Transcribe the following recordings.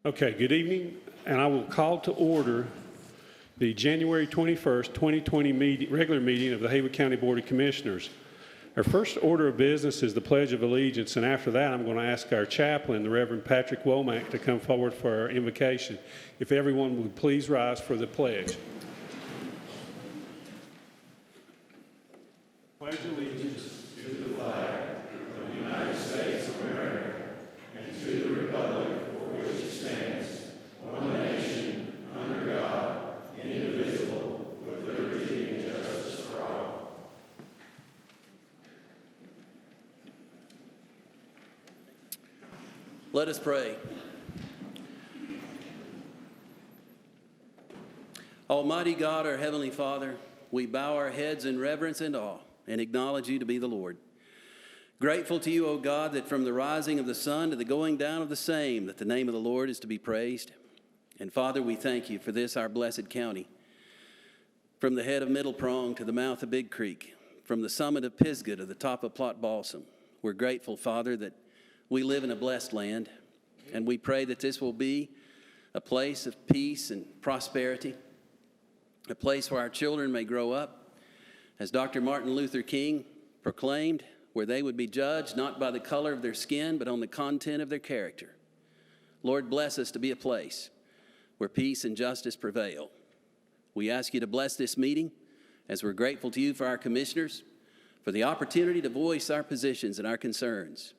Okay, good evening, and I will call to order the January 21st, 2020 regular meeting of the Haywood County Board of Commissioners. Our first order of business is the Pledge of Allegiance, and after that I'm going to ask our chaplain, the Reverend Patrick Womack, to come forward for our invocation. If everyone would please rise for the pledge. Pledge allegiance to the flag of the United States of America and to the republic for which it stands, one nation, under God, indivisible, with liberty and justice for all. Let us pray. Almighty God, our Heavenly Father, we bow our heads in reverence and awe and acknowledge you to be the Lord. Grateful to you, O God, that from the rising of the sun to the going down of the same, that the name of the Lord is to be praised. And Father, we thank you for this, our blessed county. From the head of Middle Prong to the mouth of Big Creek, from the summit of Pisgah to the top of Plot Balsam, we're grateful, Father, that we live in a blessed land, and we pray that this will be a place of peace and prosperity, a place where our children may grow up, as Dr. Martin Luther King proclaimed, where they would be judged not by the color of their skin, but on the content of their character. Lord, bless us to be a place where peace and justice prevail. We ask you to bless this meeting, as we're grateful to you for our commissioners, for the opportunity to voice our positions and our concerns.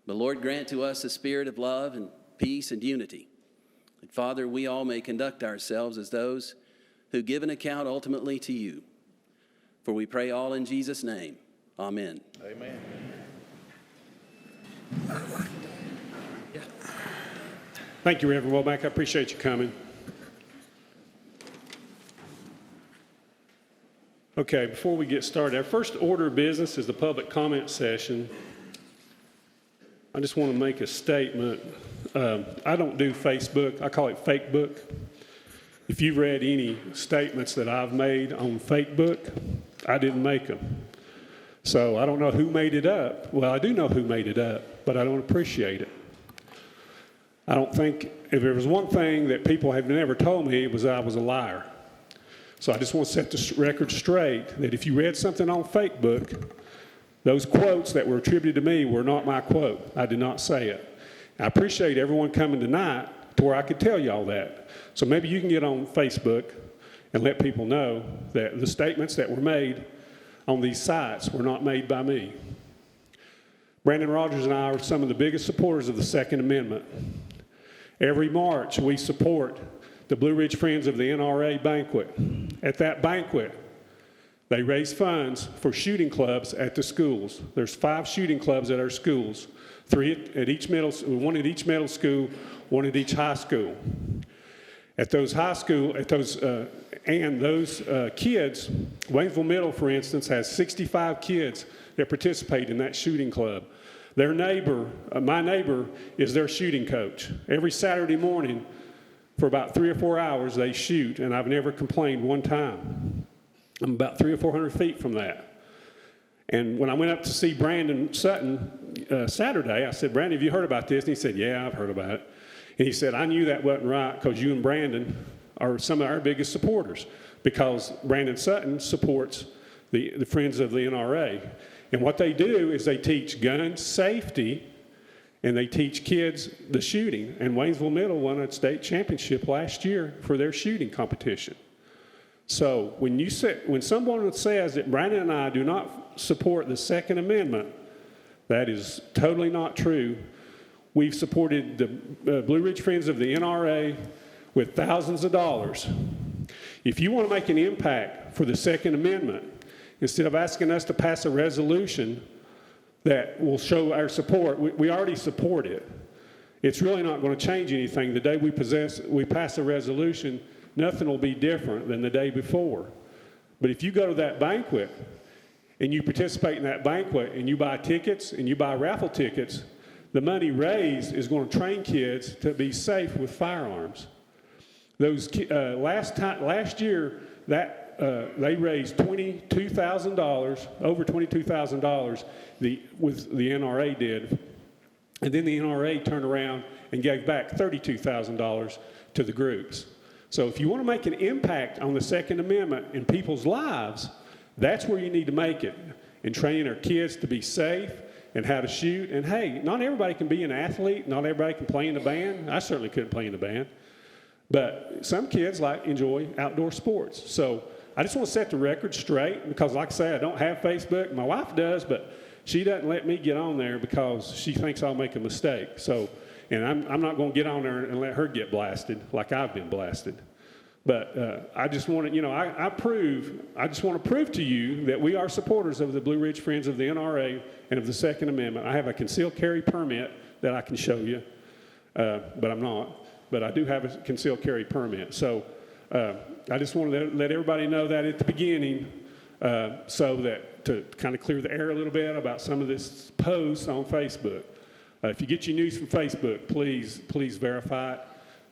But Lord, grant to us a spirit of love and peace and unity. And Father, we all may conduct ourselves as those who give an account ultimately to you. For we pray all in Jesus' name. Amen. Amen. Thank you, Reverend Womack. I appreciate you coming. Okay, before we get started, our first order of business is the public comment session. I just want to make a statement. I don't do Facebook. I call it Fakebook. If you've read any statements that I've made on Fakebook, I didn't make them. So I don't know who made it up. Well, I do know who made it up, but I don't appreciate it. I don't think, if there was one thing that people have never told me, it was I was a liar. So I just want to set the record straight that if you read something on Fakebook, those quotes that were attributed to me were not my quote. I did not say it. I appreciate everyone coming tonight to where I could tell you all that. So maybe you can get on Facebook and let people know that the statements that were made on these sites were not made by me. Brandon Rogers and I are some of the biggest supporters of the Second Amendment. Every March, we support the Blue Ridge Friends of the NRA banquet. At that banquet, they raise funds for shooting clubs at the schools. There's 5 shooting clubs at our schools, 3 at each one at each middle school, 1 at each high school. At those high school, those kids, Waynesville Middle, for instance, has 65 kids that participate in that shooting club. Their neighbor, my neighbor, is their shooting coach. Every Saturday morning, for about 3 or 4 hours, they shoot, and I've never complained one time. I'm about 300 or 400 feet from that. And when I went up to see Brandon Sutton Saturday, I said, "Brandon, have you heard about this?" And he said, "Yeah, I've heard about it." And he said, "I knew that wasn't right because you and Brandon are some of our biggest supporters, because Brandon Sutton supports the Friends of the NRA. And what they do is they teach gun safety, and they teach kids the shooting. And Waynesville Middle won a state championship last year for their shooting competition. So when someone says that Brandon and I do not support the Second Amendment, that is totally not true. We've supported the Blue Ridge Friends of the NRA with thousands of dollars. If you want to make an impact for the Second Amendment, instead of asking us to pass a resolution that will show our support, we already support it. It's really not going to change anything. The day we pass a resolution, nothing will be different than the day before. But if you go to that banquet and you participate in that banquet and you buy tickets and you buy raffle tickets, the money raised is going to train kids to be safe with firearms. Last year, they raised $22,000, over $22,000. The NRA did, and then the NRA turned around and gave back $32,000 to the groups. So if you want to make an impact on the Second Amendment in people's lives, that's where you need to make it, in training our kids to be safe and how to shoot. And hey, not everybody can be an athlete. Not everybody can play in the band. I certainly couldn't play in the band. But some kids enjoy outdoor sports. So I just want to set the record straight because, like I say, I don't have Facebook. My wife does, but she doesn't let me get on there because she thinks I'll make a mistake. So, and I'm not going to get on there and let her get blasted like I've been blasted. But I just want to, I just want to prove to you that we are supporters of the Blue Ridge Friends of the NRA and of the Second Amendment. I have a concealed carry permit that I can show you, but I'm not. But I do have a concealed carry permit. So I just want to let everybody know that at the beginning so that to kind of clear the air a little bit about some of this posts on Facebook. If you get your news from Facebook, please verify it.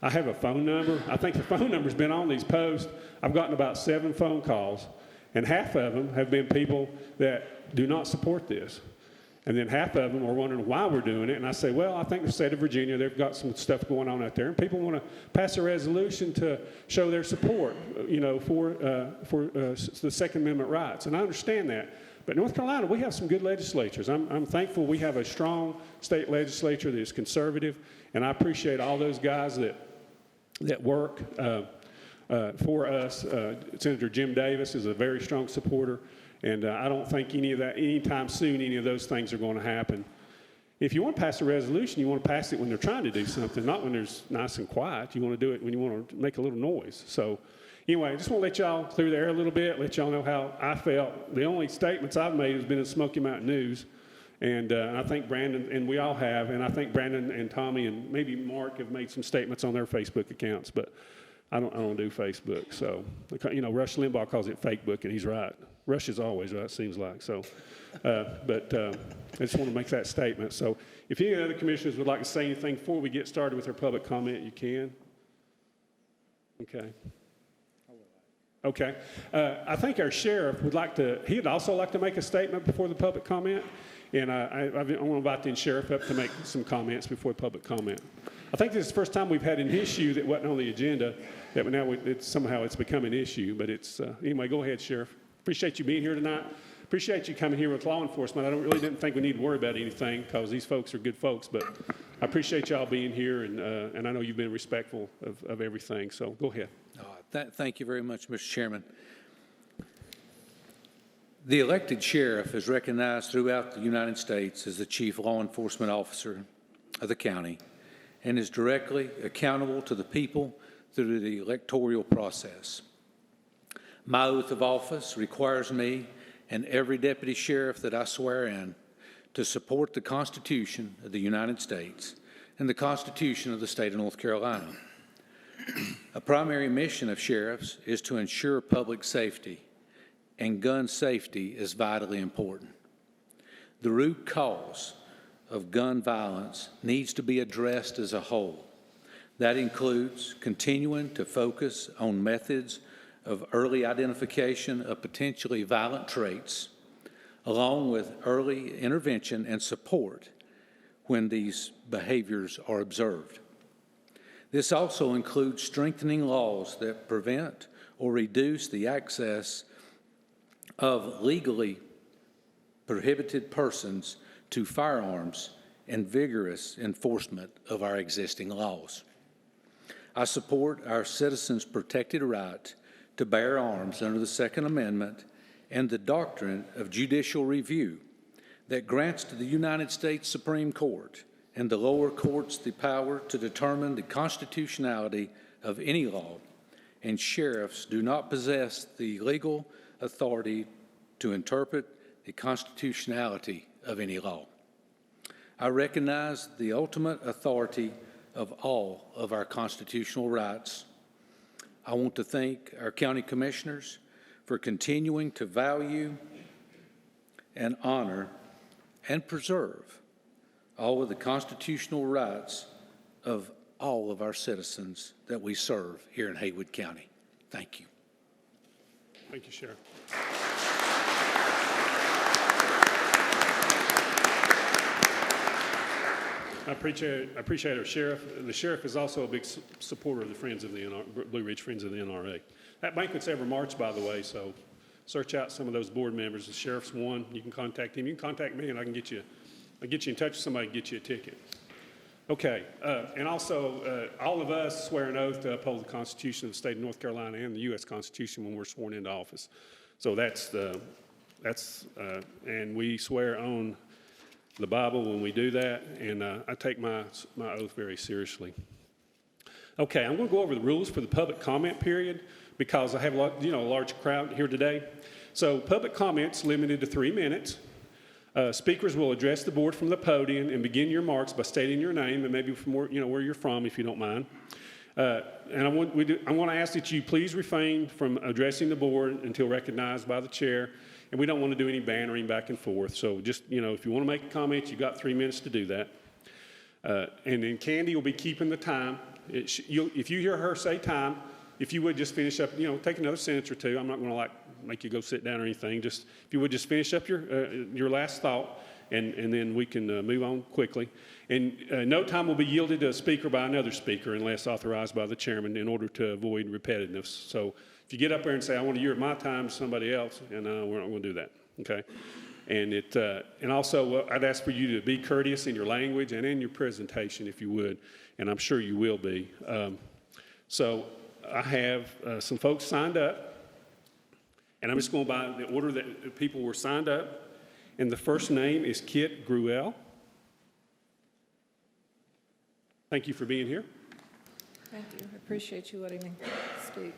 I have a phone number. I think the phone number's been on these posts. I've gotten about 7 phone calls, and half of them have been people that do not support this. And then half of them are wondering why we're doing it. And I say, well, I think the state of Virginia, they've got some stuff going on out there, and people want to pass a resolution to show their support, for the Second Amendment rights. And I understand that. But North Carolina, we have some good legislatures. I'm thankful we have a strong state legislature that is conservative, and I appreciate all those guys that work for us. Senator Jim Davis is a very strong supporter, and I don't think anytime soon any of those things are going to happen. If you want to pass a resolution, you want to pass it when they're trying to do something, not when there's nice and quiet. You want to do it when you want to make a little noise. So anyway, I just want to let y'all clear the air a little bit, let y'all know how I felt. The only statements I've made has been in Smoky Mountain News. And I think Brandon, and we all have, and I think Brandon and Tommy and maybe Mark have made some statements on their Facebook accounts, but I don't do Facebook. So, Rush Limbaugh calls it fake book, and he's right. Rush is always right, it seems like. So, but I just want to make that statement. So if any other commissioners would like to say anything before we get started with our public comment, you can. Okay. I think our sheriff he'd also like to make a statement before the public comment. And I want to invite the sheriff up to make some comments before public comment. I think this is the first time we've had an issue that wasn't on the agenda, that now it's become an issue. But anyway, go ahead, Sheriff. Appreciate you being here tonight. Appreciate you coming here with law enforcement. I didn't think we need to worry about anything because these folks are good folks. But I appreciate y'all being here, and I know you've been respectful of everything. So go ahead. Thank you very much, Mr. Chairman. The elected sheriff is recognized throughout the United States as the chief law enforcement officer of the county and is directly accountable to the people through the electoral process. My oath of office requires me and every deputy sheriff that I swear in to support the Constitution of the United States and the Constitution of the state of North Carolina. A primary mission of sheriffs is to ensure public safety, and gun safety is vitally important. The root cause of gun violence needs to be addressed as a whole. That includes continuing to focus on methods of early identification of potentially violent traits, along with early intervention and support when these behaviors are observed. This also includes strengthening laws that prevent or reduce the access of legally prohibited persons to firearms and vigorous enforcement of our existing laws. I support our citizens' protected right to bear arms under the Second Amendment and the doctrine of judicial review that grants to the United States Supreme Court and the lower courts the power to determine the constitutionality of any law, and sheriffs do not possess the legal authority to interpret the constitutionality of any law. I recognize the ultimate authority of all of our constitutional rights. I want to thank our county commissioners for continuing to value and honor and preserve all of the constitutional rights of all of our citizens that we serve here in Haywood County. Thank you. Thank you, Sheriff. I appreciate our sheriff. The sheriff is also a big supporter of the Friends of the Blue Ridge Friends of the NRA. That banquet's every March, by the way, so search out some of those board members. The sheriff's one. You can contact him. You can contact me, and I'll get you in touch with somebody and get you a ticket. Okay, and also all of us swear an oath to uphold the Constitution of the state of North Carolina and the U.S. Constitution when we're sworn into office. So and we swear on the Bible when we do that, and I take my oath very seriously. Okay, I'm going to go over the rules for the public comment period because I have a large crowd here today. So public comments limited to 3 minutes. Speakers will address the board from the podium and begin your remarks by stating your name and maybe from where you're from, if you don't mind. And I want to ask that you please refrain from addressing the board until recognized by the chair. And we don't want to do any bantering back and forth. So just, if you want to make a comment, you've got 3 minutes to do that. And then Candy will be keeping the time. If you hear her say time, if you would just finish up, take another sentence or two. I'm not going to make you go sit down or anything. Just if you would just finish up your last thought, and then we can move on quickly. And no time will be yielded to a speaker by another speaker unless authorized by the chairman in order to avoid repetitiveness. So if you get up there and say, I want to yield my time to somebody else, and we're not going to do that, okay? And also, I'd ask for you to be courteous in your language and in your presentation, if you would, and I'm sure you will be. So I have some folks signed up, and I'm just going by the order that people were signed up. And the first name is Kit Gruel. Thank you for being here. Thank you. I appreciate you letting me speak.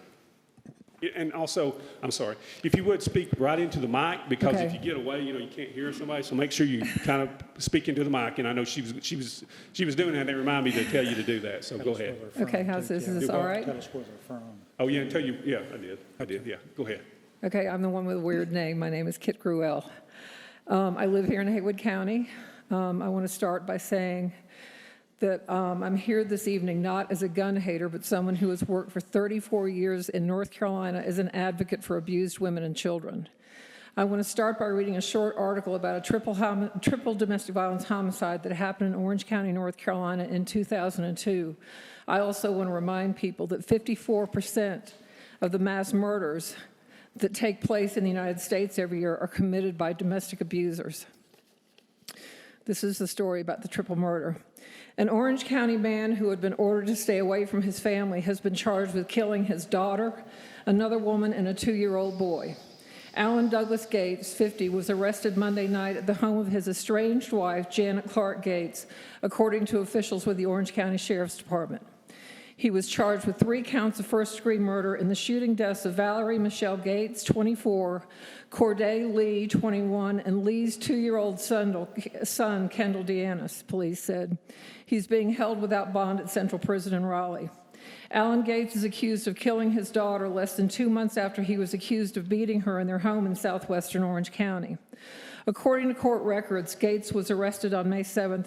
And also, I'm sorry, if you would speak right into the mic, because Okay. if you get away, you can't hear somebody. So make sure you kind of speak into the mic. And I know she was doing that. And they remind me to tell you to do that. So go ahead. Okay, how's this? Is this all right? Tell us where they're from. Oh yeah, I did. Yeah, go ahead. Okay, I'm the one with a weird name. My name is Kit Gruel. I live here in Haywood County. I want to start by saying that I'm here this evening not as a gun hater, but someone who has worked for 34 years in North Carolina as an advocate for abused women and children. I want to start by reading a short article about a triple domestic violence homicide that happened in Orange County, North Carolina in 2002. I also want to remind people that 54% of the mass murders that take place in the United States every year are committed by domestic abusers. This is the story about the triple murder. An Orange County man who had been ordered to stay away from his family has been charged with killing his daughter, another woman, and a 2-year-old boy. Alan Douglas Gates, 50, was arrested Monday night at the home of his estranged wife, Janet Clark Gates, according to officials with the Orange County Sheriff's Department. He was charged with 3 counts of first-degree murder in the shooting deaths of Valerie Michelle Gates, 24, Corday Lee, 21, and Lee's 2-year-old son, Kendall Deannis, police said. He's being held without bond at Central Prison in Raleigh. Alan Gates is accused of killing his daughter less than 2 months after he was accused of beating her in their home in southwestern Orange County. According to court records, Gates was arrested on May 7th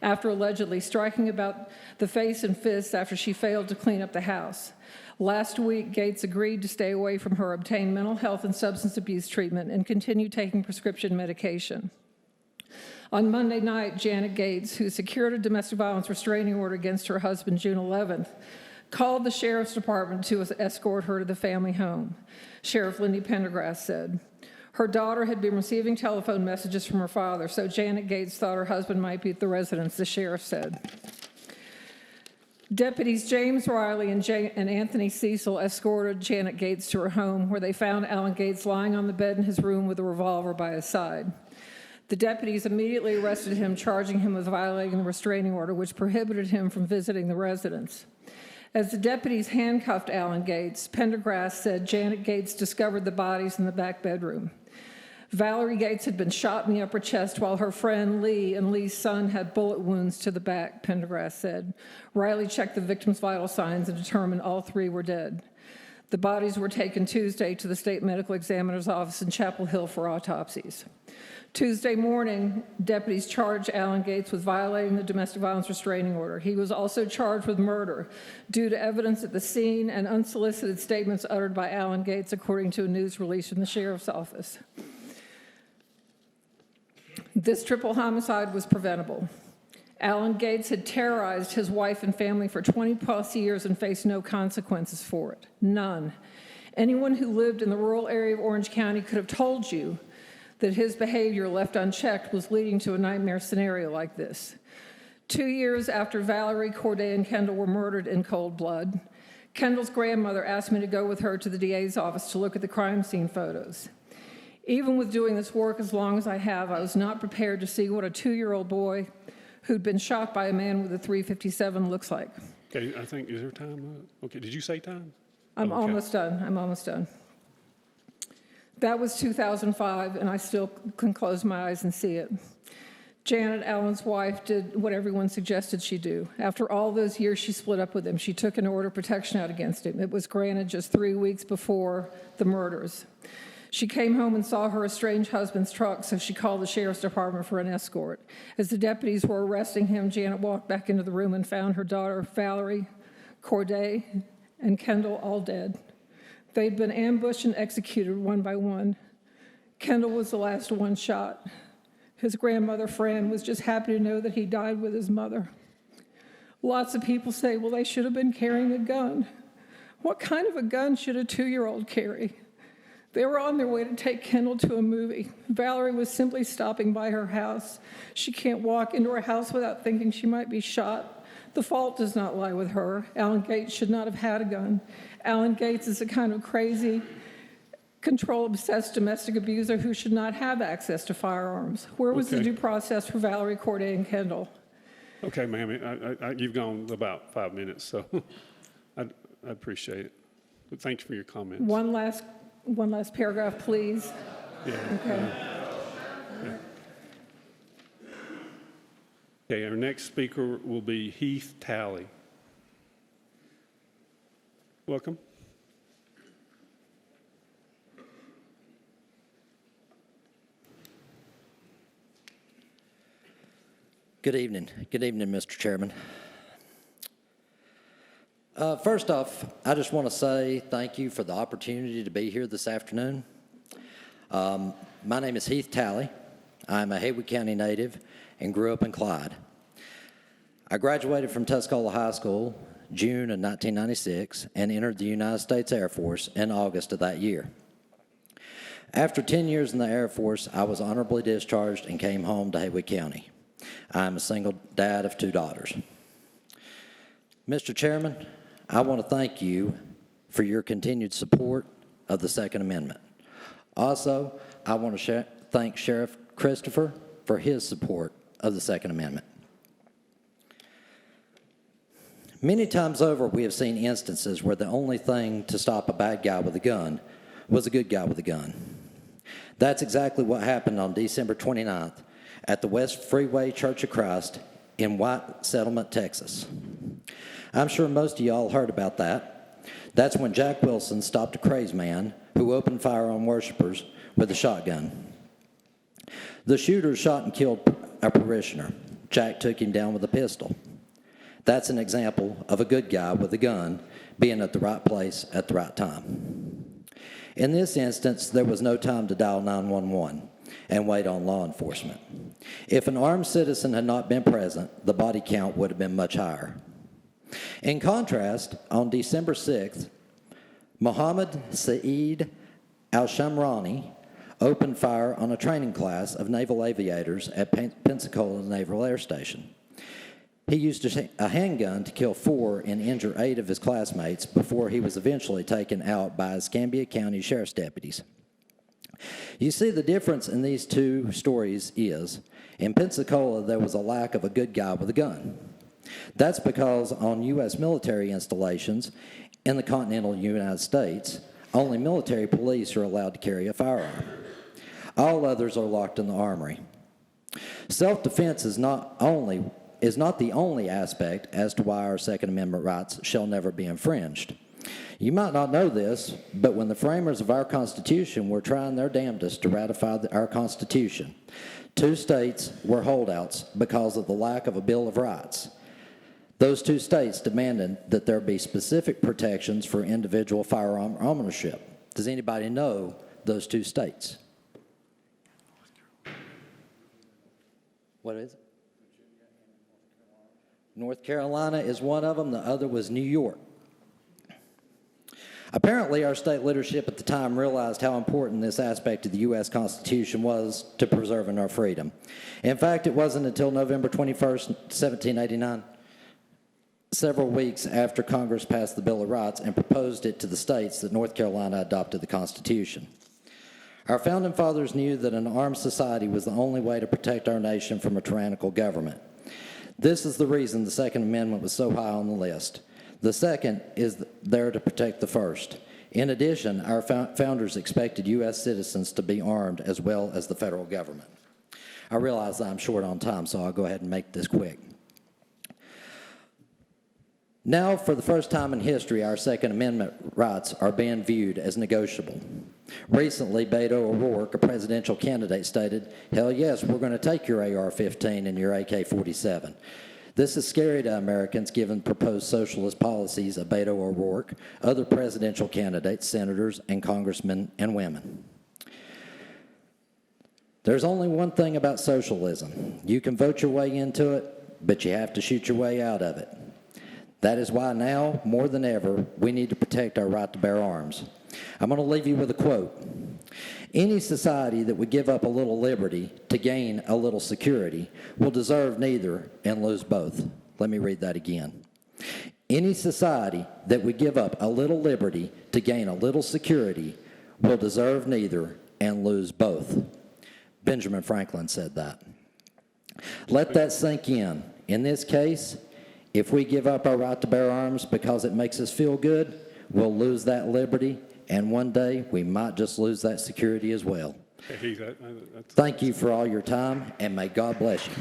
after allegedly striking about the face and fists after she failed to clean up the house. Last week, Gates agreed to stay away from her, obtain mental health and substance abuse treatment, and continue taking prescription medication. On Monday night, Janet Gates, who secured a domestic violence restraining order against her husband June 11th, called the Sheriff's Department to escort her to the family home. Sheriff Lindy Pendergrass said, her daughter had been receiving telephone messages from her father, so Janet Gates thought her husband might be at the residence, the sheriff said. Deputies James Riley and Anthony Cecil escorted Janet Gates to her home, where they found Alan Gates lying on the bed in his room with a revolver by his side. The deputies immediately arrested him, charging him with violating the restraining order, which prohibited him from visiting the residence. As the deputies handcuffed Alan Gates, Pendergrass said Janet Gates discovered the bodies in the back bedroom. Valerie Gates had been shot in the upper chest, while her friend Lee and Lee's son had bullet wounds to the back, Pendergrass said. Riley checked the victim's vital signs and determined all 3 were dead. The bodies were taken Tuesday to the state medical examiner's office in Chapel Hill for autopsies. Tuesday morning, deputies charged Alan Gates with violating the domestic violence restraining order. He was also charged with murder due to evidence at the scene and unsolicited statements uttered by Alan Gates, according to a news release from the sheriff's office. This triple homicide was preventable. Alan Gates had terrorized his wife and family for 20-plus years and faced no consequences for it. None. Anyone who lived in the rural area of Orange County could have told you that his behavior left unchecked was leading to a nightmare scenario like this. 2 years after Valerie, Corday, and Kendall were murdered in cold blood, Kendall's grandmother asked me to go with her to the DA's office to look at the crime scene photos. Even with doing this work as long as I have, I was not prepared to see what a 2-year-old boy who'd been shot by a man with a .357 looks like. Okay, I think, is there time? Okay, did you say time? I'm Okay. almost done. That was 2005, and I still can close my eyes and see it. Janet, Alan's wife, did what everyone suggested she do. After all those years, she split up with him. She took an order of protection out against him. It was granted just 3 weeks before the murders. She came home and saw her estranged husband's truck, so she called the sheriff's department for an escort. As the deputies were arresting him, Janet walked back into the room and found her daughter, Valerie, Corday, and Kendall all dead. They'd been ambushed and executed one by one. Kendall was the last one shot. His grandmother, Fran, was just happy to know that he died with his mother. Lots of people say, well, they should have been carrying a gun. What kind of a gun should a 2-year-old carry? They were on their way to take Kendall to a movie. Valerie was simply stopping by her house. She can't walk into her house without thinking she might be shot. The fault does not lie with her. Alan Gates should not have had a gun. Alan Gates is a kind of crazy, control-obsessed domestic abuser who should not have access to firearms. Where was the Okay. due process for Valerie, Corday, and Kendall? Okay, ma'am, you've gone about 5 minutes, so I appreciate it. But thank you for your comments. One last paragraph, please. Yeah. Okay. Okay, our next speaker will be Heath Talley. Welcome. Good evening. Good evening, Mr. Chairman. First off, I just want to say thank you for the opportunity to be here this afternoon. My name is Heath Talley. I'm a Haywood County native and grew up in Clyde. I graduated from Tuscola High School June of 1996 and entered the United States Air Force in August of that year. After 10 years in the Air Force, I was honorably discharged and came home to Haywood County. I'm a single dad of 2 daughters. Mr. Chairman, I want to thank you for your continued support of the Second Amendment. Also, I want to thank Sheriff Christopher for his support of the Second Amendment. Many times over, we have seen instances where the only thing to stop a bad guy with a gun was a good guy with a gun. That's exactly what happened on December 29th at the West Freeway Church of Christ in White Settlement, Texas. I'm sure most of y'all heard about that. That's when Jack Wilson stopped a crazed man who opened fire on worshipers with a shotgun. The shooter shot and killed a parishioner. Jack took him down with a pistol. That's an example of a good guy with a gun being at the right place at the right time. In this instance, there was no time to dial 911 and wait on law enforcement. If an armed citizen had not been present, the body count would have been much higher. In contrast, on December 6th, Mohammed Saeed al-Shamrani opened fire on a training class of naval aviators at Pensacola Naval Air Station. He used a handgun to kill 4 and injure 8 of his classmates before he was eventually taken out by Escambia County Sheriff's deputies. You see, the difference in these two stories is, in Pensacola, there was a lack of a good guy with a gun. That's because on U.S. military installations in the continental United States, only military police are allowed to carry a firearm. All others are locked in the armory. Self-defense is not the only aspect as to why our Second Amendment rights shall never be infringed. You might not know this, but when the framers of our Constitution were trying their damnedest to ratify our Constitution, 2 states were holdouts because of the lack of a Bill of Rights. Those 2 states demanded that there be specific protections for individual firearm ownership. Does anybody know those 2 states? What is it? North Carolina is one of them. The other was New York. Apparently, our state leadership at the time realized how important this aspect of the U.S. Constitution was to preserving our freedom. In fact, it wasn't until November 21st, 1789, several weeks after Congress passed the Bill of Rights and proposed it to the states, that North Carolina adopted the Constitution. Our founding fathers knew that an armed society was the only way to protect our nation from a tyrannical government. This is the reason the Second Amendment was so high on the list. The second is there to protect the first. In addition, our founders expected U.S. citizens to be armed as well as the federal government. I realize I'm short on time, so I'll go ahead and make this quick. Now, for the first time in history, our Second Amendment rights are being viewed as negotiable. Recently, Beto O'Rourke, a presidential candidate, stated, "Hell yes, we're going to take your AR-15 and your AK-47. This is scary to Americans given proposed socialist policies of Beto O'Rourke, other presidential candidates, senators, and congressmen and women. There's only one thing about socialism. You can vote your way into it, but you have to shoot your way out of it. That is why now, more than ever, we need to protect our right to bear arms." I'm going to leave you with a quote. "Any society that would give up a little liberty to gain a little security will deserve neither and lose both." Let me read that again. "Any society that would give up a little liberty to gain a little security will deserve neither and lose both." Benjamin Franklin said that. Let that sink in. In this case, if we give up our right to bear arms because it makes us feel good, we'll lose that liberty, and one day we might just lose that security as well. Thank you for all your time, and may God bless you.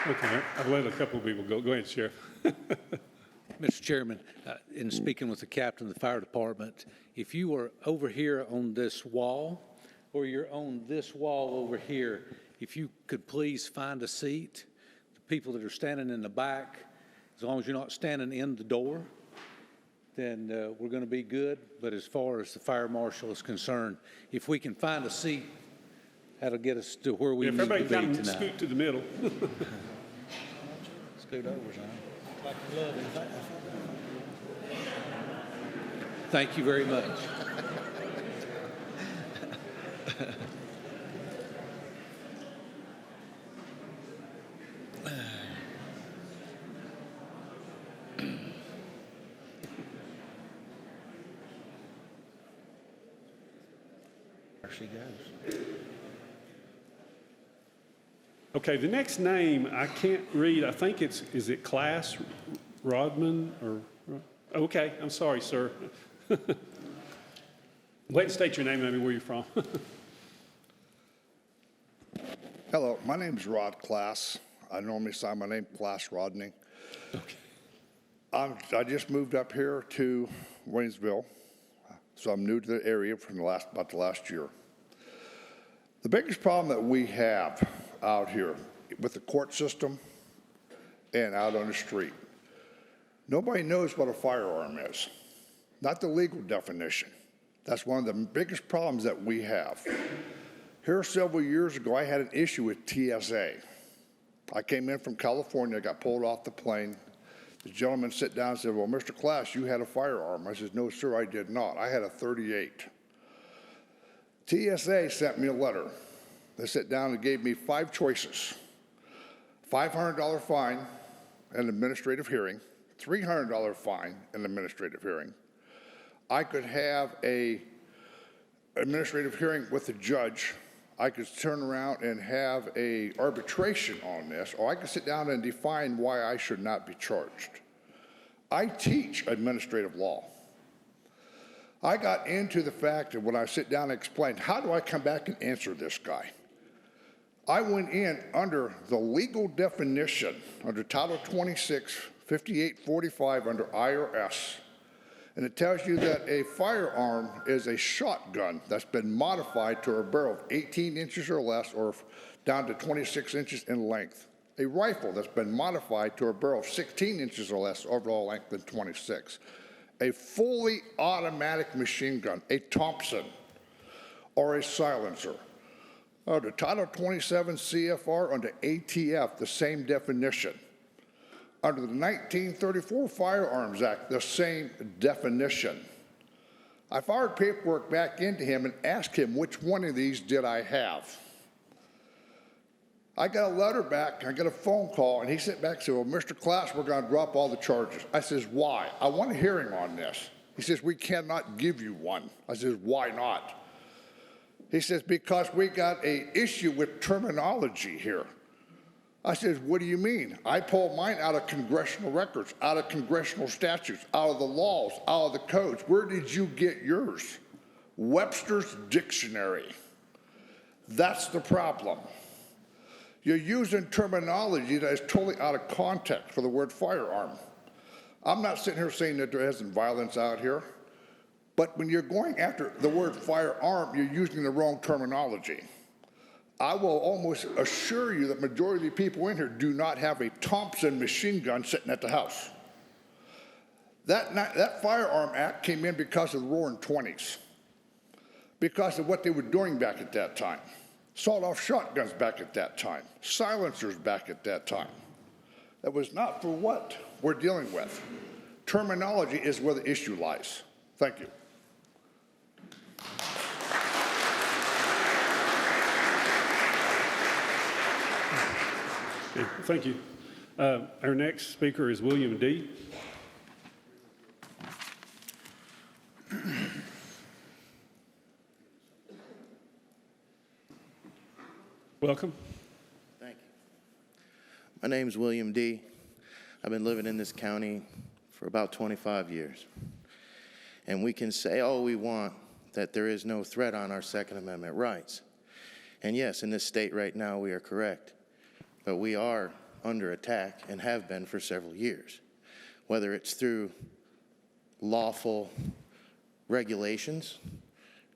Okay, I've let a couple of people go. Go ahead, Sheriff. Mr. Chairman, in speaking with the captain of the fire department, if you were over here on this wall, or you're on this wall over here, if you could please find a seat. The people that are standing in the back, as long as you're not standing in the door, then we're going to be good. But as far as the fire marshal is concerned, if we can find a seat, that'll get us to where we need to be tonight. If everybody kind of scoot to the middle. Scoot over, son. Like you love it. Thank you very much. There she goes. Okay, the next name I can't read. I think is it Class Rodman or? Okay, I'm sorry, sir. Go ahead and state your name and where you're from. Hello, my name's Rod Class. I normally sign my name Class Rodney. Okay. I just moved up here to Waynesville, so I'm new to the area from about the last year. The biggest problem that we have out here with the court system and out on the street, nobody knows what a firearm is, not the legal definition. That's one of the biggest problems that we have. Here several years ago, I had an issue with TSA. I came in from California, got pulled off the plane. The gentleman sat down and said, "Well, Mr. Class, you had a firearm." I said, "No, sir, I did not. I had a .38. TSA sent me a letter. They sat down and gave me 5 choices: $500 fine and administrative hearing, $300 fine and administrative hearing. I could have a administrative hearing with the judge. I could turn around and have a arbitration on this, or I could sit down and define why I should not be charged. I teach administrative law. I got into the fact that when I sit down and explain, how do I come back and answer this guy? I went in under the legal definition, under Title 26, 5845 under IRS, and it tells you that a firearm is a shotgun that's been modified to a barrel of 18 inches or less, or down to 26 inches in length. A rifle that's been modified to a barrel of 16 inches or less, overall length than 26. a fully automatic machine gun, a Thompson, or a silencer. Under Title 27 CFR, under ATF, the same definition. Under the 1934 Firearms Act, the same definition. I fired paperwork back into him and asked him which one of these did I have. I got a letter back, I got a phone call, and he sent back and said, well, Mr. Klass, we're going to drop all the charges. I says, why? I want a hearing on this. He says, we cannot give you one. I says, why not? He says, because we got an issue with terminology here. I says, what do you mean? I pulled mine out of congressional records, out of congressional statutes, out of the laws, out of the codes. Where did you get yours? Webster's Dictionary. That's the problem. You're using terminology that is totally out of context for the word firearm. I'm not sitting here saying that there isn't violence out here, but when you're going after the word firearm, you're using the wrong terminology. I will almost assure you that majority of the people in here do not have a Thompson machine gun sitting at the house. That Firearm Act came in because of the Roaring '20s, because of what they were doing back at that time. Sawed-off shotguns back at that time, silencers back at that time. That was not for what we're dealing with. Terminology is where the issue lies. Thank you. Yeah, thank you. Our next speaker is William D. Welcome. Thank you. My name is William D. I've been living in this county for about 25 years. And we can say all we want that there is no threat on our Second Amendment rights. And yes, in this state right now, we are correct. But we are under attack and have been for several years, whether it's through lawful regulations,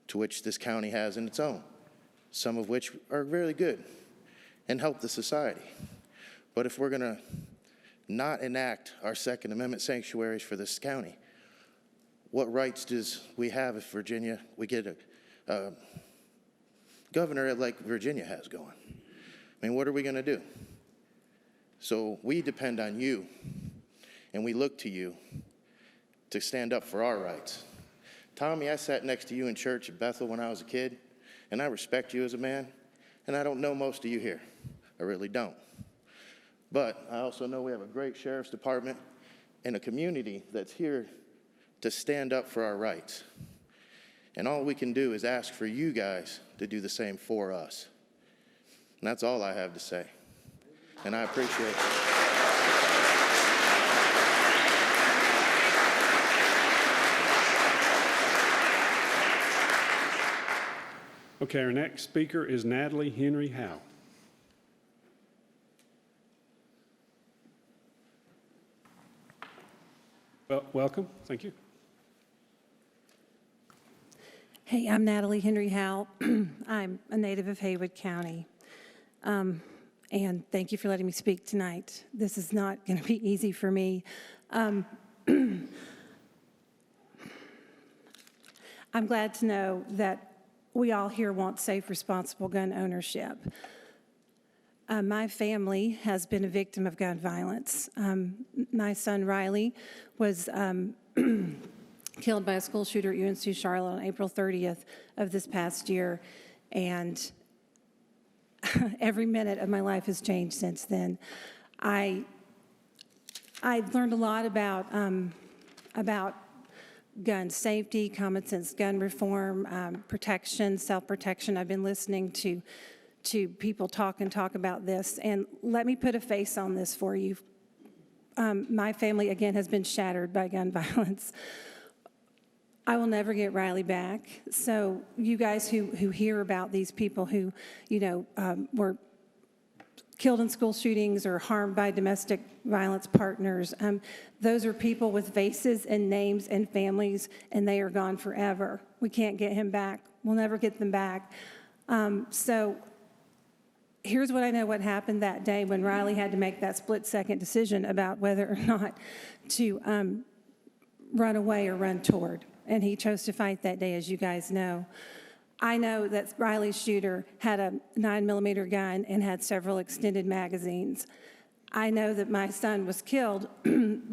to which this county has in its own, some of which are very good and help the society. But if we're going to not enact our Second Amendment sanctuaries for this county, what rights does we have if Virginia, we get a governor like Virginia has going? I mean, what are we going to do? So we depend on you, and we look to you to stand up for our rights. Tommy, I sat next to you in church at Bethel when I was a kid, and I respect you as a man, and I don't know most of you here. I really don't. But I also know we have a great sheriff's department and a community that's here to stand up for our rights. And all we can do is ask for you guys to do the same for us. And that's all I have to say. And I appreciate it. Okay, our next speaker is Natalie Henry Howe. Well, welcome. Thank you. Hey, I'm Natalie Henry Howe. I'm a native of Haywood County. And thank you for letting me speak tonight. This is not going to be easy for me. I'm glad to know that we all here want safe, responsible gun ownership. My family has been a victim of gun violence. My son Riley was killed by a school shooter at UNC Charlotte on April 30th of this past year, and every minute of my life has changed since then. I learned a lot about gun safety, common sense gun reform, protection, self-protection. I've been listening to people talk about this, and let me put a face on this for you. My family, again, has been shattered by gun violence. I will never get Riley back. So you guys who hear about these people who, were killed in school shootings or harmed by domestic violence partners, those are people with faces and names and families, and they are gone forever. We can't get him back. We'll never get them back. So here's what I know what happened that day when Riley had to make that split-second decision about whether or not to run away or run toward. And he chose to fight that day, as you guys know. I know that Riley's shooter had a 9mm gun and had several extended magazines. I know that my son was killed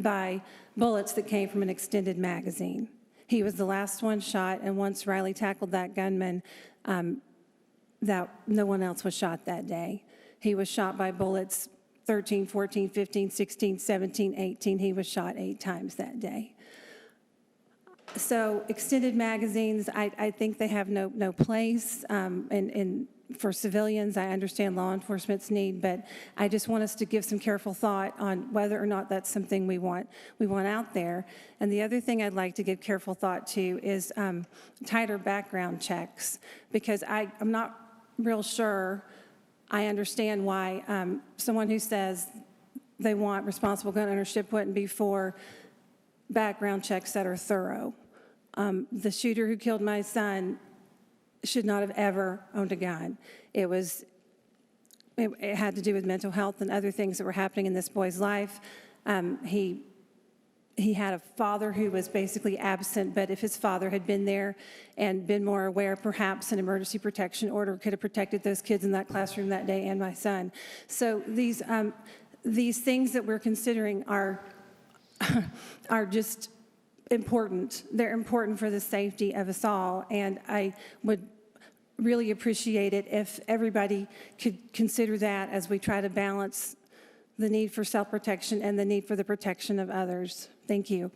by bullets that came from an extended magazine. He was the last one shot, and once Riley tackled that gunman, that no one else was shot that day. He was shot by bullets 13, 14, 15, 16, 17, 18. He was shot 8 times that day. So extended magazines, I think they have no place and for civilians. I understand law enforcement's need, but I just want us to give some careful thought on whether or not that's something we want out there. And the other thing I'd like to give careful thought to is tighter background checks, because I'm not real sure I understand why someone who says they want responsible gun ownership wouldn't be for background checks that are thorough. The shooter who killed my son should not have ever owned a gun. It had to do with mental health and other things that were happening in this boy's life. He had a father who was basically absent, but if his father had been there and been more aware, perhaps an emergency protection order could have protected those kids in that classroom that day and my son. So these things that we're considering are just important. They're important for the safety of us all, and I would really appreciate it if everybody could consider that as we try to balance the need for self-protection and the need for the protection of others. Thank you.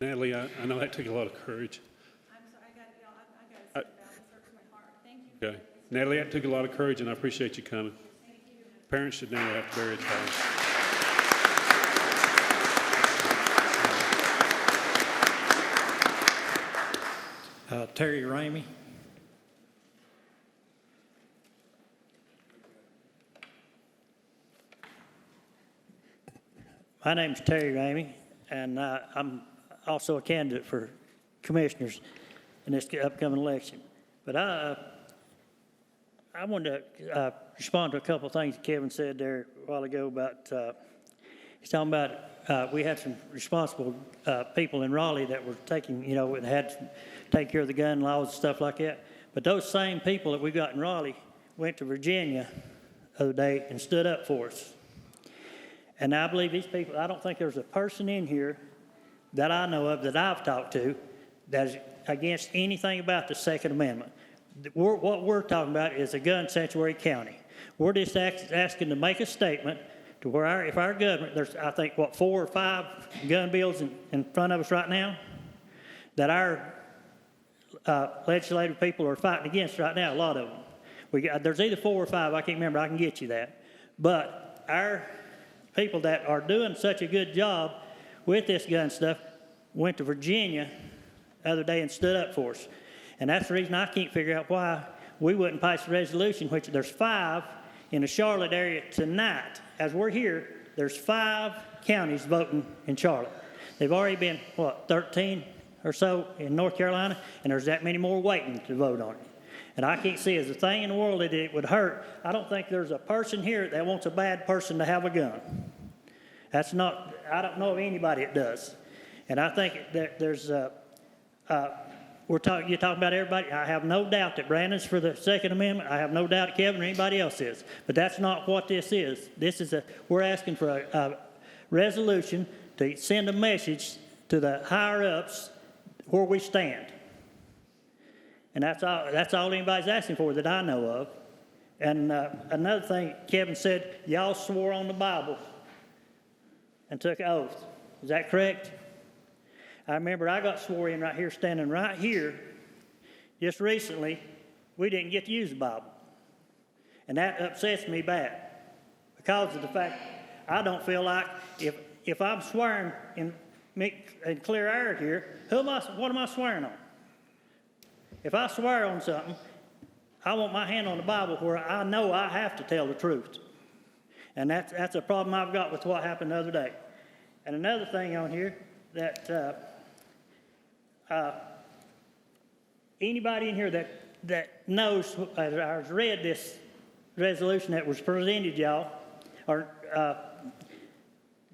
Natalie, I know that took a lot of courage. I'm sorry, I got to sit down. This hurts my heart. Thank you. Okay. Natalie, that took a lot of courage, and I appreciate you coming. Thank you. Parents should never have to bury a child. Terry Ramey. My name's Terry Ramey, and I'm also a candidate for commissioners in this upcoming election. But I wanted to respond to a couple of things Kevin said there a while ago about, he's talking about we had some responsible people in Raleigh that were taking, had to take care of the gun laws and stuff like that. But those same people that we got in Raleigh went to Virginia the other day and stood up for us. And I believe these people, I don't think there's a person in here that I know of that I've talked to that is against anything about the Second Amendment. What we're talking about is a gun sanctuary county. We're just asking to make a statement to where if our government, there's I think 4 or 5 gun bills in front of us right now that our legislative people are fighting against right now, a lot of them. There's either 4 or 5, I can't remember, I can get you that. But our people that are doing such a good job with this gun stuff went to Virginia the other day and stood up for us. And that's the reason I can't figure out why we wouldn't pass a resolution, which there's 5 in the Charlotte area tonight. As we're here, there's 5 counties voting in Charlotte. They've already been, 13 or so in North Carolina, and there's that many more waiting to vote on it. And I can't see as a thing in the world that it would hurt. I don't think there's a person here that wants a bad person to have a gun. I don't know of anybody that does. And I think that there's, you're talking about everybody. I have no doubt that Brandon's for the Second Amendment. I have no doubt that Kevin or anybody else is. But that's not what this is. We're asking for a resolution to send a message to the higher-ups where we stand. And that's all anybody's asking for that I know of. And another thing, Kevin said, y'all swore on the Bible and took an oath. Is that correct? I remember I got swore in right here, standing right here, just recently. We didn't get to use the Bible. And that upsets me bad because of the fact I don't feel like if I'm swearing in clear air here, what am I swearing on? If I swear on something, I want my hand on the Bible where I know I have to tell the truth. And that's a problem I've got with what happened the other day. And another thing on here that anybody in here that knows or has read this resolution that was presented, y'all, or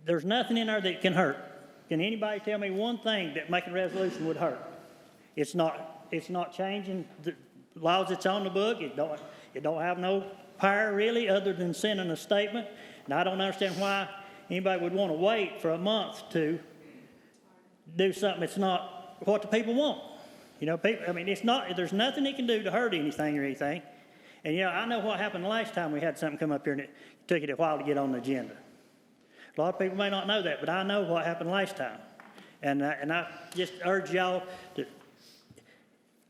there's nothing in there that can hurt. Can anybody tell me one thing that making a resolution would hurt? It's not changing the laws that's on the book. It don't have no power really other than sending a statement. And I don't understand why anybody would want to wait for a month to do something that's not what the people want. You know, people, I mean, there's nothing it can do to hurt anything or anything. And, you know, I know what happened the last time we had something come up here and it took it a while to get on the agenda. A lot of people may not know that, but I know what happened last time. And I just urge y'all to,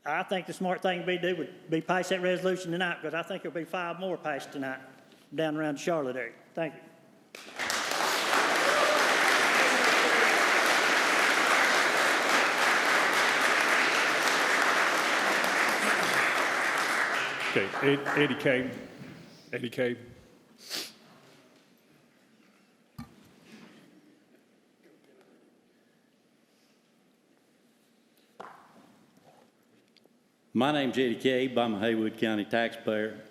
I think the smart thing to do would be pass that resolution tonight, because I think there'll be 5 more passed tonight down around the Charlotte area. Thank you. Okay, Eddie K. My name's Eddie Cabe. I'm a Haywood County taxpayer.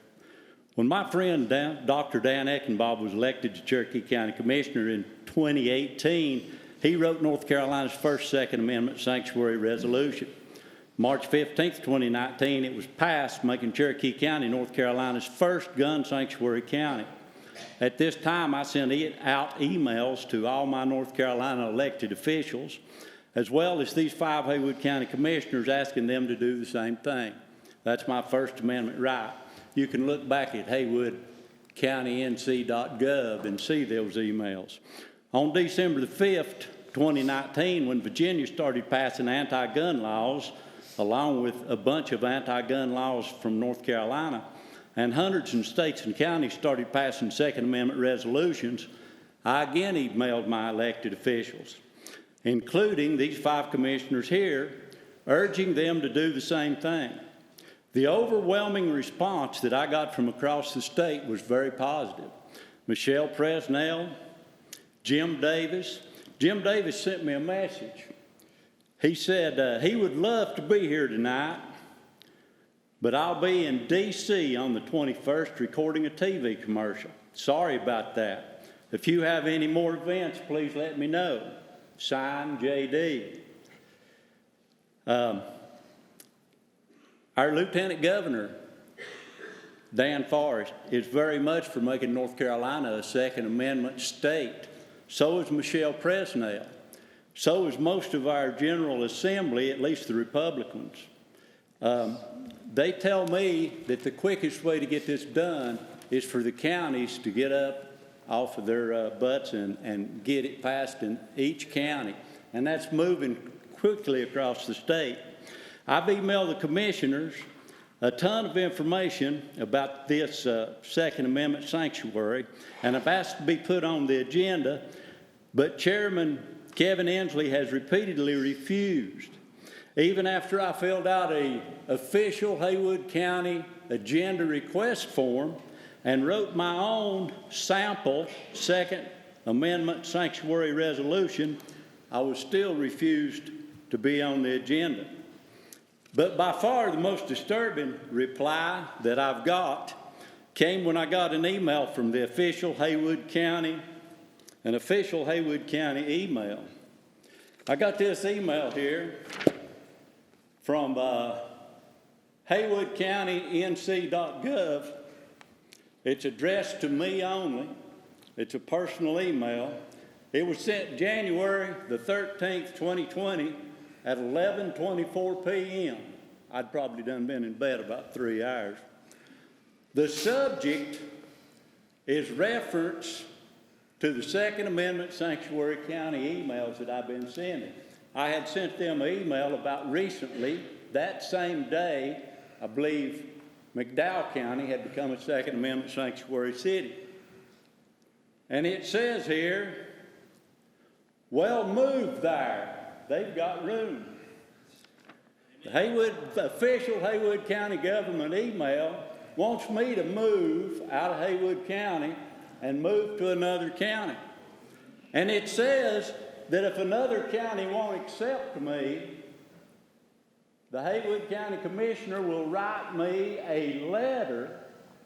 When my friend Dr. Dan Eckenbob was elected to Cherokee County Commissioner in 2018, he wrote North Carolina's first Second Amendment sanctuary resolution. March 15th, 2019, it was passed, making Cherokee County North Carolina's first gun sanctuary county. At this time, I sent out emails to all my North Carolina elected officials, as well as these 5 Haywood County commissioners, asking them to do the same thing. That's my First Amendment right. You can look back at haywoodcountync.gov and see those emails. On December the 5th, 2019, when Virginia started passing anti-gun laws, along with a bunch of anti-gun laws from North Carolina, and hundreds of states and counties started passing Second Amendment resolutions, I again emailed my elected officials, including these 5 commissioners here, urging them to do the same thing. The overwhelming response that I got from across the state was very positive. Michelle Presnell, Jim Davis sent me a message. He said he would love to be here tonight, but I'll be in D.C. on the 21st recording a TV commercial. Sorry about that. If you have any more events, please let me know. Signed, J.D. Our Lieutenant Governor, Dan Forrest, is very much for making North Carolina a Second Amendment state. So is Michelle Presnell. So is most of our General Assembly, at least the Republicans. They tell me that the quickest way to get this done is for the counties to get up off of their butts and get it passed in each county. And that's moving quickly across the state. I've emailed the commissioners a ton of information about this Second Amendment sanctuary, and I've asked to be put on the agenda, but Chairman Kevin Inslee has repeatedly refused. Even after I filled out an official Haywood County agenda request form and wrote my own sample Second Amendment sanctuary resolution, I was still refused to be on the agenda. But by far the most disturbing reply that I've got came when I got an email from the official Haywood County, an official Haywood County email. I got this email here from haywoodcountync.gov. It's addressed to me only. It's a personal email. It was sent January the 13th, 2020 at 11:24 p.m. I'd probably done been in bed about 3 hours. The subject is reference to the Second Amendment Sanctuary County emails that I've been sending. I had sent them an email about recently, that same day, I believe McDowell County had become a Second Amendment sanctuary city. And it says here, well, move there. They've got room. The official Haywood County government email wants me to move out of Haywood County and move to another county. And it says that if another county won't accept me, the Haywood County Commissioner will write me a letter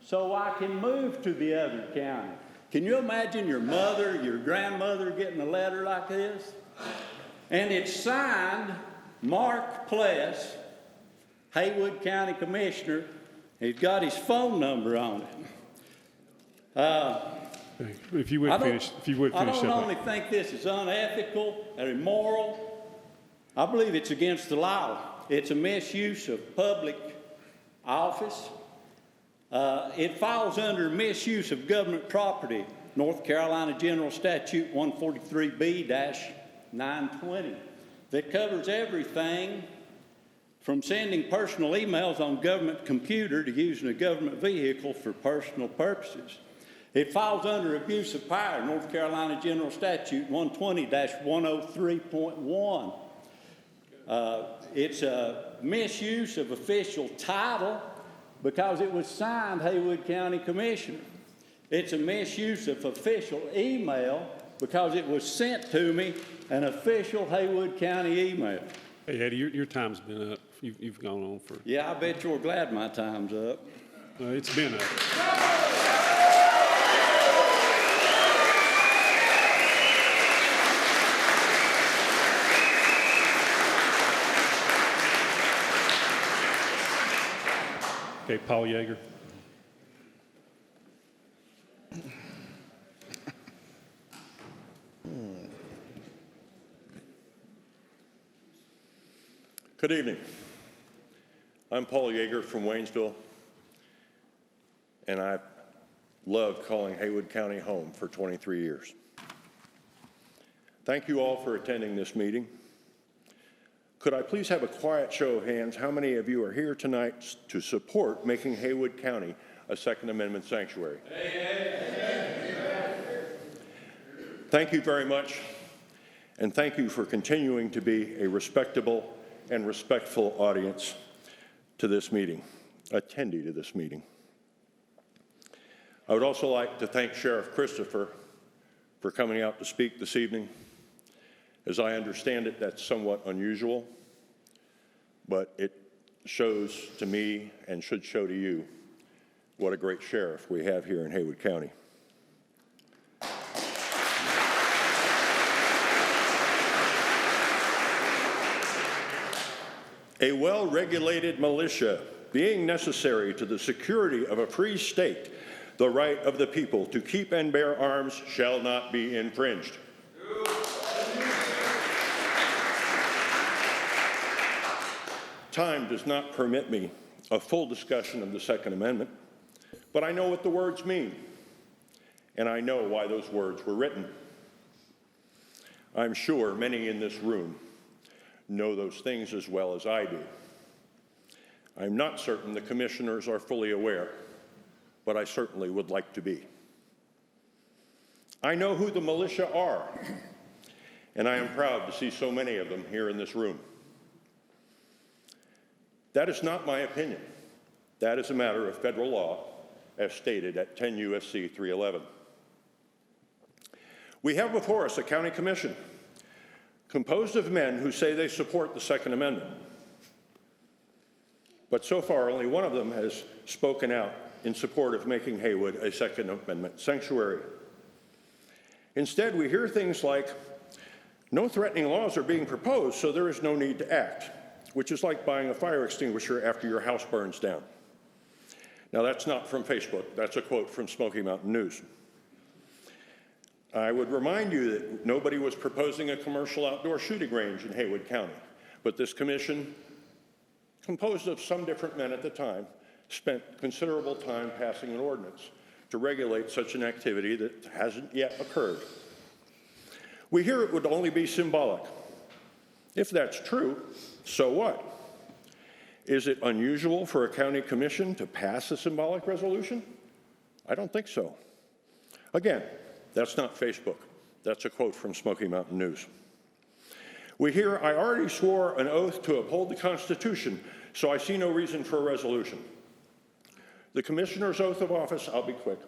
so I can move to the other county. Can you imagine your mother, your grandmother getting a letter like this? And it's signed Mark Pless, Haywood County Commissioner. He's got his phone number on it. If you would finish I don't up. only think this is unethical and immoral, I believe it's against the law. It's a misuse of public office. It falls under misuse of government property, North Carolina General Statute 143B-920, that covers everything from sending personal emails on government computer to using a government vehicle for personal purposes. It falls under abuse of power, North Carolina General Statute 120-103.1. It's a misuse of official title because it was signed Haywood County Commissioner. It's a misuse of official email because it was sent to me, an official Haywood County email. Hey, Eddie, your time's been up. You've gone on for... Yeah, I bet you're glad my time's up. It's been up. Okay, Paul Yeager. Good evening. I'm Paul Yeager from Waynesville, and I've loved calling Haywood County home for 23 years. Thank you all for attending this meeting. Could I please have a quiet show of hands? How many of you are here tonight to support making Haywood County a Second Amendment sanctuary? Thank you very much, and thank you for continuing to be a respectable and respectful audience to this meeting, attendee to this meeting. I would also like to thank Sheriff Christopher for coming out to speak this evening. As I understand it, that's somewhat unusual, but it shows to me and should show to you what a great sheriff we have here in Haywood County. A well-regulated militia being necessary to the security of a free state, the right of the people to keep and bear arms shall not be infringed. Time does not permit me a full discussion of the Second Amendment, but I know what the words mean, and I know why those words were written. I'm sure many in this room know those things as well as I do. I'm not certain the commissioners are fully aware, but I certainly would like to be. I know who the militia are, and I am proud to see so many of them here in this room. That is not my opinion. That is a matter of federal law, as stated at 10 U.S.C. 311. We have before us a county commission composed of men who say they support the Second Amendment. But so far, only one of them has spoken out in support of making Haywood a Second Amendment sanctuary. Instead, we hear things like, no threatening laws are being proposed, so there is no need to act, which is like buying a fire extinguisher after your house burns down. Now, that's not from Facebook. That's a quote from Smoky Mountain News. I would remind you that nobody was proposing a commercial outdoor shooting range in Haywood County, but this commission, composed of some different men at the time, spent considerable time passing an ordinance to regulate such an activity that hasn't yet occurred. We hear it would only be symbolic, If that's true, so what? Is it unusual for a county commission to pass a symbolic resolution? I don't think so. Again, that's not Facebook. That's a quote from Smoky Mountain News. We hear, I already swore an oath to uphold the Constitution, so I see no reason for a resolution. The commissioner's oath of office, I'll be quick.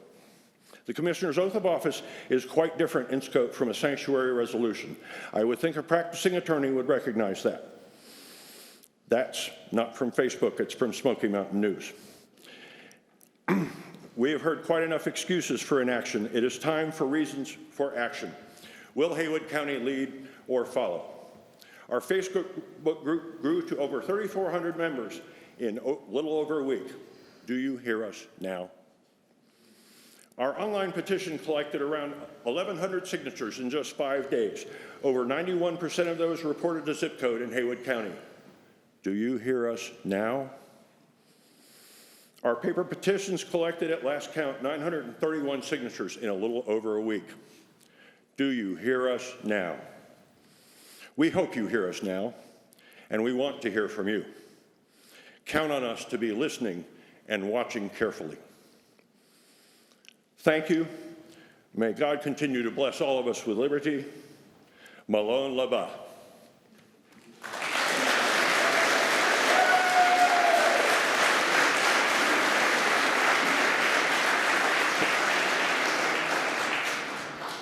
The commissioner's oath of office is quite different in scope from a sanctuary resolution. I would think a practicing attorney would recognize that. That's not from Facebook, it's from Smoky Mountain News. We have heard quite enough excuses for inaction. It is time for reasons for action. Will Haywood County lead or follow? Our Facebook group grew to over 3,400 members in a little over a week. Do you hear us now? Our online petition collected around 1,100 signatures in just 5 days. Over 91% of those reported a zip code in Haywood County. Do you hear us now? Our paper petitions collected at last count 931 signatures in a little over a week. Do you hear us now? We hope you hear us now, and we want to hear from you. Count on us to be listening and watching carefully. Thank you. May God continue to bless all of us with liberty. Malone Laba.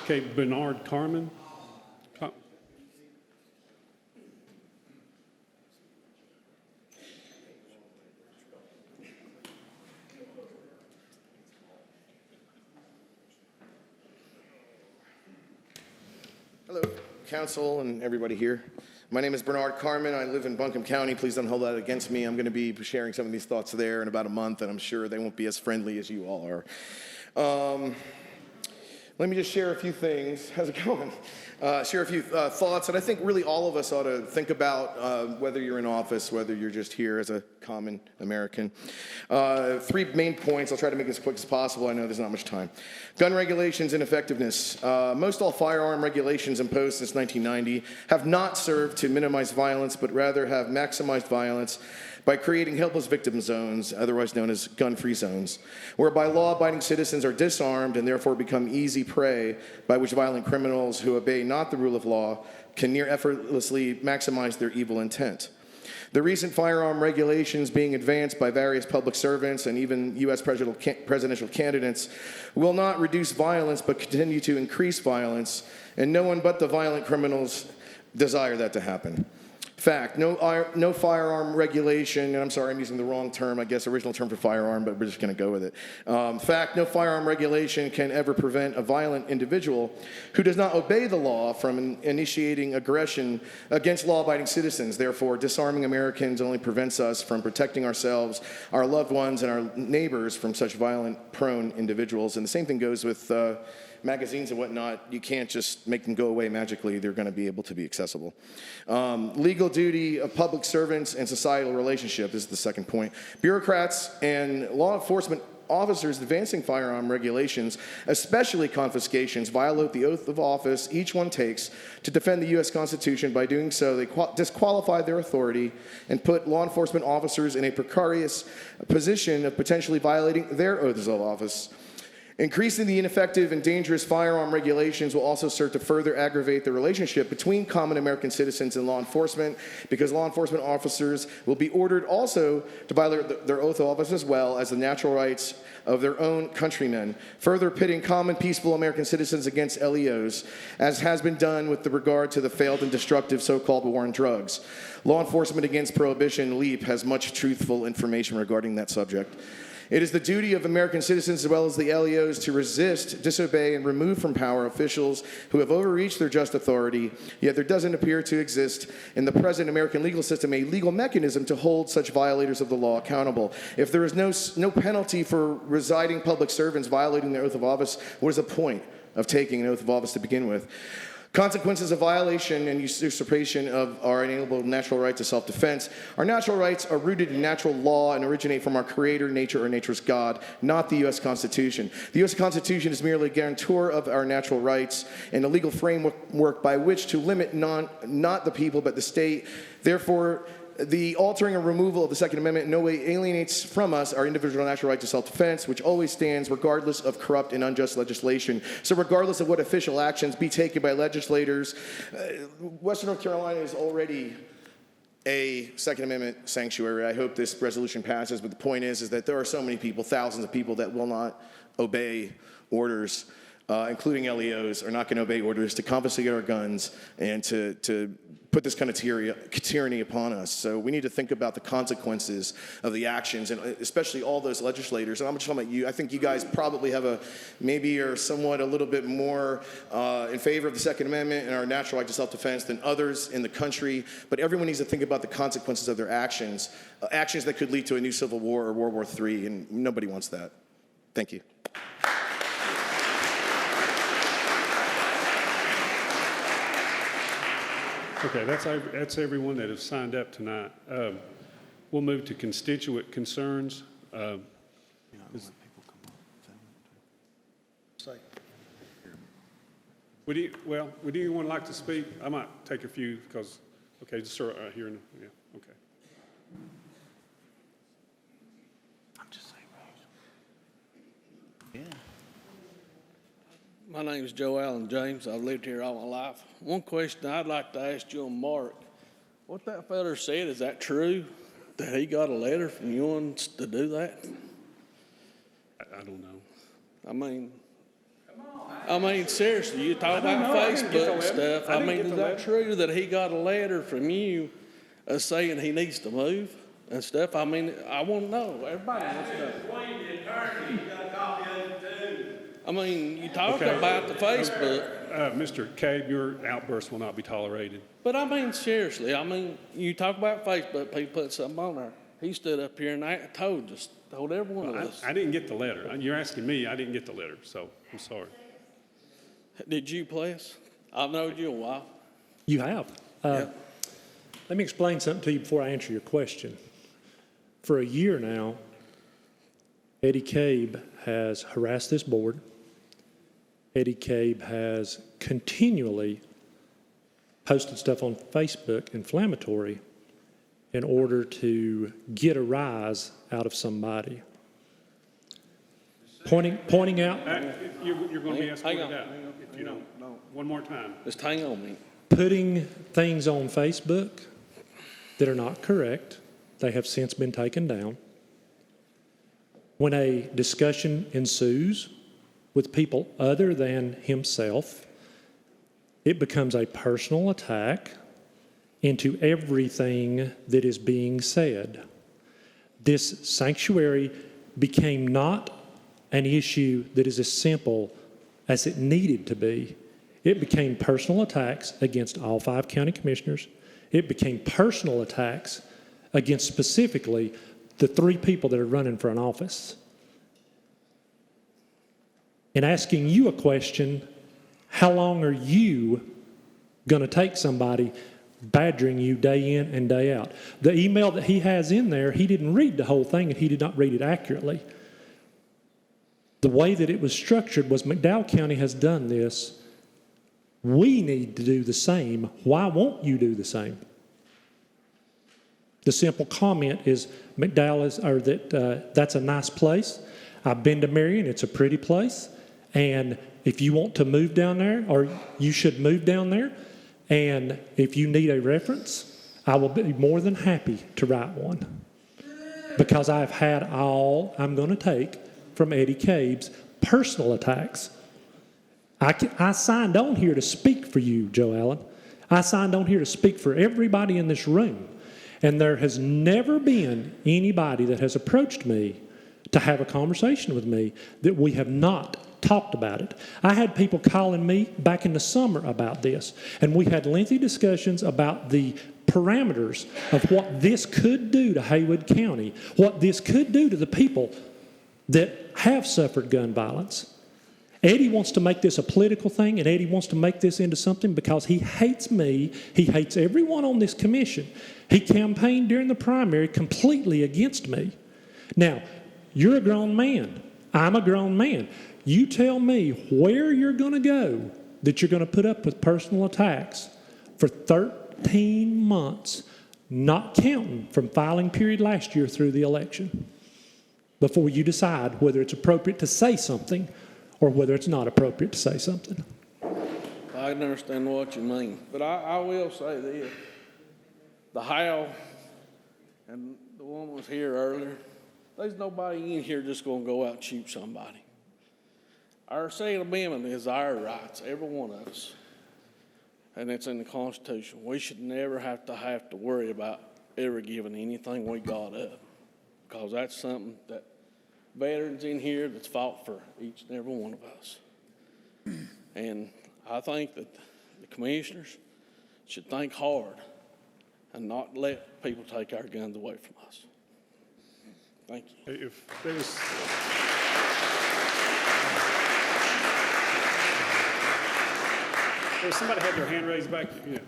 Okay, Bernard Carmen. Hello, council and everybody here. My name is Bernard Carmen. I live in Buncombe County. Please don't hold that against me. I'm going to be sharing some of these thoughts there in about a month, and I'm sure they won't be as friendly as you all are. Let me just share a few things. How's it going? Share a few thoughts that I think really all of us ought to think about, whether you're in office, whether you're just here as a common American. 3 main points. I'll try to make it as quick as possible. I know there's not much time. Gun regulations and effectiveness. Most all firearm regulations imposed since 1990 have not served to minimize violence, but rather have maximized violence by creating helpless victim zones, otherwise known as gun-free zones, whereby law-abiding citizens are disarmed and therefore become easy prey by which violent criminals who obey not the rule of law can near effortlessly maximize their evil intent. The recent firearm regulations being advanced by various public servants and even U.S. presidential candidates will not reduce violence but continue to increase violence, and no one but the violent criminals desire that to happen. Fact, no firearm regulation, and I'm sorry, I'm using the wrong term, I guess, original term for firearm, but we're just going to go with it. Fact, no firearm regulation can ever prevent a violent individual who does not obey the law from initiating aggression against law-abiding citizens. Therefore, disarming Americans only prevents us from protecting ourselves, our loved ones, and our neighbors from such violent-prone individuals. And the same thing goes with magazines and whatnot. You can't just make them go away magically. They're going to be able to be accessible. Legal duty of public servants and societal relationship is the second point. Bureaucrats and law enforcement officers advancing firearm regulations, especially confiscations, violate the oath of office each one takes to defend the U.S. Constitution. By doing so, they disqualify their authority and put law enforcement officers in a precarious position of potentially violating their oaths of office. Increasing the ineffective and dangerous firearm regulations will also serve to further aggravate the relationship between common American citizens and law enforcement, because law enforcement officers will be ordered also to violate their oath of office as well as the natural rights of their own countrymen, further pitting common peaceful American citizens against LEOs, as has been done with regard to the failed and destructive so-called war on drugs. Law Enforcement Against Prohibition, LEAP, has much truthful information regarding that subject. It is the duty of American citizens as well as the LEOs to resist, disobey, and remove from power officials who have overreached their just authority, yet there doesn't appear to exist in the present American legal system a legal mechanism to hold such violators of the law accountable. If there is no penalty for residing public servants violating their oath of office, what is the point of taking an oath of office to begin with? Consequences of violation and usurpation of our inalienable natural right to self-defense. Our natural rights are rooted in natural law and originate from our Creator, nature, or nature's God, not the U.S. Constitution. The U.S. Constitution is merely a guarantor of our natural rights and a legal framework by which to limit not the people but the state. Therefore, the altering or removal of the Second Amendment in no way alienates from us our individual natural right to self-defense, which always stands regardless of corrupt and unjust legislation. So regardless of what official actions be taken by legislators, Western North Carolina is already a Second Amendment sanctuary. I hope this resolution passes, but the point is that there are so many people, thousands of people, that will not obey orders, including LEOs, are not going to obey orders to confiscate our guns and to put this kind of tyranny upon us. So we need to think about the consequences of the actions, and especially all those legislators. And I'm just talking about you. I think you guys probably have maybe are somewhat a little bit more in favor of the Second Amendment and our natural right to self-defense than others in the country. But everyone needs to think about the consequences of their actions, actions that could lead to a new civil war or World War III, and nobody wants that. Thank you. Okay, that's everyone that has signed up tonight. We'll move to constituent concerns. Would anyone like to speak? I might take a few because, okay, just start right here. Yeah, okay. I'm just saying. Yeah. My name is Joe Allen James. I've lived here all my life. One question I'd like to ask you and Mark, what that fella said, is that true? That he got a letter from you to do that? I don't know. I mean, seriously, you talk about Facebook stuff. I mean, is that true that he got a letter from you saying he needs to move and stuff? I mean, I want to know. Everybody wants to know. I mean, you talk about the Facebook. Mr. Cabe, your outburst will not be tolerated. But I mean, seriously, you talk about Facebook, people put something on there. He stood up here and told every one of us. I didn't get the letter. You're asking me, I didn't get the letter, so I'm sorry. Did you, please? I've known you a while. You have. Yeah. Let me explain something to you before I answer your question. For a year now, Eddie Cabe has harassed this board. Eddie Cabe has continually posted stuff on Facebook, inflammatory, in order to get a rise out of somebody. Pointing out... You're going to be asked to point it out. If you don't, one more time. Just hang on me. Putting things on Facebook that are not correct. They have since been taken down. When a discussion ensues with people other than himself, it becomes a personal attack into everything that is being said. This sanctuary became not an issue that is as simple as it needed to be. It became personal attacks against all 5 county commissioners. It became personal attacks against specifically the 3 people that are running for an office. In asking you a question, how long are you going to take somebody badgering you day in and day out? The email that he has in there, he didn't read the whole thing and he did not read it accurately. The way that it was structured was McDowell County has done this. We need to do the same. Why won't you do the same? The simple comment is that's a nice place. I've been to Marion. It's a pretty place. And if you want to move down there, or you should move down there, and if you need a reference, I will be more than happy to write one. Because I've had all I'm going to take from Eddie Cabe's personal attacks. I signed on here to speak for you, Joe Allen. I signed on here to speak for everybody in this room. And there has never been anybody that has approached me to have a conversation with me that we have not talked about it. I had people calling me back in the summer about this, and we had lengthy discussions about the parameters of what this could do to Haywood County, what this could do to the people that have suffered gun violence. Eddie wants to make this a political thing, and Eddie wants to make this into something because he hates me. He hates everyone on this commission. He campaigned during the primary completely against me. Now, you're a grown man. I'm a grown man. You tell me where you're going to go that you're going to put up with personal attacks for 13 months, not counting from filing period last year through the election, before you decide whether it's appropriate to say something or whether it's not appropriate to say something. I can understand what you mean, but I will say this. The how, and the woman was here earlier, there's nobody in here just going to go out and shoot somebody. Our Second Amendment is our rights, every one of us, and it's in the Constitution. We should never have to worry about ever giving anything we got up, because that's something that veterans in here that's fought for each and every one of us. And I think that the commissioners should think hard and not let people take our guns away from us. Thank you. If there was... If somebody had their hand raised back, yeah.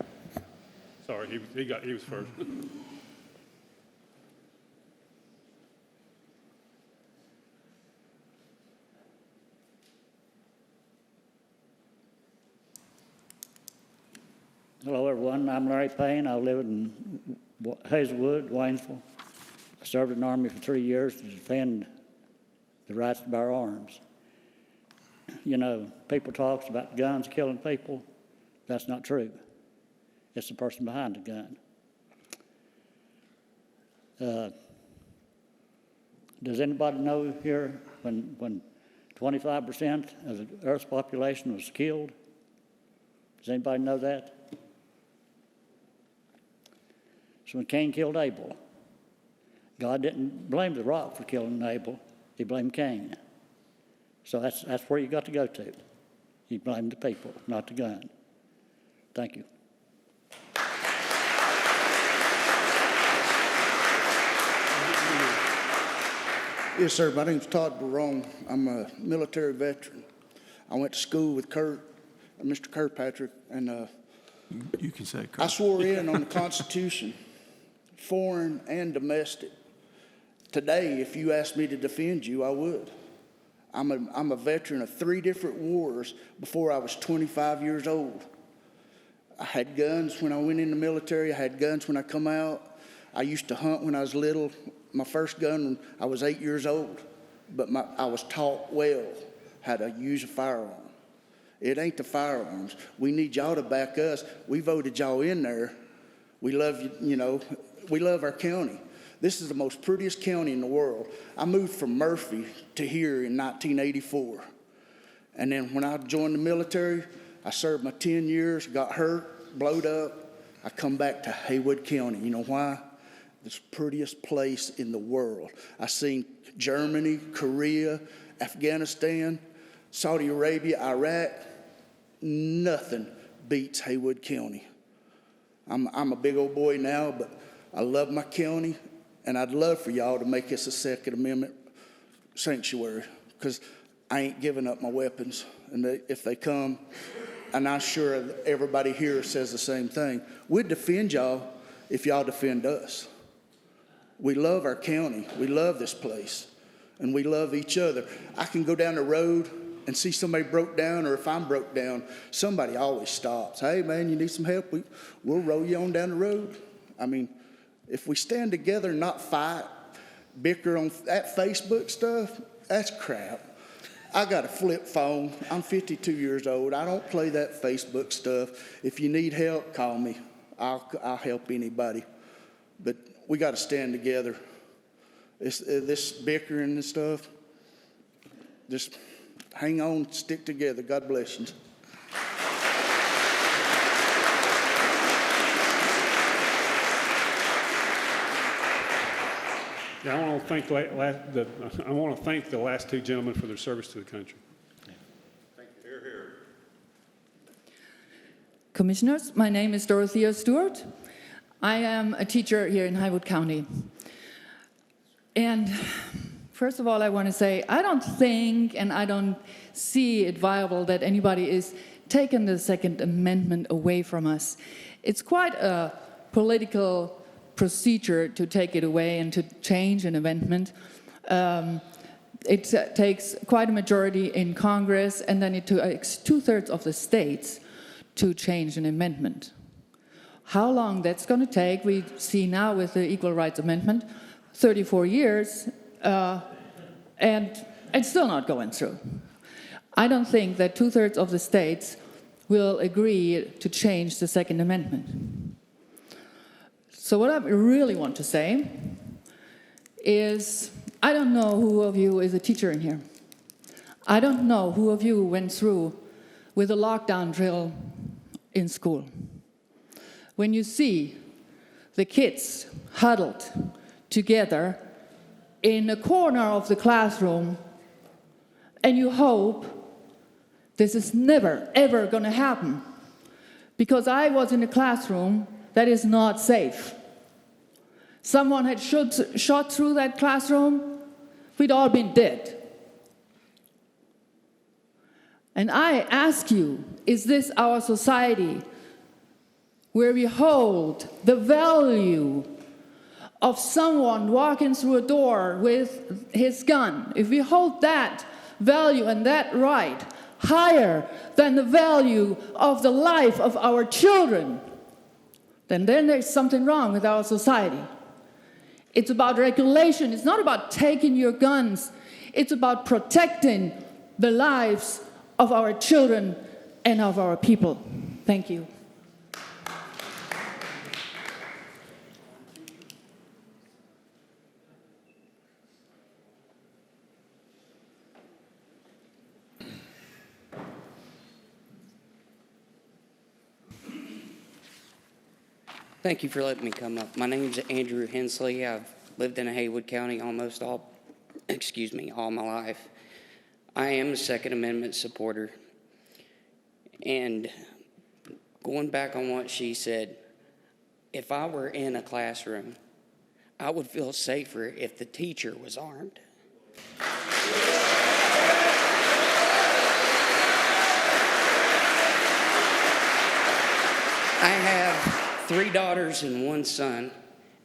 Sorry, he was first. Hello, everyone. I'm Larry Payne. I live in Haywood, Waynesville. I served in the Army for 3 years to defend the rights to bear arms. You know, people talk about guns killing people. That's not true. It's the person behind the gun. Does anybody know here when 25% of the Earth's population was killed? Does anybody know that? So when Cain killed Abel, God didn't blame the rock for killing Abel. He blamed Cain. So that's where you got to go to. You blame the people, not the gun. Thank you. Yes, sir. My name's Todd Barone. I'm a military veteran. I went to school with Mr. Kirkpatrick, and you can say Kurt. I swore in on the Constitution, foreign and domestic. Today, if you asked me to defend you, I would. I'm a veteran of 3 different wars before I was 25 years old. I had guns when I went in the military. I had guns when I come out. I used to hunt when I was little. My first gun when I was 8 years old. But I was taught well how to use a firearm. It ain't the firearms. We need y'all to back us. We voted y'all in there. We love you, you know. We love our county. This is the most prettiest county in the world. I moved from Murphy to here in 1984. And then when I joined the military, I served my 10 years, got hurt, blowed up. I come back to Haywood County. You know why? It's the prettiest place in the world. I seen Germany, Korea, Afghanistan, Saudi Arabia, Iraq. Nothing beats Haywood County. I'm a big old boy now, but I love my county, and I'd love for y'all to make this a Second Amendment sanctuary, because I ain't giving up my weapons. And if they come, and I'm sure everybody here says the same thing, we'd defend y'all if y'all defend us. We love our county. We love this place, and we love each other. I can go down the road and see somebody broke down, or if I'm broke down, somebody always stops. Hey, man, you need some help? We'll roll you on down the road. I mean, if we stand together and not fight, bicker on that Facebook stuff, that's crap. I got a flip phone. I'm 52 years old. I don't play that Facebook stuff. If you need help, call me. I'll help anybody. But we got to stand together. This bickering and stuff, just hang on, stick together. God bless you. Yeah, I want to thank the last 2 gentlemen for their service to the country. Thank you. Hear, hear. Commissioners, my name is Dorothea Stewart. I am a teacher here in Haywood County. And First of all, I want to say I don't think and I don't see it viable that anybody is taking the Second Amendment away from us. It's quite a political procedure to take it away and to change an amendment. It takes quite a majority in Congress, and then it takes 2/3 of the states to change an amendment. How long that's going to take, we see now with the Equal Rights Amendment, 34 years, and it's still not going through. I don't think that 2/3 of the states will agree to change the Second Amendment. So what I really want to say is, I don't know who of you is a teacher in here. I don't know who of you went through with a lockdown drill in school. When you see the kids huddled together in a corner of the classroom, and you hope this is never, ever going to happen, because I was in a classroom that is not safe. Someone had shot through that classroom, we'd all been dead. And I ask you, is this our society where we hold the value of someone walking through a door with his gun, if we hold that value and that right higher than the value of the life of our children, then there's something wrong with our society. It's about regulation. It's not about taking your guns. It's about protecting the lives of our children and of our people. Thank you. Thank you for letting me come up. My name is Andrew Hensley. I've lived in Haywood County all my life. I am a Second Amendment supporter. And going back on what she said, if I were in a classroom, I would feel safer if the teacher was armed. I have 3 daughters and 1 son,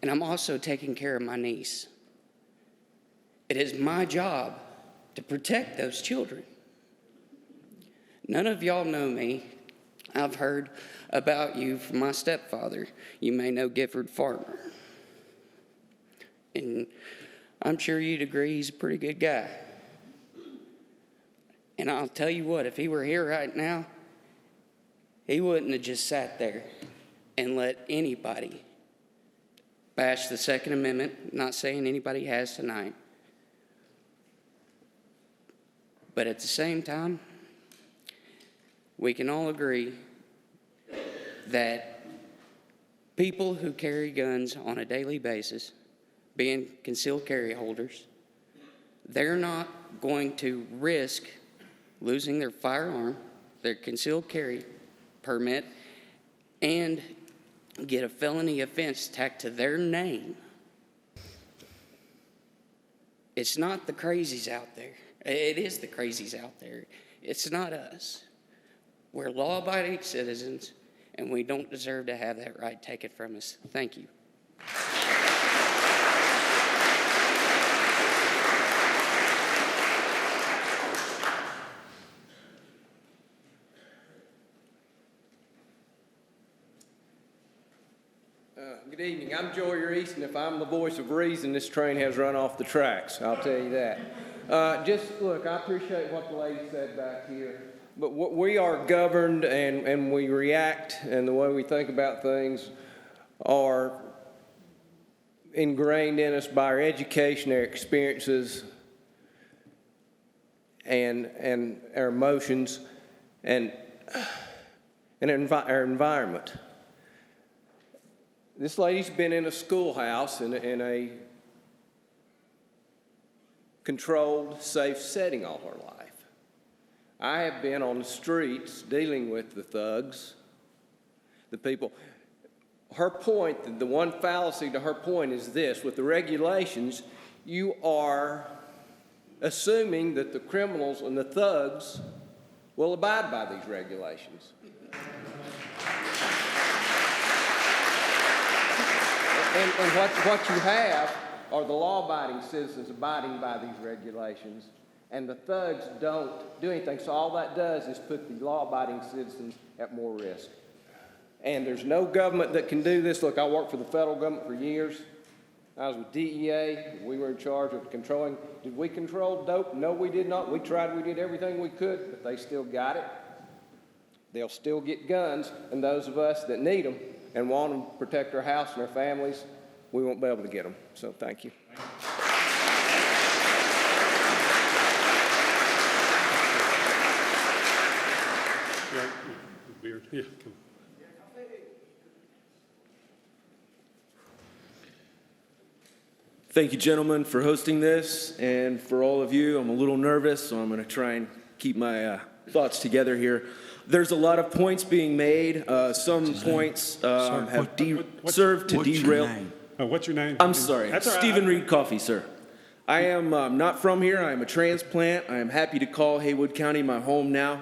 and I'm also taking care of my niece. It is my job to protect those children. None of y'all know me. I've heard about you from my stepfather. You may know Gifford Farmer. And I'm sure you'd agree he's a pretty good guy. And I'll tell you what, if he were here right now, he wouldn't have just sat there and let anybody bash the Second Amendment. Not saying anybody has tonight. But at the same time, we can all agree that people who carry guns on a daily basis, being concealed carry holders, they're not going to risk losing their firearm, their concealed carry permit, and get a felony offense tacked to their name. It's not the crazies out there. It is the crazies out there. It's not us. We're law-abiding citizens, and we don't deserve to have that right taken from us. Thank you. Good evening. I'm Joey Reese, and if I'm the voice of reason, this train has run off the tracks. I'll tell you that. Look, I appreciate what the lady said back here, but we are governed and we react, and the way we think about things are ingrained in us by our education, our experiences, and our emotions, and our environment. This lady's been in a schoolhouse in a controlled, safe setting all her life. I have been on the streets dealing with the thugs, the people. Her point, the one fallacy to her point is this: with the regulations, you are assuming that the criminals and the thugs will abide by these regulations. And what you have are the law-abiding citizens abiding by these regulations, and the thugs don't do anything. So all that does is put the law-abiding citizens at more risk. And there's no government that can do this. Look, I worked for the federal government for years. I was with DEA. We were in charge of controlling. Did we control dope? No, we did not. We tried. We did everything we could, but they still got it. They'll still get guns, and those of us that need them and want them to protect our house and our families, we won't be able to get them. So thank you. Beard. Yeah, come. Thank you, gentlemen, for hosting this, and for all of you. I'm a little nervous, so I'm going to try and keep my thoughts together here. There's a lot of points being made. Some points have served to derail. What's your name? I'm sorry. That's all right. Stephen Reed Coffey, sir. I am not from here. I am a transplant. I am happy to call Haywood County my home now.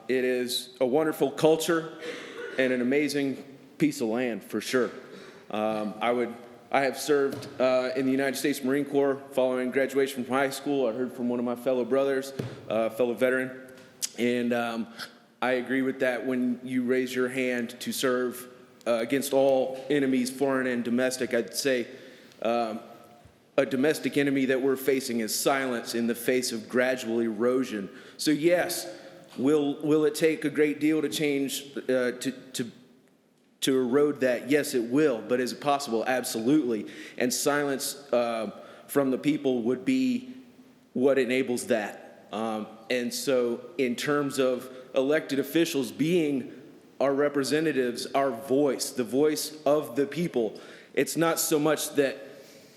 It is a wonderful culture and an amazing piece of land, for sure. I have served in the United States Marine Corps following graduation from high school. I heard from one of my fellow brothers, fellow veteran, and I agree with that when you raise your hand to serve against all enemies, foreign and domestic. I'd say a domestic enemy that we're facing is silence in the face of gradual erosion. So yes, will it take a great deal to change, to erode that? Yes, it will. But is it possible? Absolutely. And silence from the people would be what enables that. And so in terms of elected officials being our representatives, our voice, the voice of the people, it's not so much that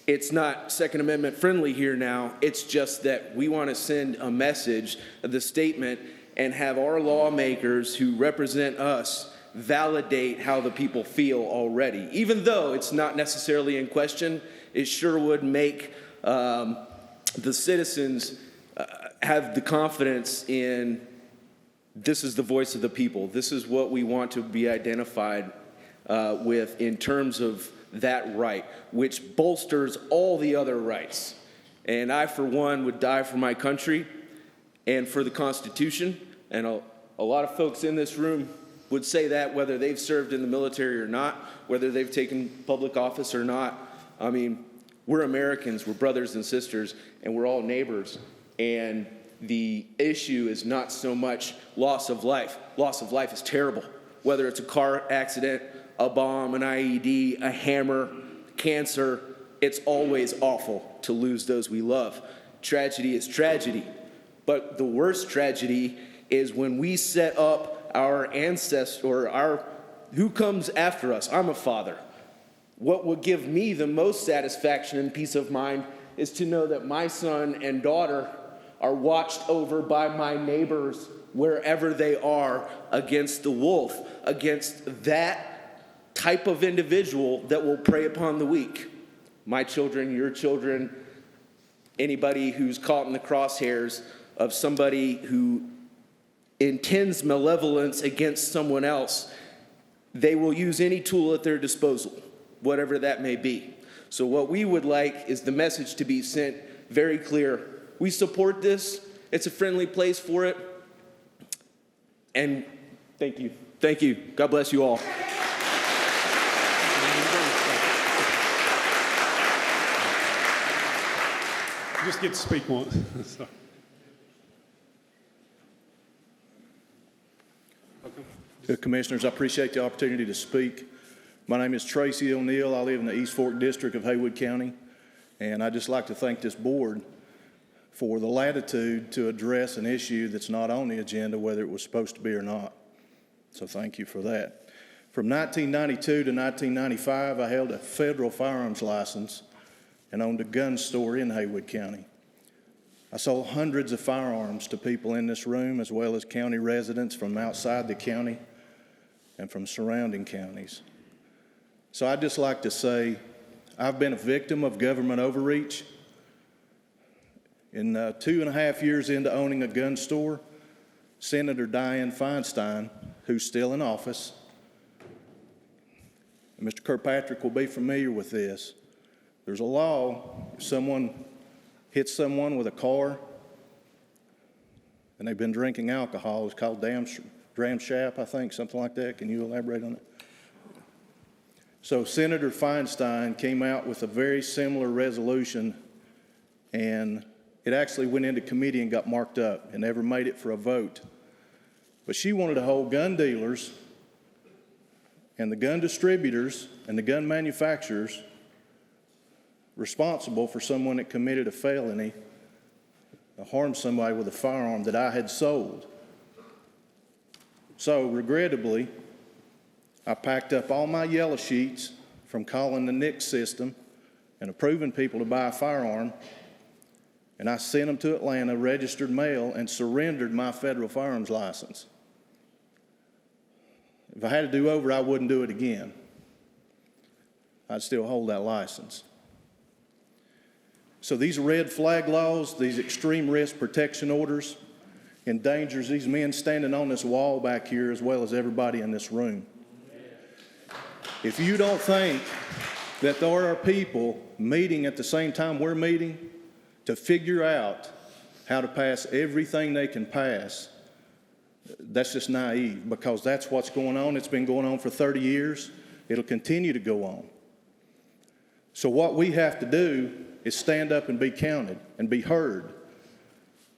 it's not Second Amendment friendly here now. It's just that we want to send a message, the statement, and have our lawmakers who represent us validate how the people feel already. Even though it's not necessarily in question, it sure would make the citizens have the confidence in this is the voice of the people. This is what we want to be identified with in terms of that right, which bolsters all the other rights. And I, for one, would die for my country and for the Constitution. And a lot of folks in this room would say that, whether they've served in the military or not, whether they've taken public office or not. I mean, we're Americans, we're brothers and sisters, and we're all neighbors. And the issue is not so much loss of life. Loss of life is terrible. Whether it's a car accident, a bomb, an IED, a hammer, cancer, it's always awful to lose those we love. Tragedy is tragedy. But the worst tragedy is when we set up our ancestors, or who comes after us. I'm a father. What would give me the most satisfaction and peace of mind is to know that my son and daughter are watched over by my neighbors wherever they are against the wolf, against that type of individual that will prey upon the weak. My children, your children, anybody who's caught in the crosshairs of somebody who intends malevolence against someone else, they will use any tool at their disposal, whatever that may be. So what we would like is the message to be sent very clear. We support this. It's a friendly place for it. And thank you. Thank you. God bless you all. Just get to speak once. Sorry. Commissioners, I appreciate the opportunity to speak. My name is Tracy O'Neill. I live in the East Fork District of Haywood County, and I'd just like to thank this board for the latitude to address an issue that's not on the agenda, whether it was supposed to be or not. So thank you for that. From 1992 to 1995, I held a federal firearms license and owned a gun store in Haywood County. I sold hundreds of firearms to people in this room, as well as county residents from outside the county and from surrounding counties. So I'd just like to say I've been a victim of government overreach. In 2.5 years into owning a gun store, Senator Dianne Feinstein, who's still in office, and Mr. Kirkpatrick will be familiar with this, there's a law, if someone hits someone with a car and they've been drinking alcohol, it's called dram shap, I think, something like that. Can you elaborate on it? So Senator Feinstein came out with a very similar resolution, and it actually went into committee and got marked up and never made it for a vote. But she wanted to hold gun dealers and the gun distributors and the gun manufacturers responsible for someone that committed a felony to harm somebody with a firearm that I had sold. So, regrettably, I packed up all my yellow sheets from calling the NICS system and approving people to buy a firearm, and I sent them to Atlanta, registered mail, and surrendered my federal firearms license. If I had a do-over, I wouldn't do it again. I'd still hold that license. So these red flag laws, these extreme risk protection orders, endangers these men standing on this wall back here as well as everybody in this room. If you don't think that there are people meeting at the same time we're meeting to figure out how to pass everything they can pass, that's just naive, because that's what's going on. It's been going on for 30 years. It'll continue to go on. So what we have to do is stand up and be counted and be heard.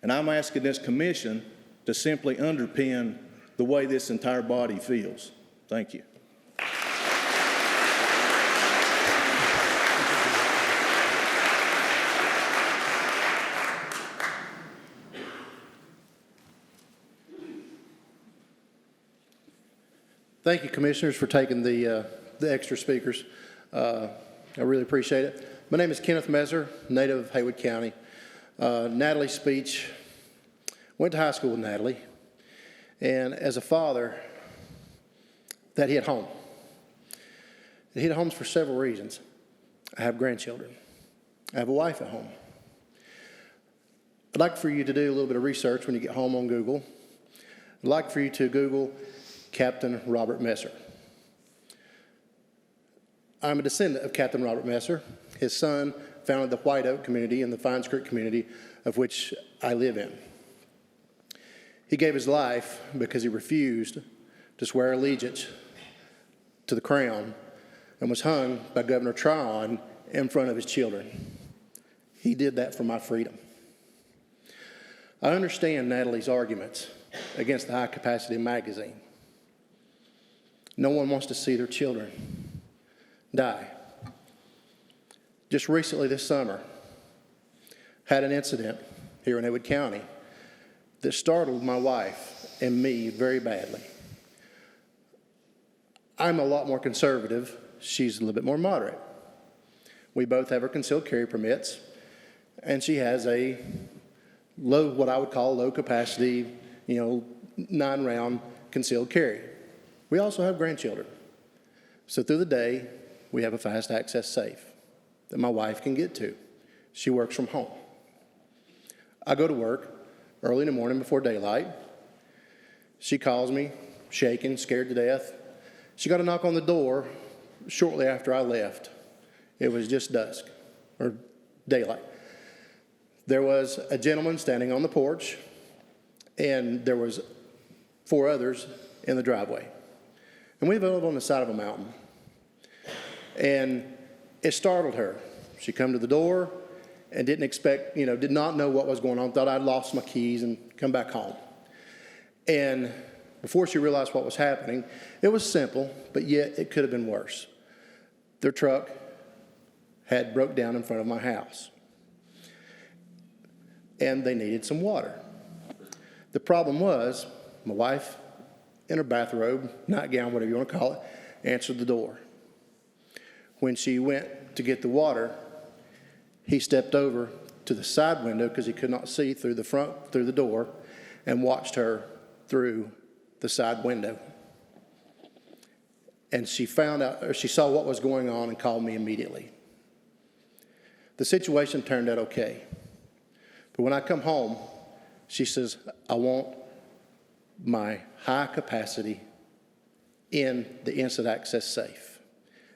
And I'm asking this commission to simply underpin the way this entire body feels. Thank you. Thank you, Commissioners, for taking the extra speakers. I really appreciate it. My name is Kenneth Messer, native of Haywood County. Natalie's speech, went to high school with Natalie, and as a father, that hit home. It hit home for several reasons. I have grandchildren. I have a wife at home. I'd like for you to do a little bit of research when you get home on Google. I'd like for you to Google Captain Robert Messer. I'm a descendant of Captain Robert Messer. His son founded the White Oak community and the Fines Creek community of which I live in. He gave his life because he refused to swear allegiance to the crown and was hung by Governor Tryon in front of his children. He did that for my freedom. I understand Natalie's arguments against the high-capacity magazine. No one wants to see their children die. Just recently this summer, had an incident here in Haywood County that startled my wife and me very badly. I'm a lot more conservative. She's a little bit more moderate. We both have our concealed carry permits, and she has a low, what I would call low capacity, 9-round concealed carry. We also have grandchildren. So through the day, we have a fast access safe that my wife can get to. She works from home. I go to work early in the morning before daylight. She calls me, shaking, scared to death. She got a knock on the door shortly after I left. It was just dusk, or daylight. There was a gentleman standing on the porch, and there was 4 others in the driveway. And we lived on the side of a mountain. And it startled her. She come to the door and didn't expect, did not know what was going on, thought I'd lost my keys and come back home. And before she realized what was happening, it was simple, but yet it could have been worse. Their truck had broke down in front of my house. And they needed some water. The problem was, my wife, in her bathrobe, nightgown, whatever you want to call it, answered the door. When she went to get the water, he stepped over to the side window because he could not see through the door, and watched her through the side window. And she saw what was going on and called me immediately. The situation turned out okay. But when I come home, she says, I want my high capacity in the instant access safe.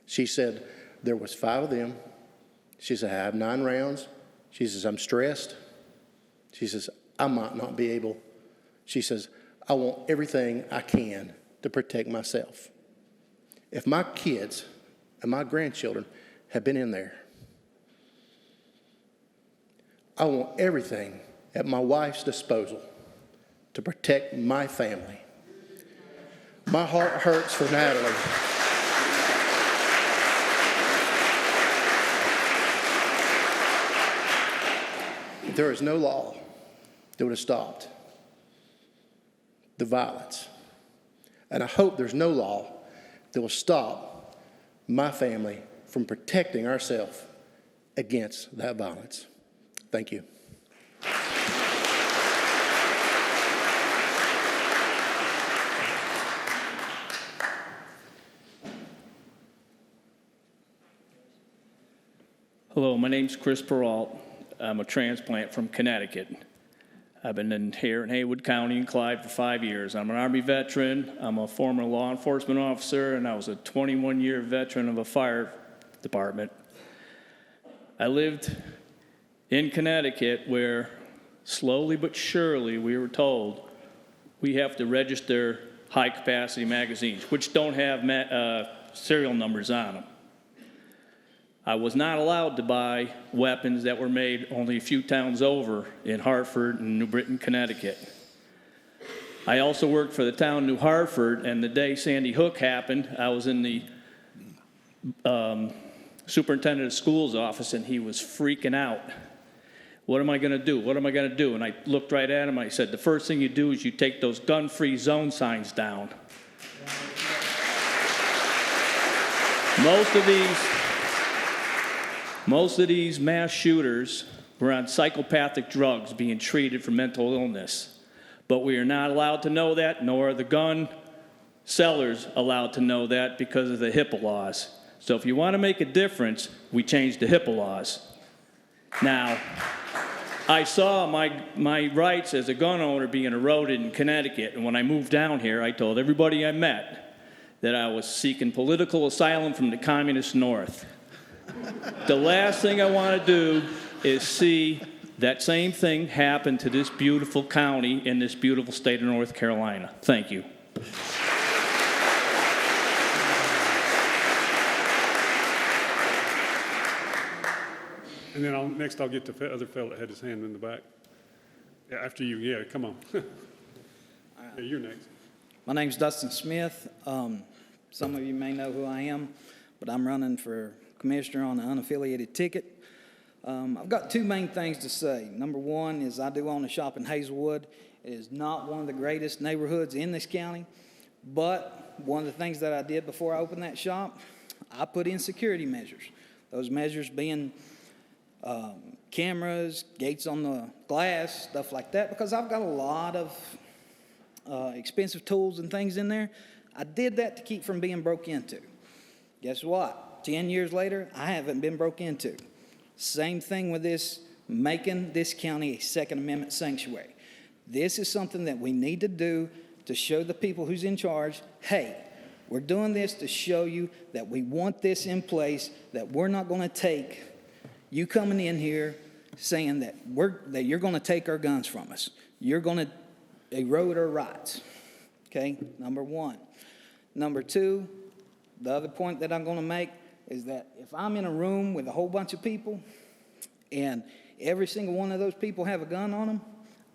She said, there was 5 of them. She said, I have 9 rounds. She says, I'm stressed. She says, I might not be able. She says, I want everything I can to protect myself. If my kids and my grandchildren have been in there, I want everything at my wife's disposal to protect my family. My heart hurts for Natalie. There is no law that would have stopped the violence. And I hope there's no law that will stop my family from protecting ourselves against that violence. Thank you. Hello, my name's Chris Peralt. I'm a transplant from Connecticut. I've been here in Haywood County and Clyde for 5 years. I'm an Army veteran. I'm a former law enforcement officer, and I was a 21-year veteran of a fire department. I lived in Connecticut where slowly but surely we were told we have to register high-capacity magazines, which don't have serial numbers on them. I was not allowed to buy weapons that were made only a few towns over in Hartford and New Britain, Connecticut. I also worked for the town of New Hartford, and the day Sandy Hook happened, I was in the superintendent of schools office, and he was freaking out. What am I going to do? What am I going to do? And I looked right at him. I said, the first thing you do is you take those gun-free zone signs down. Most of these mass shooters were on psychopathic drugs being treated for mental illness. But we are not allowed to know that, nor are the gun sellers allowed to know that because of the HIPAA laws. So if you want to make a difference, we change the HIPAA laws. Now, I saw my rights as a gun owner being eroded in Connecticut, and when I moved down here, I told everybody I met that I was seeking political asylum from the communist North. The last thing I want to do is see that same thing happen to this beautiful county in this beautiful state of North Carolina. Thank you. And then next I'll get to the other fellow that had his hand in the back. Yeah, after you, yeah, come on. Yeah, you're next. My name's Dustin Smith. Some of you may know who I am, but I'm running for commissioner on an unaffiliated ticket. I've got 2 main things to say. Number one is I do own a shop in Haywood. It is not one of the greatest neighborhoods in this county, but one of the things that I did before I opened that shop, I put in security measures. Those measures being cameras, gates on the glass, stuff like that, because I've got a lot of expensive tools and things in there. I did that to keep from being broke into. Guess what? 10 years later, I haven't been broke into. Same thing with this, making this county a Second Amendment sanctuary. This is something that we need to do to show the people who's in charge, hey, we're doing this to show you that we want this in place, that we're not going to take you coming in here saying that you're going to take our guns from us. You're going to erode our rights. Okay, number one. Number two, the other point that I'm going to make is that if I'm in a room with a whole bunch of people and every single one of those people have a gun on them,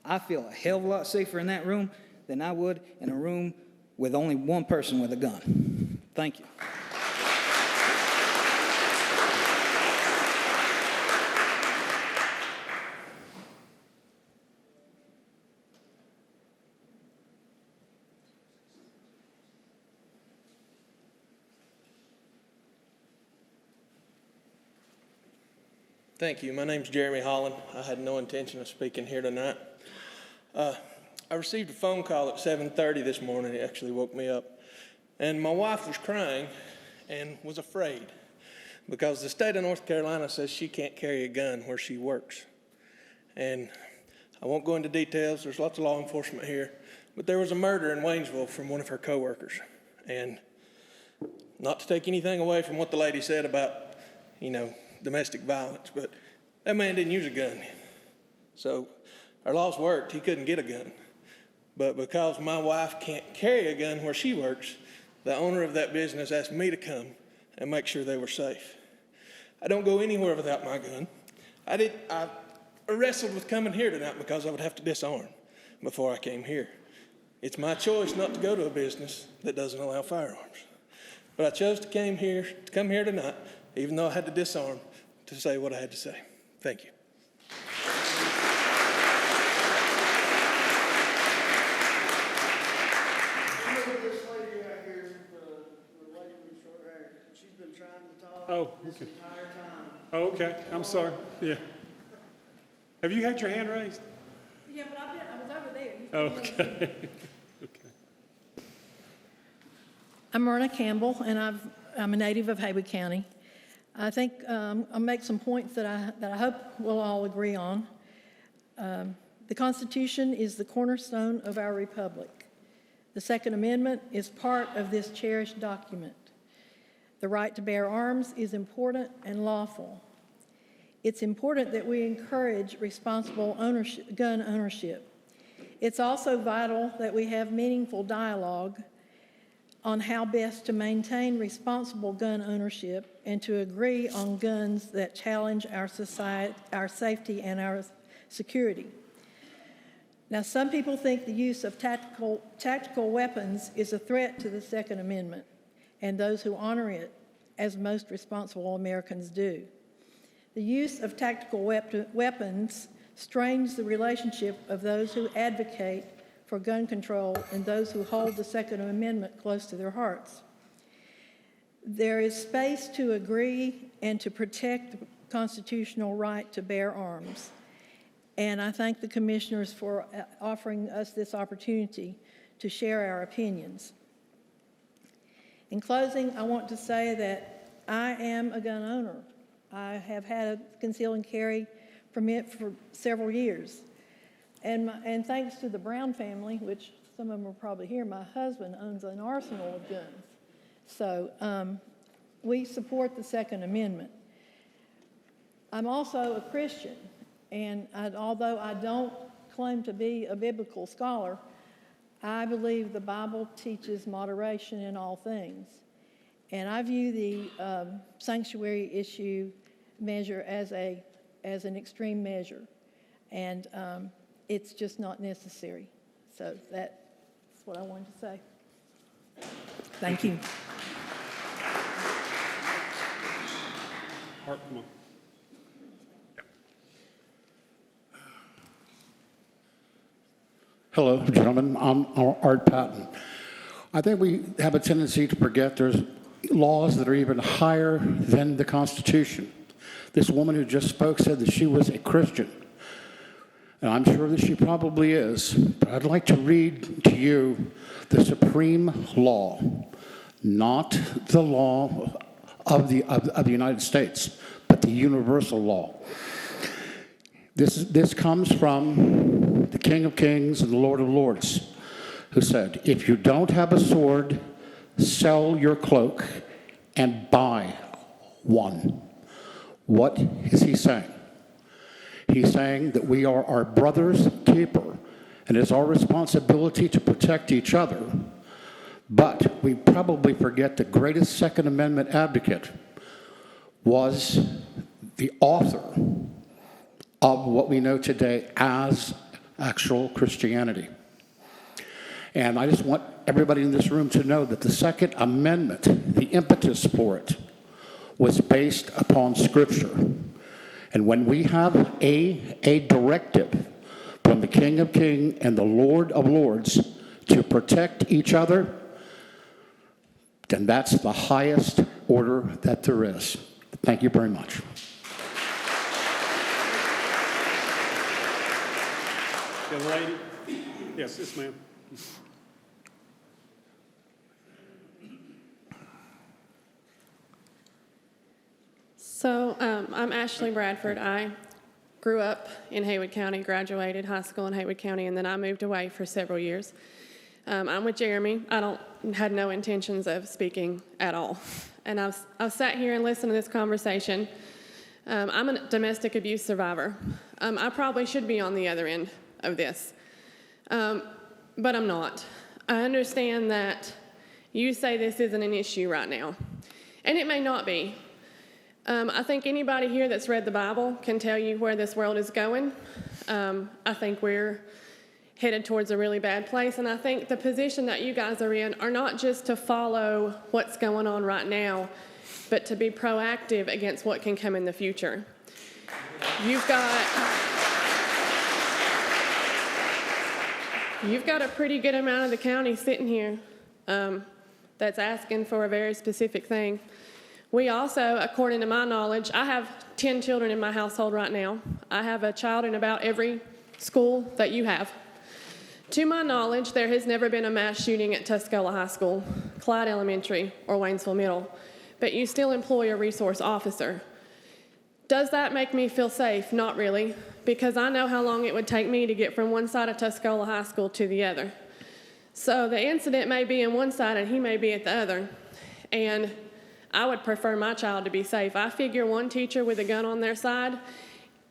I feel a hell of a lot safer in that room than I would in a room with only one person with a gun. Thank you. Thank you. My name's Jeremy Holland. I had no intention of speaking here tonight. I received a phone call at 7:30 this morning. It actually woke me up. And my wife was crying and was afraid because the state of North Carolina says she can't carry a gun where she works. And I won't go into details. There's lots of law enforcement here. But there was a murder in Waynesville from one of her coworkers. And not to take anything away from what the lady said about, domestic violence, but that man didn't use a gun. So our laws worked. He couldn't get a gun. But because my wife can't carry a gun where she works, the owner of that business asked me to come and make sure they were safe. I don't go anywhere without my gun. I wrestled with coming here tonight because I would have to disarm before I came here. It's my choice not to go to a business that doesn't allow firearms. But I chose to come here tonight, even though I had to disarm, to say what I had to say. Thank you. Oh, okay. Oh, okay. I'm sorry. Yeah. Have you had your hand raised? Yeah, but I was over there. Okay. I'm Myrna Campbell, and I'm a native of Haywood County. I think I'll make some points that I hope we'll all agree on. The Constitution is the cornerstone of our republic. The Second Amendment is part of this cherished document. The right to bear arms is important and lawful. It's important that we encourage responsible gun ownership. It's also vital that we have meaningful dialogue on how best to maintain responsible gun ownership and to agree on guns that challenge our society, our safety, and our security. Now, some people think the use of tactical weapons is a threat to the Second Amendment and those who honor it, as most responsible Americans do. The use of tactical weapons strains the relationship of those who advocate for gun control and those who hold the Second Amendment close to their hearts. There is space to agree and to protect the constitutional right to bear arms. And I thank the commissioners for offering us this opportunity to share our opinions. In closing, I want to say that I am a gun owner. I have had a conceal and carry permit for several years. And thanks to the Brown family, which some of them are probably here, my husband owns an arsenal of guns. So we support the Second Amendment. I'm also a Christian, and although I don't claim to be a biblical scholar, I believe the Bible teaches moderation in all things. And I view the sanctuary issue measure as an extreme measure. And it's just not necessary. So that's what I wanted to say. Thank you. Art, come on. Hello, gentlemen. I'm Art Patton. I think we have a tendency to forget there's laws that are even higher than the Constitution. This woman who just spoke said that she was a Christian. And I'm sure that she probably is. But I'd like to read to you the supreme law, not the law of the United States, but the universal law. This comes from the King of Kings and the Lord of Lords, who said, if you don't have a sword, sell your cloak and buy one. What is he saying? He's saying that we are our brother's keeper, and it's our responsibility to protect each other. But we probably forget the greatest Second Amendment advocate was the author of what we know today as actual Christianity. And I just want everybody in this room to know that the Second Amendment, the impetus for it, was based upon Scripture. And when we have a directive from the King of Kings and the Lord of Lords to protect each other, then that's the highest order that there is. Thank you very much. Young lady? Yes, ma'am. So I'm Ashley Bradford. I grew up in Haywood County, graduated high school in Haywood County, and then I moved away for several years. I'm with Jeremy. Had no intentions of speaking at all. And I've sat here and listened to this conversation. I'm a domestic abuse survivor. I probably should be on the other end of this, but I'm not. I understand that you say this isn't an issue right now, and it may not be. I think anybody here that's read the Bible can tell you where this world is going. I think we're headed towards a really bad place, and I think the position that you guys are in are not just to follow what's going on right now, but to be proactive against what can come in the future. You've got a pretty good amount of the county sitting here that's asking for a very specific thing. We also, according to my knowledge, I have 10 children in my household right now. I have a child in about every school that you have. To my knowledge, there has never been a mass shooting at Tuscola High School, Clyde Elementary, or Waynesville Middle, but you still employ a resource officer. Does that make me feel safe? Not really, because I know how long it would take me to get from one side of Tuscola High School to the other. So the incident may be in one side and he may be at the other, and I would prefer my child to be safe. I figure one teacher with a gun on their side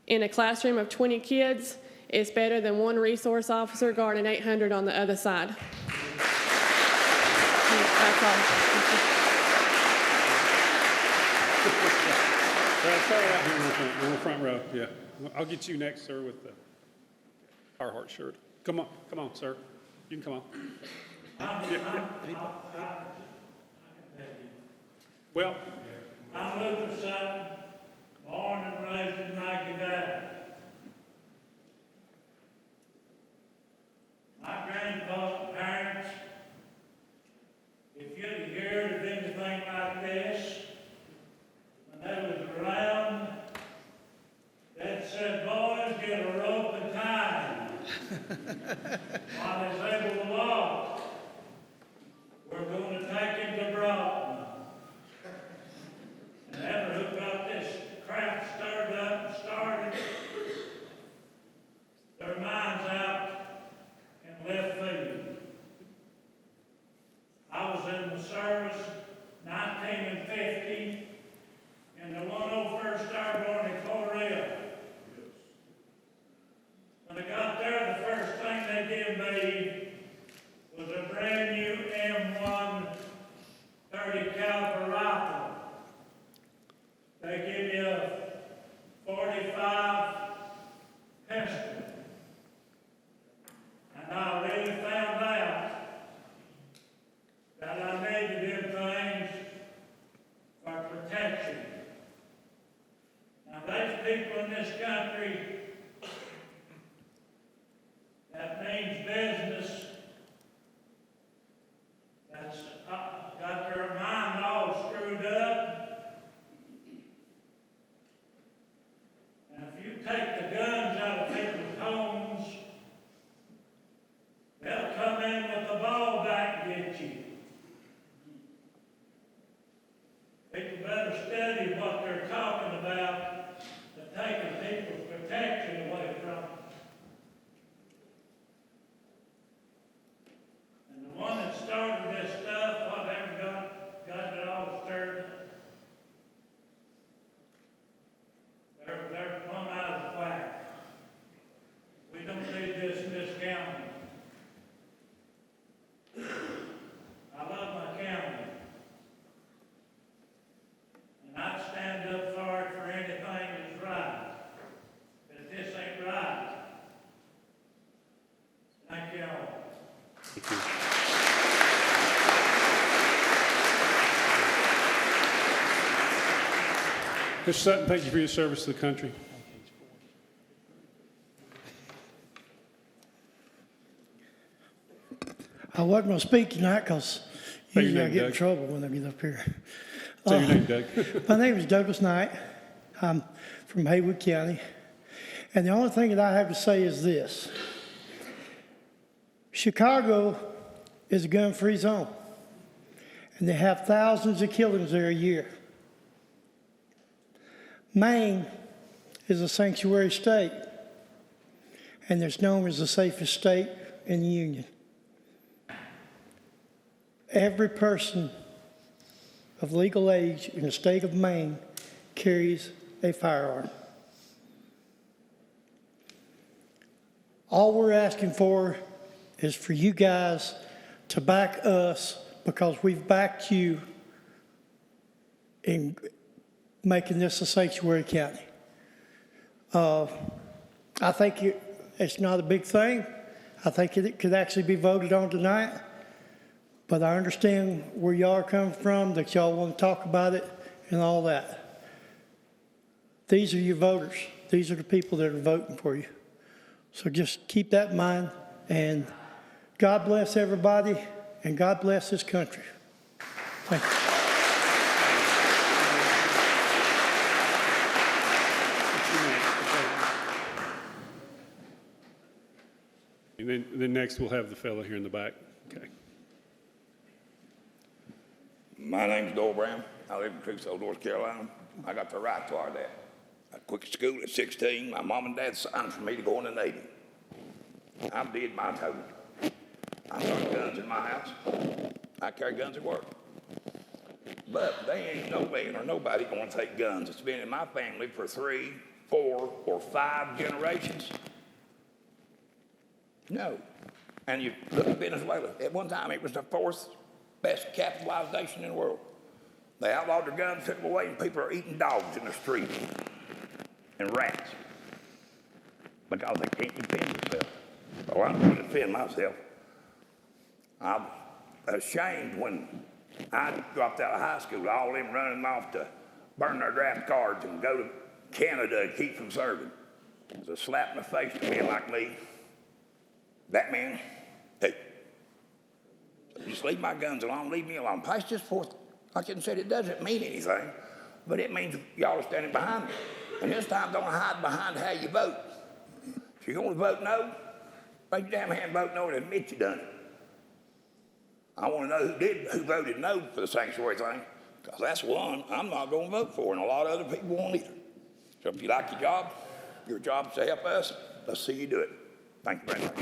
in a classroom of 20 kids is better than one resource officer guarding 800 on the other side. That's all. Well, start out here in the front row. Yeah, I'll get you next, sir, with the Carhartt shirt. Come on, sir. You can come on. Well, I'm Lucas Sutton, born and raised in Nike Valley. My grandparents, if you'd have heard of anything like this, when they was around, they'd said, boys, get a rope and tie him. While he's able to walk, we're going to take him to Broughton. And ever who got this crap stirred up and started, their minds out in left field. I was in the service 1950 in the 101st Airborne in Korea. When I got there, the first thing they gave me was a brand new M1 30 caliber rifle. They give you a 45 pistol. And I really found out that I needed them things for protection. Now, there's people in this country that means business that's got their mind all screwed up. And if you take the guns out of people's homes, they'll come in with a ball bat and get you. People better study what they're talking about to taking people's protection away from them. And the one that started this stuff, whatever got it all stirred, they're plumb out of whack. We don't need this in this county. I love my county. And I'd stand up for it for anything that's right. But if this ain't right, thank you all. Thank you. Mr. Sutton, thank you for your service to the country. I wasn't going to speak tonight because Say your usually I name, get in Doug. trouble when I get up here. Say your name, Doug. My name is Douglas Knight. I'm from Haywood County. And the only thing that I have to say is this. Chicago is a gun-free zone. And they have thousands of killings there a year. Maine is a sanctuary state, and it's known as the safest state in the Union. Every person of legal age in the state of Maine carries a firearm. All we're asking for is for you guys to back us, because we've backed you in making this a sanctuary county. I think it's not a big thing. I think it could actually be voted on tonight. But I understand where y'all are coming from, that y'all want to talk about it and all that. These are your voters. These are the people that are voting for you. So just keep that in mind, and God bless everybody, and God bless this country. Thank you. And then next we'll have the fellow here in the back. Okay. My name's Dole Brown. I live in Crusoe, North Carolina. I got the right to our dad. I quit school at 16. My mom and dad signed for me to go in the Navy. I did my total. I got guns in my house. I carry guns at work. But they ain't no man or nobody going to take guns. It's been in my family for 3, 4, or 5 generations. No. And you look at Venezuela. At one time, it was the 4th best capitalized nation in the world. They outlawed their guns, took them away, and people are eating dogs in the street and rats because they can't defend themselves. Well, I'm going to defend myself. I'm ashamed when I dropped out of high school, all them running off to burn their draft cards and go to Canada and keep from serving. It was a slap in the face to men like me. That man, hey, just leave my guns alone, leave me alone. Pass this forth. Like I said, it doesn't mean anything, but it means y'all are standing behind me. And this time, don't hide behind how you vote. If you're going to vote no, raise your damn hand, vote no, and admit you done it. I want to know who voted no for the sanctuary thing, because that's one I'm not going to vote for, and a lot of other people won't either. So if you like your job is to help us, let's see you do it. Thank you very much.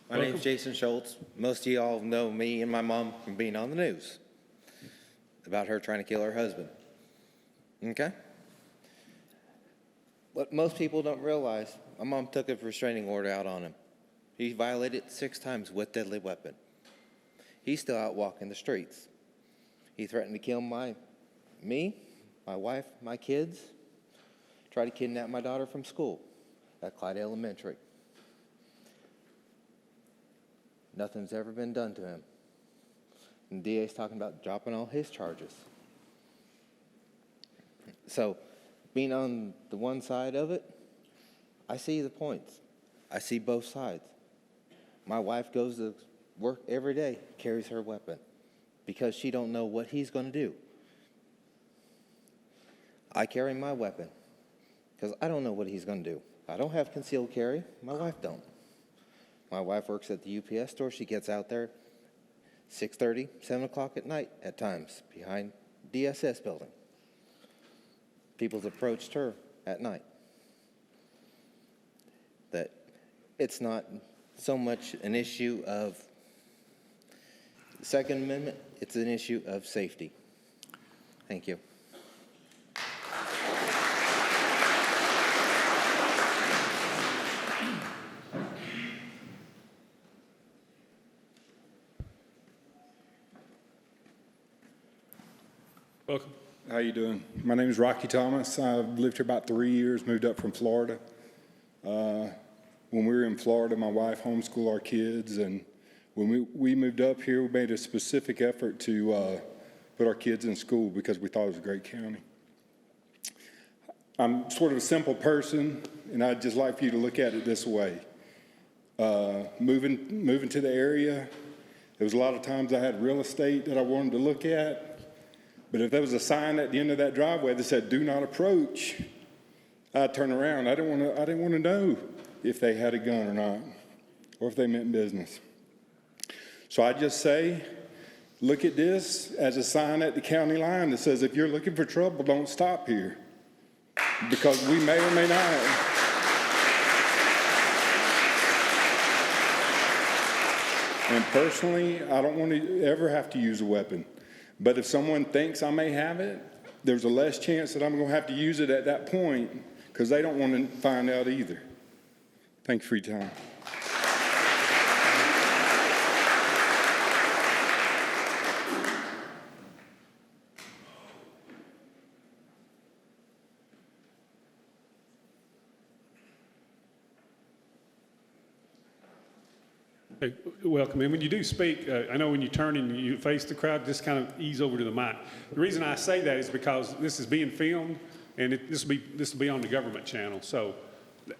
My name's Jason Schultz. Most of y'all know me and my mom from being on the news about her trying to kill her husband. Okay? What most people don't realize, my mom took a restraining order out on him. He violated 6 times with deadly weapon. He's still out walking the streets. He threatened to kill me, my wife, my kids, tried to kidnap my daughter from school at Clyde Elementary. Nothing's ever been done to him. And the DA's talking about dropping all his charges. So, being on the one side of it, I see the points. I see both sides. My wife goes to work every day, carries her weapon, because she don't know what he's going to do. I carry my weapon, because I don't know what he's going to do. I don't have concealed carry. My wife don't. My wife works at the UPS store. She gets out there 6:30, 7 o'clock at night at times behind DSS building. People's approached her at night. That it's not so much an issue of the Second Amendment, it's an issue of safety. Thank you. Welcome. How you doing? My name is Rocky Thomas. I've lived here about 3 years, moved up from Florida. When we were in Florida, my wife homeschooled our kids, and when we moved up here, we made a specific effort to put our kids in school because we thought it was a great county. I'm sort of a simple person, and I'd just like for you to look at it this way. Moving to the area, there was a lot of times I had real estate that I wanted to look at. But if there was a sign at the end of that driveway that said, "Do not approach," I'd turn around. I didn't want to know. if they had a gun or not, or if they meant business. So I just say, look at this as a sign at the county line that says, if you're looking for trouble, don't stop here. Because we may or may not. And personally, I don't want to ever have to use a weapon. But if someone thinks I may have it, there's a less chance that I'm going to have to use it at that point because they don't want to find out either. Thanks for your time. Hey, welcome. And when you do speak, I know when you turn and you face the crowd, just kind of ease over to the mic. The reason I say that is because this is being filmed, and this will be on the government channel. So,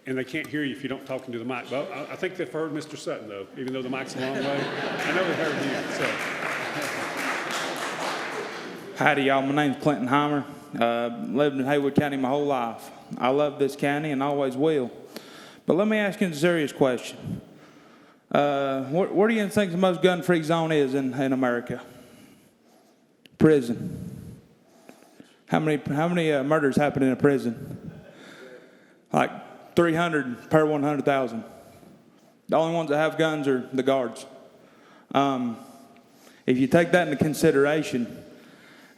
and they can't hear you if you don't talk into the mic. But I think they've heard Mr. Sutton, though, even though the mic's a long way. I know they heard you. So. Howdy, y'all. My name's Clinton Heimer. Lived in Haywood County my whole life. I love this county and always will. But let me ask you a serious question. Where do you think the most gun-free zone is in America? Prison. How many murders happen in a prison? Like 300 per 100,000. The only ones that have guns are the guards. If you take that into consideration,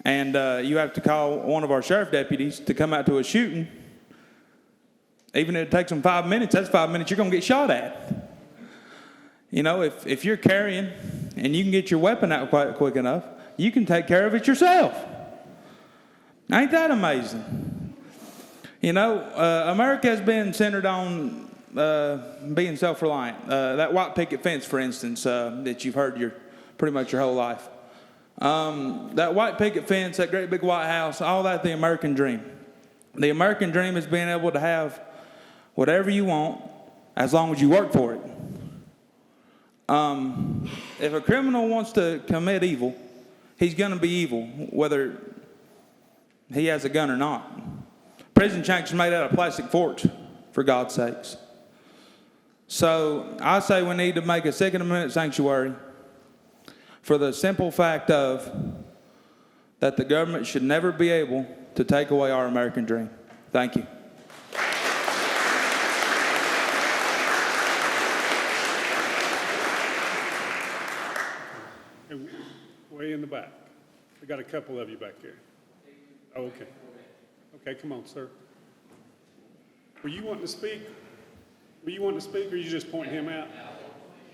and you have to call one of our sheriff deputies to come out to a shooting, even if it takes them 5 minutes, that's 5 minutes you're going to get shot at. You know, if you're carrying and you can get your weapon out quite quick enough, you can take care of it yourself. Ain't that amazing? You know, America has been centered on being self-reliant. That white picket fence, for instance, that you've heard pretty much your whole life. That white picket fence, that great big White House, all that, the American dream. The American dream is being able to have whatever you want as long as you work for it. If a criminal wants to commit evil, he's going to be evil, whether he has a gun or not. Prison shanks are made out of plastic forks, for God's sakes. So I say we need to make a Second Amendment sanctuary for the simple fact of that the government should never be able to take away our American dream. Thank you. Way in the back. We got a couple of you back there. Oh, okay. Okay, come on, sir. Were you wanting to speak? Were you wanting to speak, or you just point him out?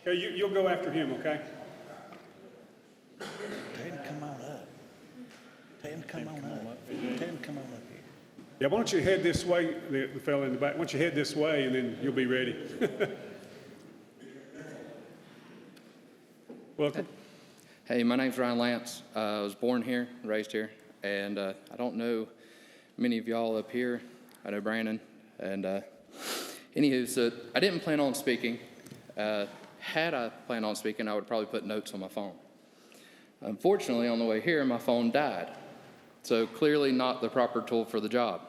Okay, you'll go after him, okay? Tell him to come on up. Tell him to come on up. Tell him to come on up here. Yeah, why don't you head this way, the fellow in the back. Why don't you head this way, and then you'll be ready. Welcome. Hey, my name's Ryan Lance. I was born here, raised here, and I don't know many of y'all up here. I know Brandon, and anywho, so I didn't plan on speaking. Had I planned on speaking, I would probably put notes on my phone. Unfortunately, on the way here, my phone died, so clearly not the proper tool for the job.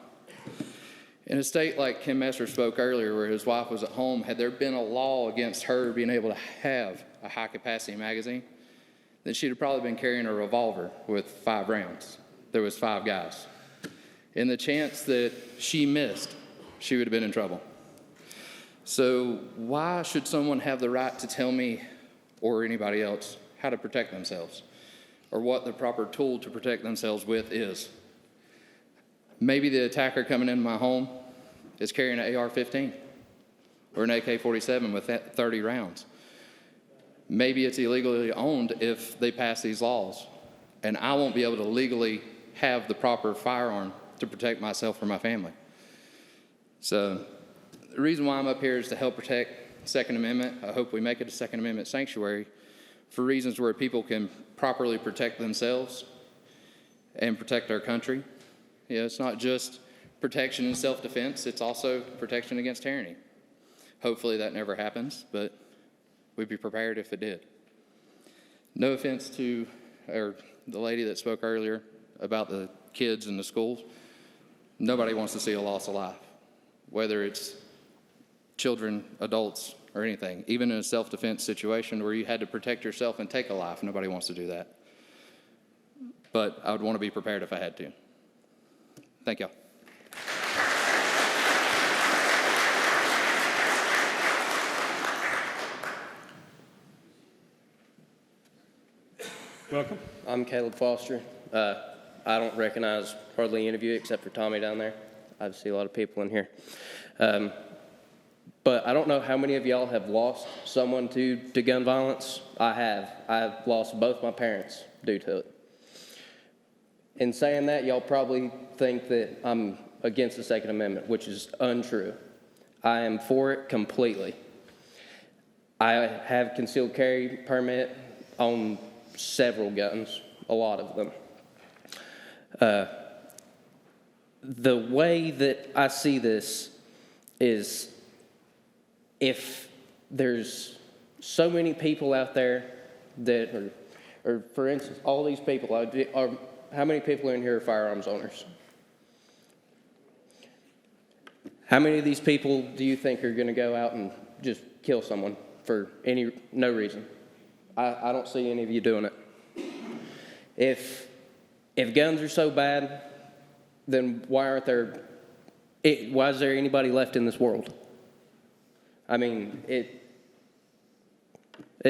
In a state like Kim Messer spoke earlier, where his wife was at home, had there been a law against her being able to have a high-capacity magazine, then she'd have probably been carrying a revolver with 5 rounds. There was 5 guys. In the chance that she missed, she would have been in trouble. So why should someone have the right to tell me or anybody else how to protect themselves or what the proper tool to protect themselves with is? Maybe the attacker coming into my home is carrying an AR-15 or an AK-47 with 30 rounds. Maybe it's illegally owned if they pass these laws, and I won't be able to legally have the proper firearm to protect myself or my family. So the reason why I'm up here is to help protect the Second Amendment. I hope we make it a Second Amendment sanctuary for reasons where people can properly protect themselves and protect our country. You know, it's not just protection and self-defense, it's also protection against tyranny. Hopefully that never happens, but we'd be prepared if it did. No offense to the lady that spoke earlier about the kids in the schools. Nobody wants to see a loss of life, whether it's children, adults, or anything. Even in a self-defense situation where you had to protect yourself and take a life, nobody wants to do that. But I would want to be prepared if I had to. Thank y'all. Welcome. I'm Caleb Foster. I don't recognize hardly any of you except for Tommy down there. I see a lot of people in here. But I don't know how many of y'all have lost someone to gun violence. I have. I've lost both my parents due to it. In saying that, y'all probably think that I'm against the Second Amendment, which is untrue. I am for it completely. I have concealed carry permit on several guns, a lot of them. The way that I see this is if there's so many people out there that or for instance, all these people, how many people in here are firearms owners? How many of these people do you think are going to go out and just kill someone for no reason? I don't see any of you doing it. If guns are so bad, then why is there anybody left in this world? I mean, it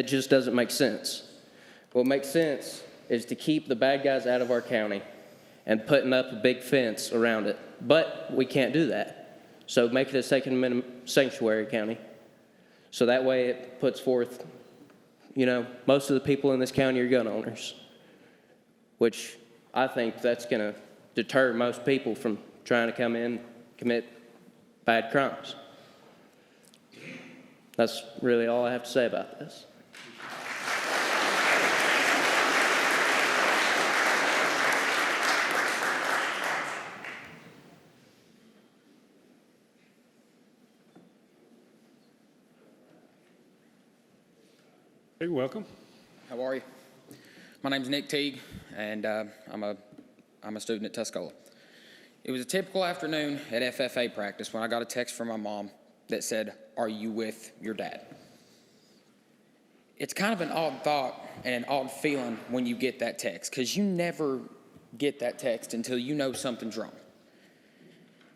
just doesn't make sense. What makes sense is to keep the bad guys out of our county and putting up a big fence around it. But we can't do that. So make it a Second Amendment sanctuary county. So that way it puts forth, most of the people in this county are gun owners, which I think that's going to deter most people from trying to come in and commit bad crimes. That's really all I have to say about this. Hey, welcome. How are you? My name's Nick Teague, and I'm a student at Tuscola. It was a typical afternoon at FFA practice when I got a text from my mom that said, "Are you with your dad?" It's kind of an odd thought and an odd feeling when you get that text, because you never get that text until you know something's wrong.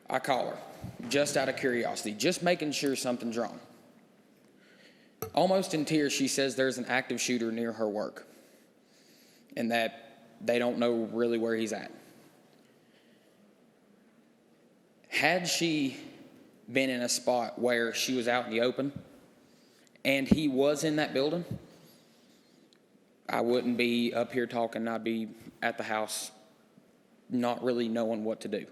I call her, just out of curiosity, just making sure something's wrong. Almost in tears, she says there's an active shooter near her work and that they don't know really where he's at. Had she been in a spot where she was out in the open and he was in that building, I wouldn't be up here talking. I'd be at the house not really knowing what to do.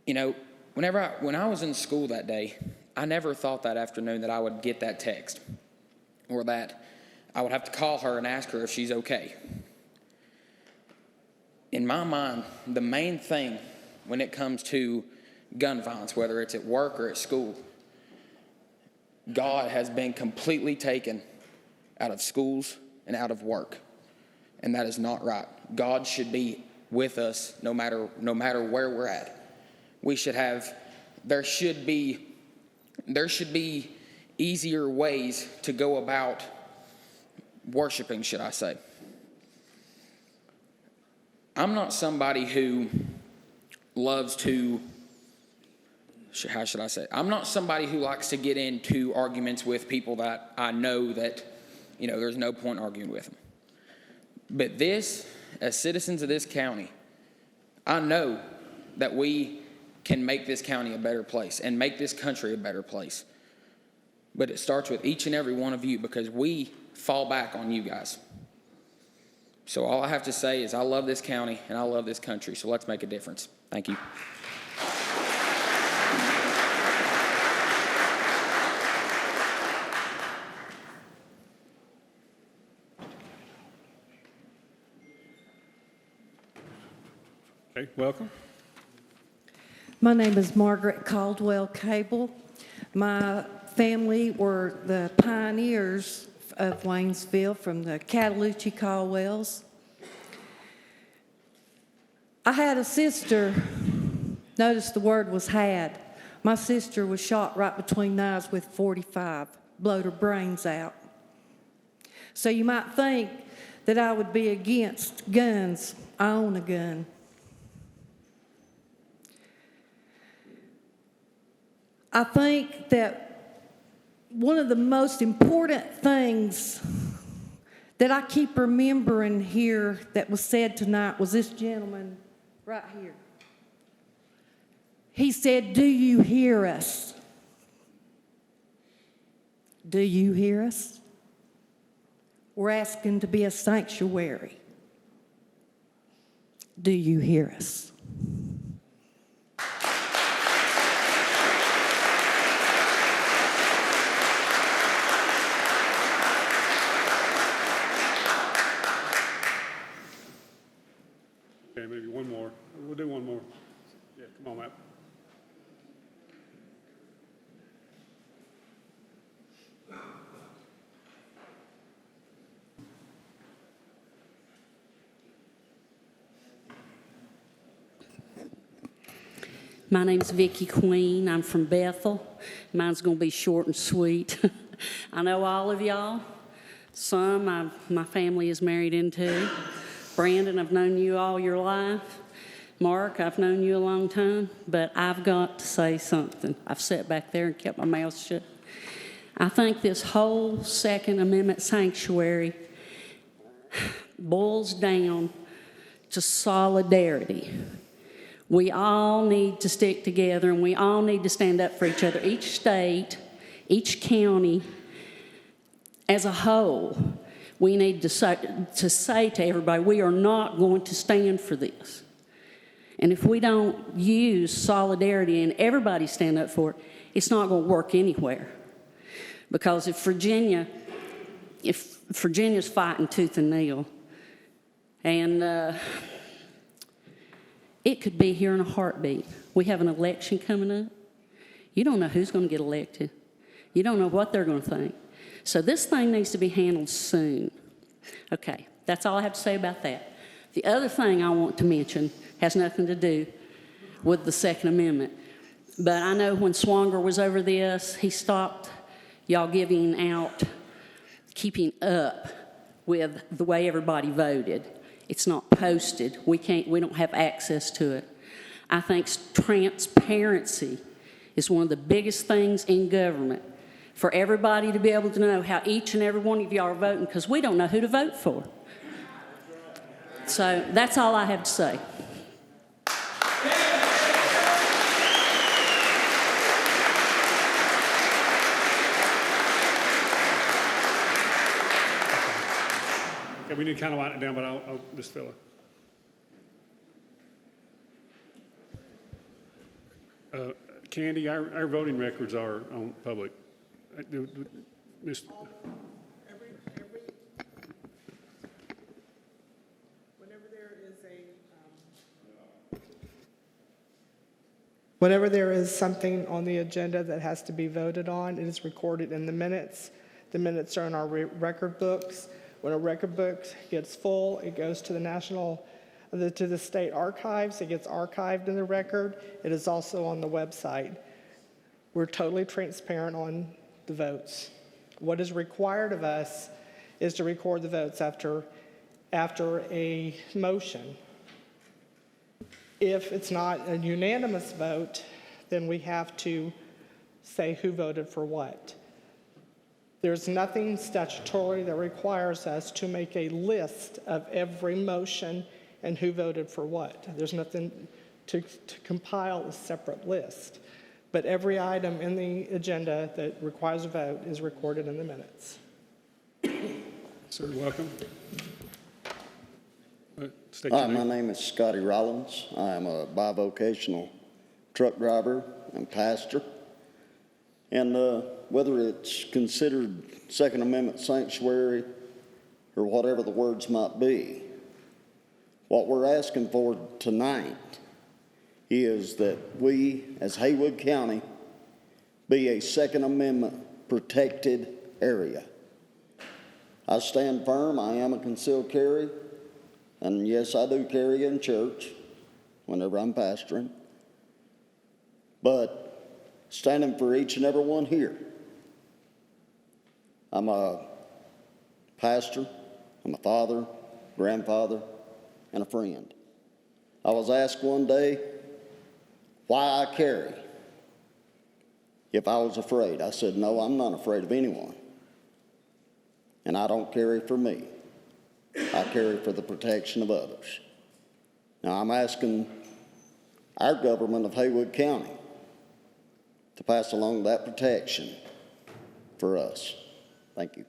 When I was in school that day, I never thought that afternoon that I would get that text or that I would have to call her and ask her if she's okay. In my mind, the main thing when it comes to gun violence, whether it's at work or at school, God has been completely taken out of schools and out of work, and that is not right. God should be with us no matter where we're at. There should be easier ways to go about worshiping, should I say. I'm not somebody who loves to, how should I say? I'm not somebody who likes to get into arguments with people that I know that, there's no point arguing with them. But this, as citizens of this county, I know that we can make this county a better place and make this country a better place. But it starts with each and every one of you, because we fall back on you guys. So all I have to say is I love this county and I love this country, so let's make a difference. Thank you. Okay, welcome. My name is Margaret Caldwell Cable. My family were the pioneers of Waynesville from the Cataloochee Caldwells. I had a sister, notice the word was had, My sister was shot right between the eyes with 45, blowed her brains out. So you might think that I would be against guns. I own a gun. I think that one of the most important things that I keep remembering here that was said tonight was this gentleman right here. He said, "Do you hear us? Do you hear us? We're asking to be a sanctuary. Do you hear us?" Okay, maybe one more. We'll do one more. Yeah, come on, Matt. My name's Vicki Queen. I'm from Bethel. Mine's going to be short and sweet. I know all of y'all. Some my family is married into. Brandon, I've known you all your life. Mark, I've known you a long time. But I've got to say something. I've sat back there and kept my mouth shut. I think this whole Second Amendment sanctuary boils down to solidarity. We all need to stick together, and we all need to stand up for each other. Each state, each county, as a whole, we need to say to everybody, we are not going to stand for this. And if we don't use solidarity and everybody stand up for it, it's not going to work anywhere. Because if Virginia's fighting tooth and nail, and it could be here in a heartbeat. We have an election coming up. You don't know who's going to get elected. You don't know what they're going to think. So this thing needs to be handled soon. Okay, that's all I have to say about that. The other thing I want to mention has nothing to do with the Second Amendment. But I know when Swanger was over this, he stopped y'all keeping up with the way everybody voted. It's not posted. We don't have access to it. I think transparency is one of the biggest things in government, for everybody to be able to know how each and every one of y'all are voting, because we don't know who to vote for. So that's all I have to say. Okay, we need to kind of wind it down, but I'll this fella. Candy, our voting records are on public. Whenever there is something on the agenda that has to be voted on, it is recorded in the minutes. The minutes are in our record books. When a record book gets full, it goes to the state archives. It gets archived in the record. It is also on the website. We're totally transparent on the votes. What is required of us is to record the votes after a motion. If it's not a unanimous vote, then we have to say who voted for what. There's nothing statutorily that requires us to make a list of every motion and who voted for what. There's nothing to compile a separate list. But every item in the agenda that requires a vote is recorded in the minutes. Sir, welcome. Hi, my name is Scotty Rollins. I am a bivocational truck driver and pastor. And whether it's considered Second Amendment sanctuary or whatever the words might be, what we're asking for tonight is that we, as Haywood County, be a Second Amendment protected area. I stand firm. I am a concealed carry. And yes, I do carry in church whenever I'm pastoring. But standing for each and every one here. I'm a pastor, I'm a father, grandfather, and a friend. I was asked one day why I carry. If I was afraid, I said, no, I'm not afraid of anyone. And I don't carry for me. I carry for the protection of others. Now, I'm asking our government of Haywood County to pass along that protection for us. Thank you.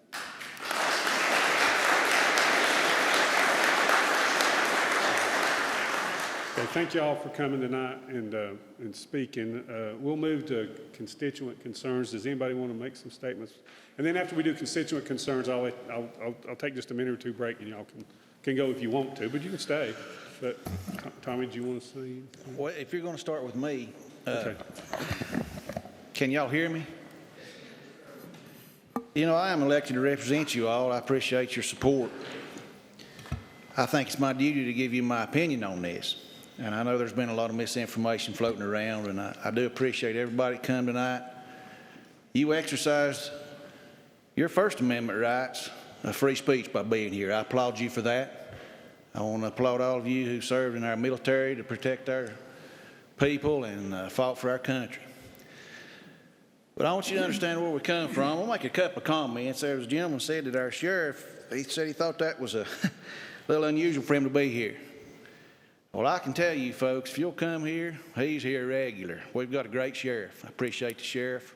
Okay, thank you all for coming tonight and speaking. We'll move to constituent concerns. Does anybody want to make some statements? And then after we do constituent concerns, I'll take just a minute or two break, and y'all can go if you want to, but you can stay. But Tommy, do you want to say anything? Well, if you're going to start with me, Okay. Can y'all hear me? You know, I am elected to represent you all. I appreciate your support. I think it's my duty to give you my opinion on this. And I know there's been a lot of misinformation floating around, and I do appreciate everybody that come tonight. You exercised your First Amendment rights of free speech by being here. I applaud you for that. I want to applaud all of you who served in our military to protect our people and fought for our country. But I want you to understand where we come from. I'll make a couple of comments. There was a gentleman said that our sheriff, he said he thought that was a little unusual for him to be here. Well, I can tell you, folks, if you'll come here, he's here regular. We've got a great sheriff. I appreciate the sheriff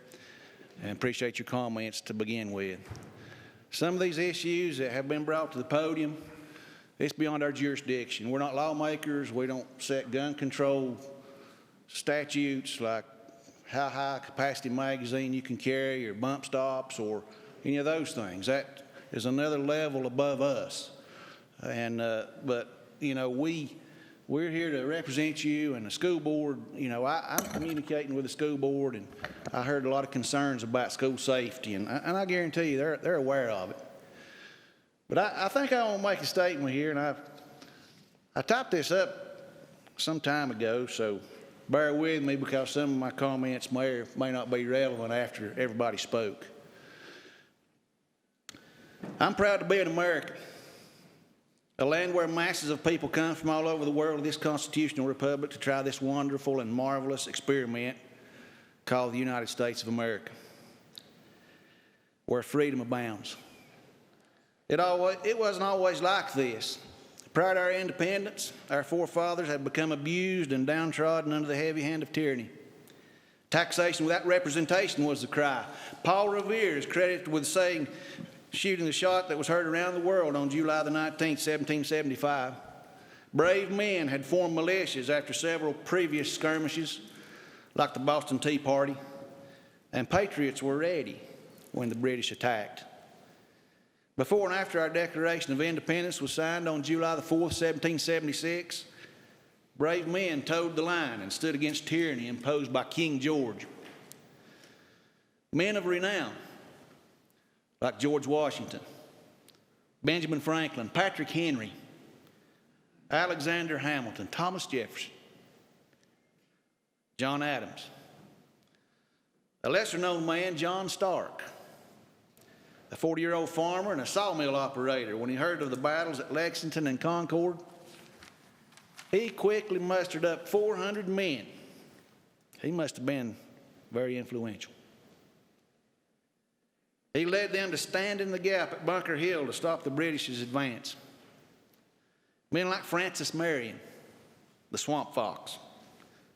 and appreciate your comments to begin with. Some of these issues that have been brought to the podium, it's beyond our jurisdiction. We're not lawmakers. We don't set gun control statutes like how high capacity magazine you can carry or bump stops or any of those things. That is another level above us. And but you know, we're here to represent you, and the school board. You know, I'm communicating with the school board, and I heard a lot of concerns about school safety, and I guarantee you they're aware of it. But I think I want to make a statement here, and I typed this up some time ago, so bear with me because some of my comments may or may not be relevant after everybody spoke. I'm proud to be an American, a land where masses of people come from all over the world to this constitutional republic to try this wonderful and marvelous experiment called the United States of America, where freedom abounds. It wasn't always like this. Prior to our independence, our forefathers had become abused and downtrodden under the heavy hand of tyranny. Taxation without representation was the cry. Paul Revere is credited with saying, shooting the shot that was heard around the world on July the 19th, 1775. Brave men had formed militias after several previous skirmishes, like the Boston Tea Party, and patriots were ready when the British attacked. Before and after our Declaration of Independence was signed on July the 4th, 1776, brave men toed the line and stood against tyranny imposed by King George. Men of renown, like George Washington, Benjamin Franklin, Patrick Henry, Alexander Hamilton, Thomas Jefferson, John Adams, a lesser-known man, John Stark, a 40-year-old farmer and a sawmill operator. When he heard of the battles at Lexington and Concord, he quickly mustered up 400 men. He must have been very influential. He led them to stand in the gap at Bunker Hill to stop the British's advance. Men like Francis Marion, the Swamp Fox,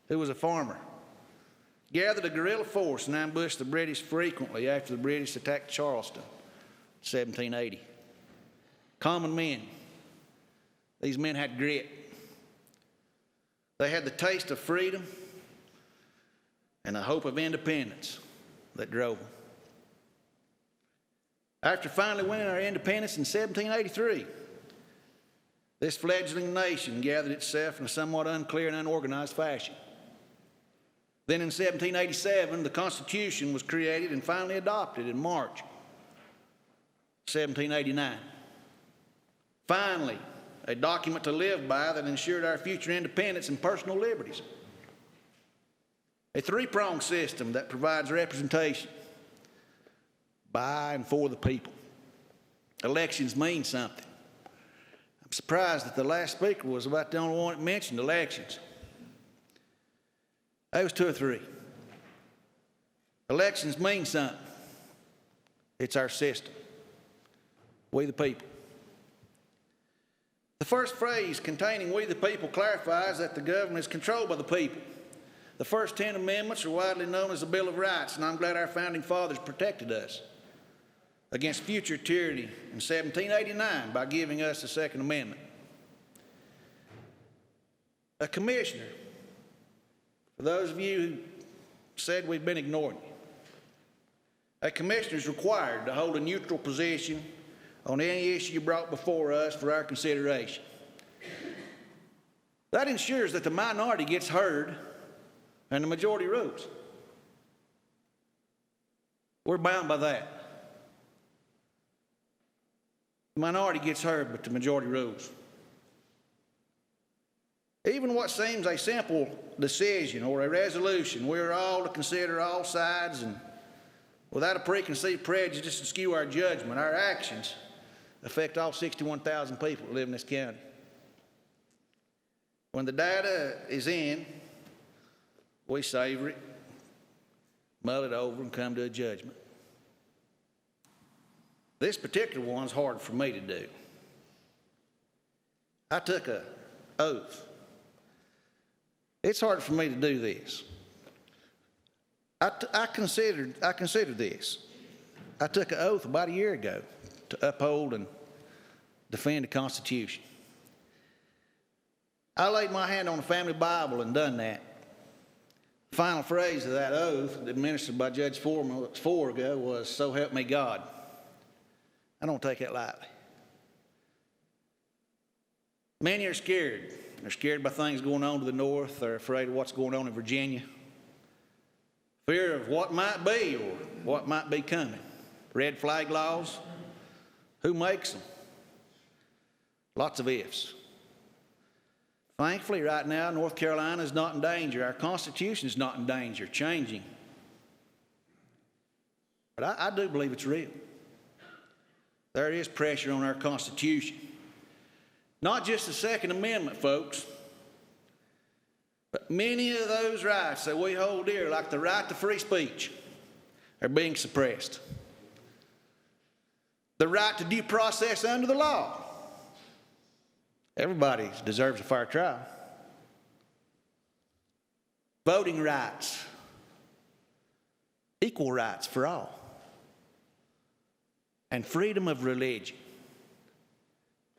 who was a farmer, gathered a guerrilla force and ambushed the British frequently after the British attacked Charleston, 1780. Common men. These men had grit. They had the taste of freedom and the hope of independence that drove them. After finally winning our independence in 1783, this fledgling nation gathered itself in a somewhat unclear and unorganized fashion. Then in 1787, the Constitution was created and finally adopted in March 1789. Finally, a document to live by that ensured our future independence and personal liberties. A three-pronged system that provides representation by and for the people. Elections mean something. I'm surprised that the last speaker was about the only one that mentioned elections. There was two or three. Elections mean something. It's our system. We the people. The first phrase containing we the people clarifies that the government is controlled by the people. The first 10 amendments are widely known as the Bill of Rights, and I'm glad our founding fathers protected us against future tyranny in 1789 by giving us the Second Amendment. A commissioner, for those of you who said we've been ignoring you, a commissioner is required to hold a neutral position on any issue brought before us for our consideration. That ensures that the minority gets heard and the majority rules. We're bound by that. The minority gets heard, but the majority rules. Even what seems a simple decision or a resolution, we're all to consider all sides and without a preconceived prejudice to skew our judgment. Our actions affect all 61,000 people who live in this county. When the data is in, we savor it, mull it over, and come to a judgment. This particular one's hard for me to do. I took an oath. It's hard for me to do this. I considered this. I took an oath about a year ago to uphold and defend the Constitution. I laid my hand on the family Bible and done that. The final phrase of that oath, administered by Judge Foreman 4 ago, was, "So help me God." I don't take that lightly. Many are scared. They're scared by things going on to the north. They're afraid of what's going on in Virginia. Fear of what might be or what might be coming. Red flag laws. Who makes them? Lots of ifs. Thankfully, right now, North Carolina is not in danger. Our Constitution is not in danger, changing. But I do believe it's real. There is pressure on our Constitution. Not just the Second Amendment, folks, but many of those rights that we hold dear, like the right to free speech, are being suppressed. The right to due process under the law. Everybody deserves a fair trial. Voting rights. Equal rights for all. And freedom of religion.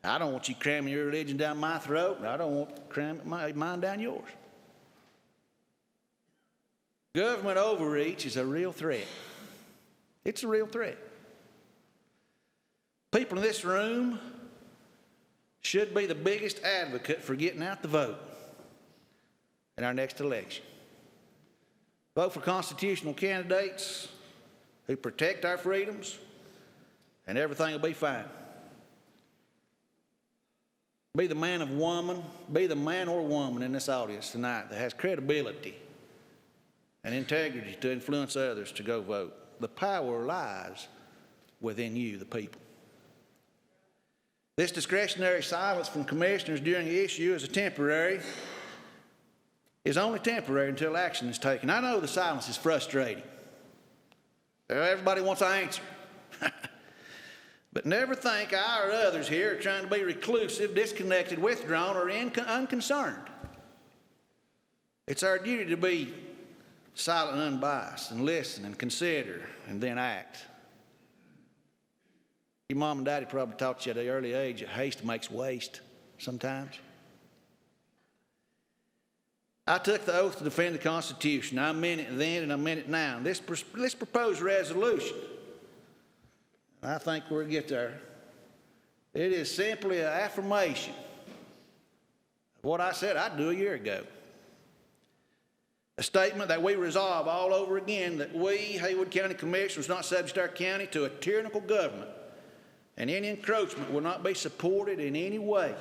I don't want you cramming your religion down my throat, and I don't want to cram mine down yours. Government overreach is a real threat. It's a real threat. People in this room should be the biggest advocate for getting out the vote in our next election. Vote for constitutional candidates who protect our freedoms, and everything will be fine. Be the man or woman in this audience tonight that has credibility and integrity to influence others to go vote. The power lies within you, the people. This discretionary silence from commissioners during the issue is only temporary until action is taken. I know the silence is frustrating. Everybody wants an answer. But never think I or others here are trying to be reclusive, disconnected, withdrawn, or unconcerned. It's our duty to be silent and unbiased and listen and consider and then act. Your mom and daddy probably taught you at an early age that haste makes waste sometimes. I took the oath to defend the Constitution. I meant it then and I meant it now. This proposed resolution, I think we'll get there. It is simply an affirmation of what I said I'd do a year ago. A statement that we resolve all over again that we, Haywood County Commissioners, not subject our county to a tyrannical government, and any encroachment will not be supported in any way.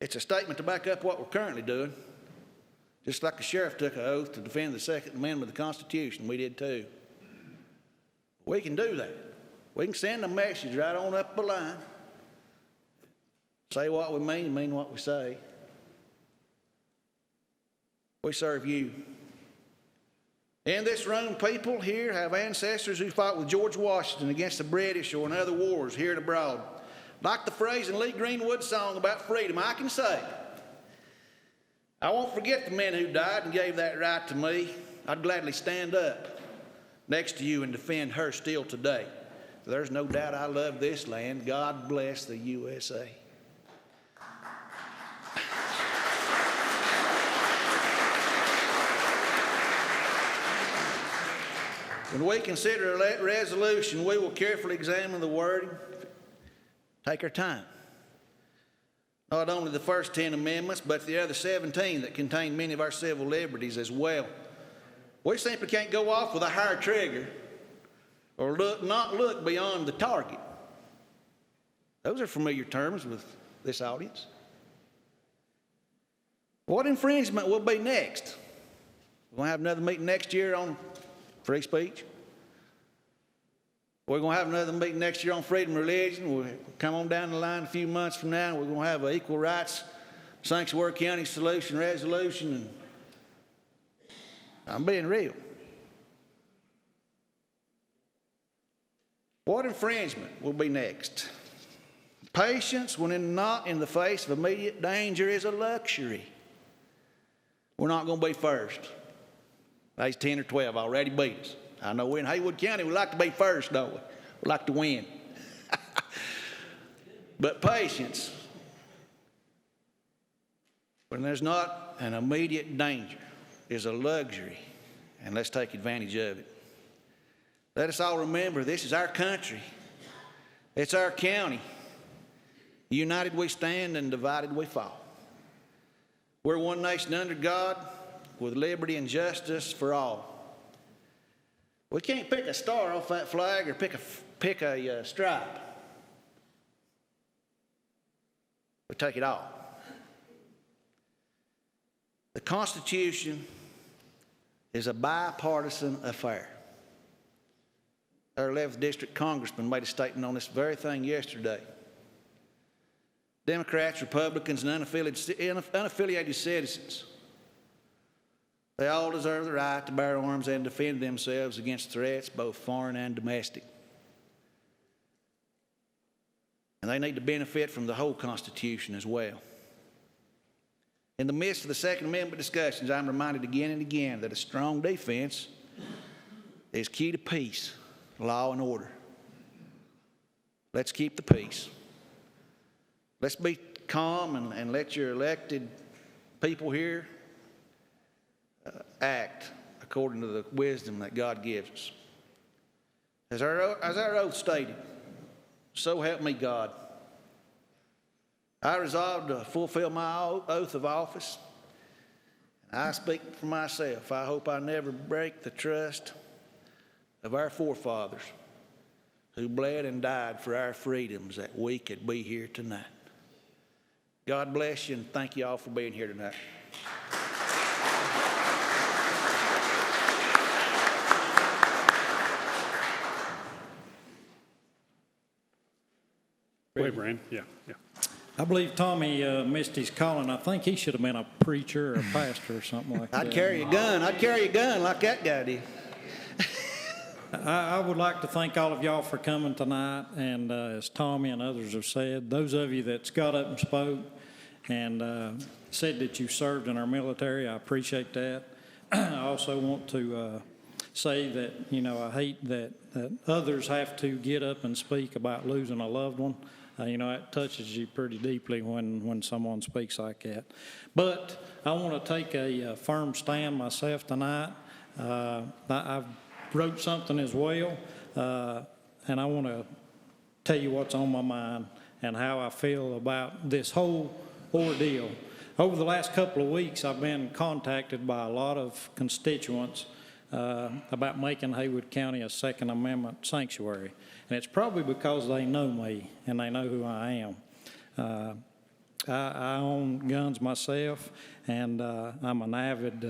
It's a statement to back up what we're currently doing Just like the sheriff took an oath to defend the Second Amendment of the Constitution, we did too. We can do that. We can send a message right on up the line. Say what we mean what we say. We serve you. In this room, people here have ancestors who fought with George Washington against the British or in other wars here and abroad. Like the phrase in Lee Greenwood's song about freedom, I can say, I won't forget the men who died and gave that right to me. I'd gladly stand up next to you and defend her still today. There's no doubt I love this land. God bless the USA. When we consider a resolution, we will carefully examine the wording, take our time. Not only the first 10 amendments, but the other 17 that contain many of our civil liberties as well. We simply can't go off with a higher trigger or not look beyond the target. Those are familiar terms with this audience. What infringement will be next? We're going to have another meeting next year on free speech. We're going to have another meeting next year on freedom of religion. We'll come on down the line a few months from now. We're going to have an equal rights sanctuary county solution resolution. And I'm being real. What infringement will be next? Patience when not in the face of immediate danger is a luxury. We're not going to be first. These 10 or 12 already beat us. I know we in Haywood County, we like to be first, don't we? We like to win. But patience, when there's not an immediate danger, is a luxury, and let's take advantage of it. Let us all remember this is our country. It's our county. United we stand and divided we fall. We're one nation under God with liberty and justice for all. We can't pick a star off that flag or pick a stripe. We take it all. The Constitution is a bipartisan affair. Our 11th District Congressman made a statement on this very thing yesterday. Democrats, Republicans, and unaffiliated citizens, they all deserve the right to bear arms and defend themselves against threats, both foreign and domestic. And they need to benefit from the whole Constitution as well. In the midst of the Second Amendment discussions, I'm reminded again and again that a strong defense is key to peace, law, and order. Let's keep the peace. Let's be calm and let your elected people here act according to the wisdom that God gives us. As our oath stated, so help me God. I resolve to fulfill my oath of office. I speak for myself. I hope I never break the trust of our forefathers who bled and died for our freedoms that we could be here tonight. God bless you, and thank you all for being here tonight. Wait, Brand. Yeah. I believe Tommy missed his calling. I think he should have been a preacher or a pastor or something like that. I'd carry a gun like that guy did. I would like to thank all of y'all for coming tonight, and as Tommy and others have said, those of you that's got up and spoke and said that you served in our military, I appreciate that. I also want to say that, I hate that others have to get up and speak about losing a loved one. It touches you pretty deeply when someone speaks like that. But I want to take a firm stand myself tonight. I've wrote something as well, and I want to tell you what's on my mind and how I feel about this whole ordeal. Over the last couple of weeks, I've been contacted by a lot of constituents about making Haywood County a Second Amendment sanctuary. And it's probably because they know me and they know who I am. I own guns myself, and I'm an avid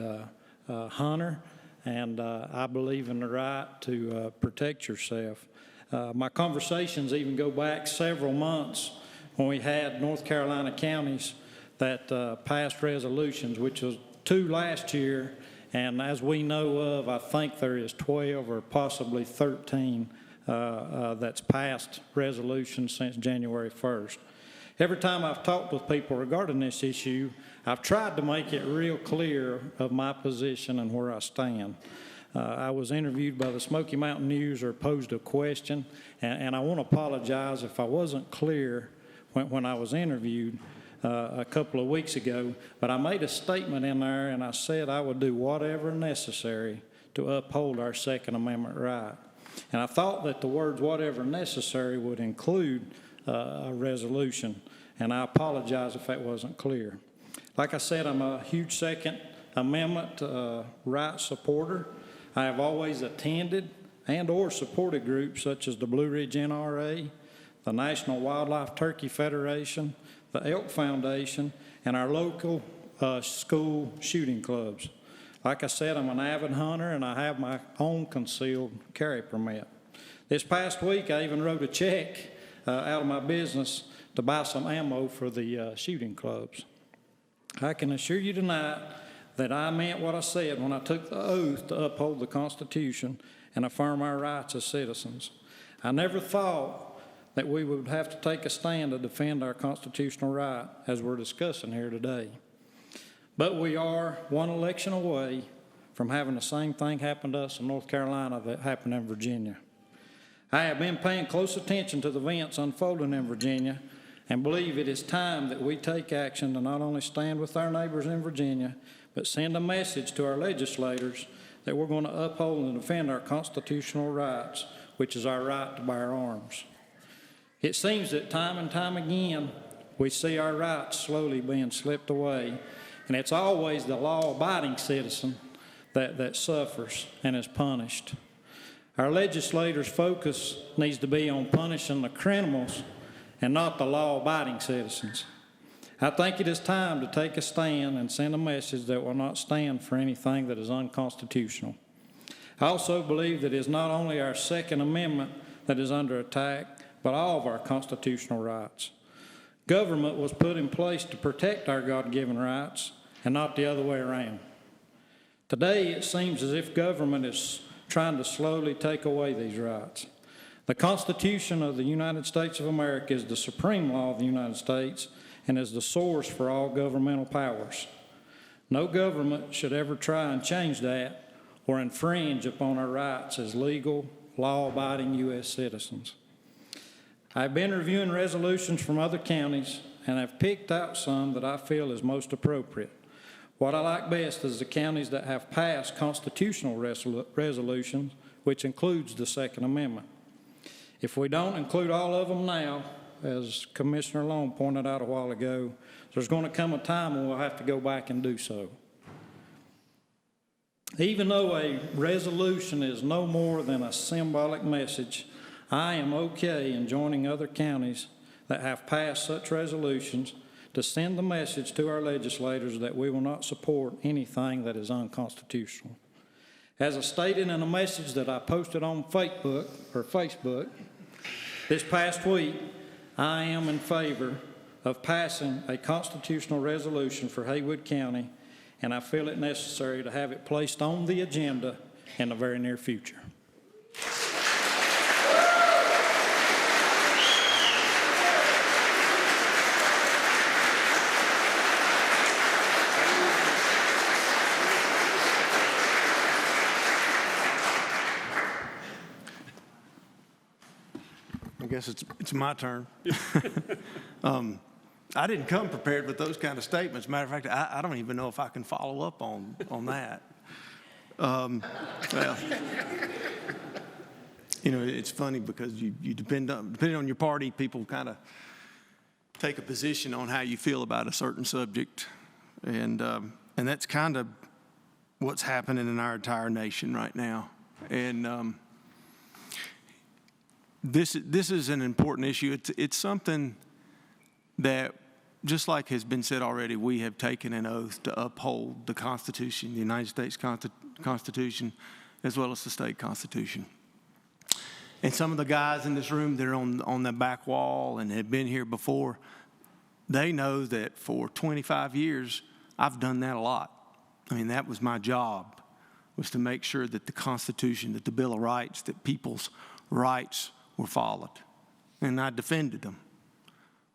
hunter, and I believe in the right to protect yourself. My conversations even go back several months when we had North Carolina counties that passed resolutions, which was 2 last year, and as we know of, I think there is 12 or possibly 13 that's passed resolutions since January 1st. Every time I've talked with people regarding this issue, I've tried to make it real clear of my position and where I stand. I was interviewed by the Smoky Mountain News or posed a question, and I want to apologize if I wasn't clear when I was interviewed a couple of weeks ago, but I made a statement in there and I said I would do whatever necessary to uphold our Second Amendment right. And I thought that the words whatever necessary would include a resolution, and I apologize if that wasn't clear. Like I said, I'm a huge Second Amendment right supporter. I have always attended and or supported groups such as the Blue Ridge NRA, the National Wildlife Turkey Federation, the Elk Foundation, and our local school shooting clubs. Like I said, I'm an avid hunter, and I have my own concealed carry permit. This past week, I even wrote a check out of my business to buy some ammo for the shooting clubs. I can assure you tonight that I meant what I said when I took the oath to uphold the Constitution and affirm our rights as citizens. I never thought that we would have to take a stand to defend our constitutional right as we're discussing here today. But we are one election away from having the same thing happen to us in North Carolina that happened in Virginia. I have been paying close attention to the events unfolding in Virginia and believe it is time that we take action to not only stand with our neighbors in Virginia, but send a message to our legislators that we're going to uphold and defend our constitutional rights, which is our right to bear arms. It seems that time and time again, we see our rights slowly being slipped away, and it's always the law-abiding citizen that suffers and is punished. Our legislators' focus needs to be on punishing the criminals and not the law-abiding citizens. I think it is time to take a stand and send a message that will not stand for anything that is unconstitutional. I also believe that it is not only our Second Amendment that is under attack, but all of our constitutional rights. Government was put in place to protect our God-given rights and not the other way around. Today, it seems as if government is trying to slowly take away these rights. The Constitution of the United States of America is the supreme law of the United States and is the source for all governmental powers. No government should ever try and change that or infringe upon our rights as legal, law-abiding U.S. citizens. I've been reviewing resolutions from other counties, and I've picked out some that I feel is most appropriate. What I like best is the counties that have passed constitutional resolutions, which includes the Second Amendment. If we don't include all of them now, as Commissioner Long pointed out a while ago, there's going to come a time when we'll have to go back and do so. Even though a resolution is no more than a symbolic message, I am okay in joining other counties that have passed such resolutions to send the message to our legislators that we will not support anything that is unconstitutional. As I stated in a message that I posted on Facebook this past week, I am in favor of passing a constitutional resolution for Haywood County, and I feel it necessary to have it placed on the agenda in the very near future. I guess it's my turn. I didn't come prepared with those kind of statements. Matter of fact, I don't even know if I can follow up on that. Well, you know, it's funny because you depending on your party, people kind of take a position on how you feel about a certain subject, and that's kind of what's happening in our entire nation right now. And this is an important issue. It's something that just like has been said already, we have taken an oath to uphold the Constitution, the United States Constitution, as well as the state constitution. And some of the guys in this room that are on the back wall and have been here before, they know that for 25 years, I've done that a lot. I mean, that was my job, was to make sure that the Constitution, that the Bill of Rights, that people's rights were followed. And I defended them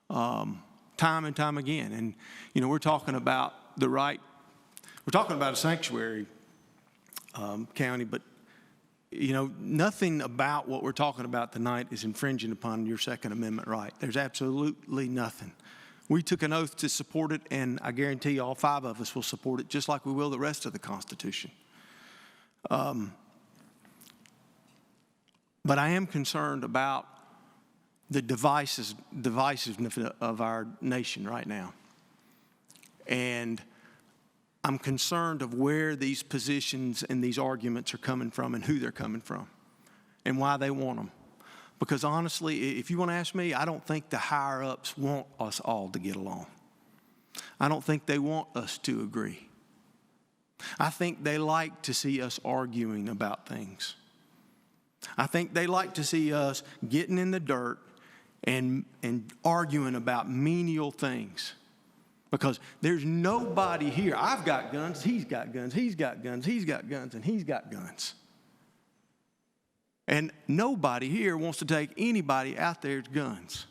time and time again. And, you know, we're talking about we're talking about a sanctuary county, but you know, nothing about what we're talking about tonight is infringing upon your Second Amendment right. There's absolutely nothing. We took an oath to support it, and I guarantee you all 5 of us will support it just like we will the rest of the Constitution. But I am concerned about the divisiveness of our nation right now. And I'm concerned of where these positions and these arguments are coming from and who they're coming from and why they want them. Because honestly, if you want to ask me, I don't think the higher-ups want us all to get along. I don't think they want us to agree. I think they like to see us arguing about things. I think they like to see us getting in the dirt and arguing about menial things. Because there's nobody here. I've got guns, he's got guns, he's got guns, he's got guns, and he's got guns. And nobody here wants to take anybody out there's guns.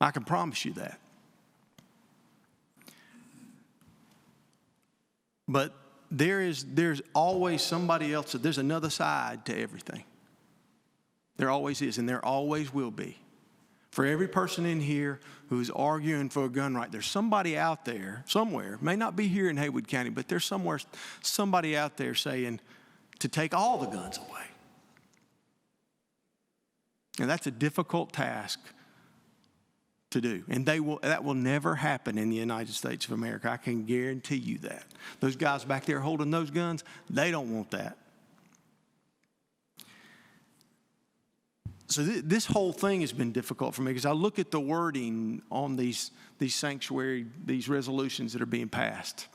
I can promise you that. But there's always somebody else, there's another side to everything. There always is, and there always will be. For every person in here who's arguing for a gun right, there's somebody out there somewhere, may not be here in Haywood County, but there's somebody out there saying to take all the guns away. And that's a difficult task to do. And that will never happen in the United States of America. I can guarantee you that. Those guys back there holding those guns, they don't want that. So this whole thing has been difficult for me because I look at the wording on these resolutions that are being passed.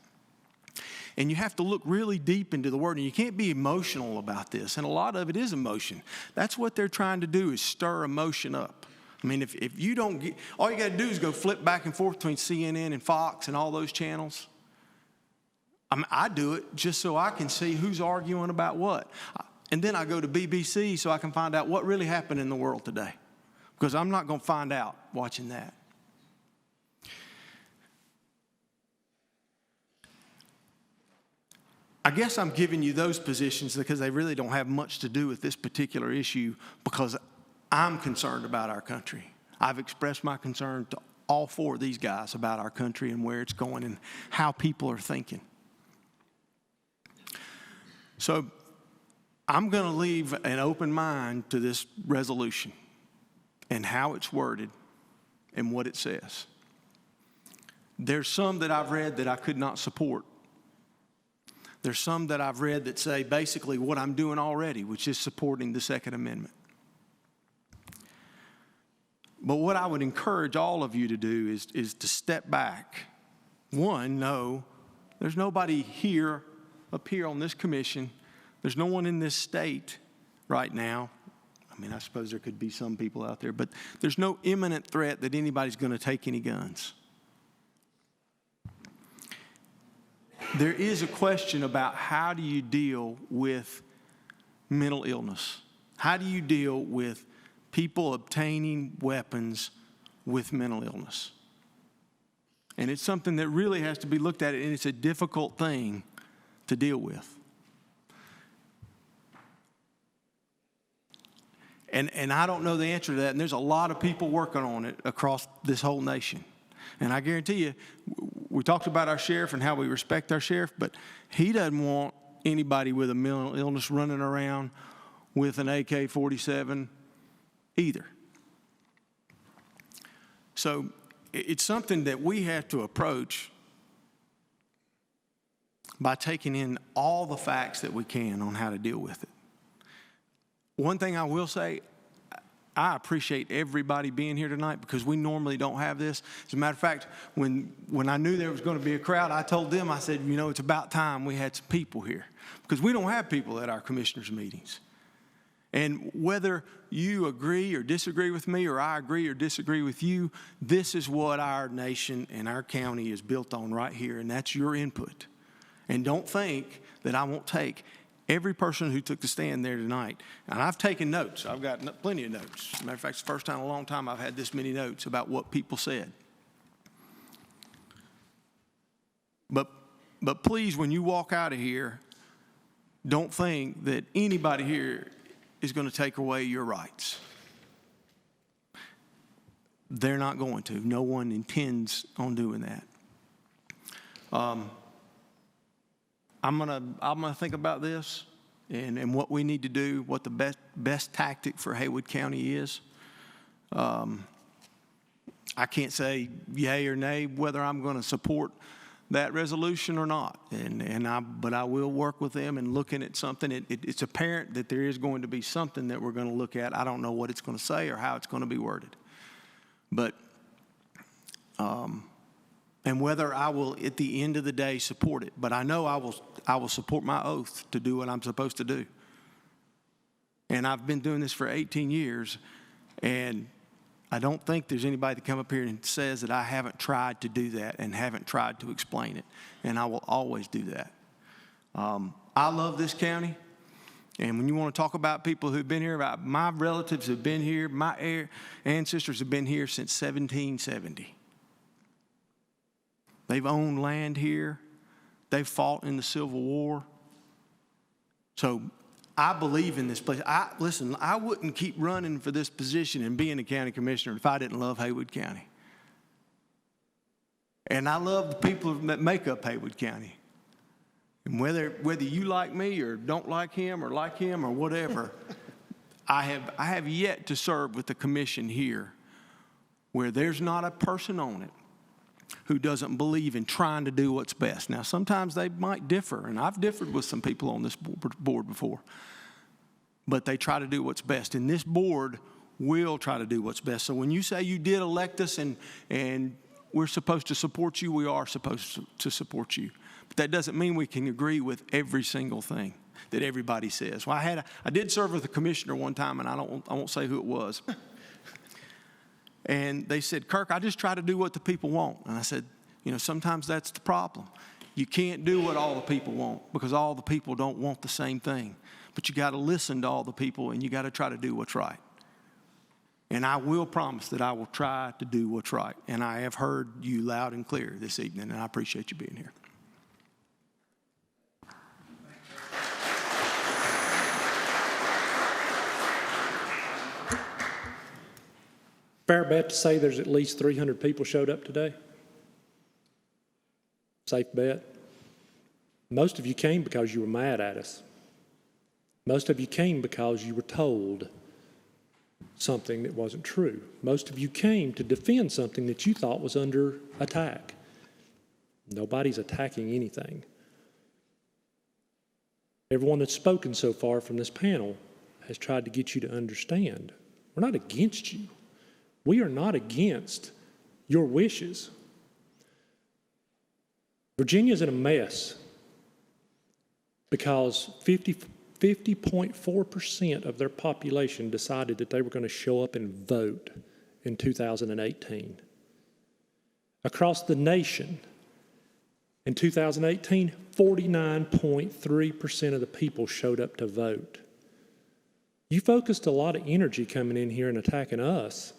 And you have to look really deep into the wording. You can't be emotional about this, and a lot of it is emotion. That's what they're trying to do, is stir emotion up. I mean, if you don't get, all you got to do is go flip back and forth between CNN and Fox and all those channels. I do it just so I can see who's arguing about what. And then I go to BBC so I can find out what really happened in the world today. Because I'm not going to find out watching that. I guess I'm giving you those positions because they really don't have much to do with this particular issue because I'm concerned about our country. I've expressed my concern to all 4 of these guys about our country and where it's going and how people are thinking. So I'm going to leave an open mind to this resolution and how it's worded and what it says. There's some that I've read that I could not support. There's some that I've read that say basically what I'm doing already, which is supporting the Second Amendment. But what I would encourage all of you to do is to step back. One, no, there's nobody up here on this commission. There's no one in this state right now. I mean, I suppose there could be some people out there, but there's no imminent threat that anybody's going to take any guns. There is a question about how do you deal with mental illness? How do you deal with people obtaining weapons with mental illness? And it's something that really has to be looked at, and it's a difficult thing to deal with. And I don't know the answer to that, and there's a lot of people working on it across this whole nation. And I guarantee you, we talked about our sheriff and how we respect our sheriff, but he doesn't want anybody with a mental illness running around with an AK-47 either. So it's something that we have to approach by taking in all the facts that we can on how to deal with it. One thing I will say, I appreciate everybody being here tonight because we normally don't have this. As a matter of fact, when I knew there was going to be a crowd, I told them, I said, you know, it's about time we had some people here because we don't have people at our commissioners' meetings. And whether you agree or disagree with me or I agree or disagree with you, this is what our nation and our county is built on right here, and that's your input. And don't think that I won't take every person who took the stand there tonight, and I've taken notes. I've got plenty of notes. As a matter of fact, it's the first time in a long time I've had this many notes about what people said. But please, when you walk out of here, don't think that anybody here is going to take away your rights. They're not going to. No one intends on doing that. I'm gonna think about this and what we need to do, what the best tactic for Haywood County is. I can't say yay or nay whether I'm going to support that resolution or not, but I will work with them and looking at something. It's apparent that there is going to be something that we're going to look at. I don't know what it's going to say or how it's going to be worded, but. And whether I will, at the end of the day, support it. But I know I will support my oath to do what I'm supposed to do. And I've been doing this for 18 years, and I don't think there's anybody that come up here and says that I haven't tried to do that and haven't tried to explain it. And I will always do that. I love this county. And when you want to talk about people who've been here, about my relatives have been here, my ancestors have been here since 1770. They've owned land here. They've fought in the Civil War. So I believe in this place. Listen, I wouldn't keep running for this position and being a county commissioner if I didn't love Haywood County. And I love the people that make up Haywood County. And whether you like me or don't like him or whatever, I have yet to serve with the commission here where there's not a person on it who doesn't believe in trying to do what's best. Now, sometimes they might differ, and I've differed with some people on this board before, but they try to do what's best. And this board will try to do what's best. So when you say you did elect us and we're supposed to support you, we are supposed to support you. But that doesn't mean we can agree with every single thing that everybody says. Well, I did serve with a commissioner one time, and I won't say who it was. And they said, Kirk, I just try to do what the people want. And I said, you know, sometimes that's the problem. You can't do what all the people want because all the people don't want the same thing. But you got to listen to all the people and you got to try to do what's right. And I will promise that I will try to do what's right. And I have heard you loud and clear this evening, and I appreciate you being here. Fair bet to say there's at least 300 people showed up today? Safe bet. Most of you came because you were mad at us. Most of you came because you were told something that wasn't true. Most of you came to defend something that you thought was under attack. Nobody's attacking anything. Everyone that's spoken so far from this panel has tried to get you to understand. We're not against you. We are not against your wishes. Virginia's in a mess because 50.4% of their population decided that they were going to show up and vote in 2018. Across the nation, in 2018, 49.3% of the people showed up to vote. You focused a lot of energy coming in here and attacking us.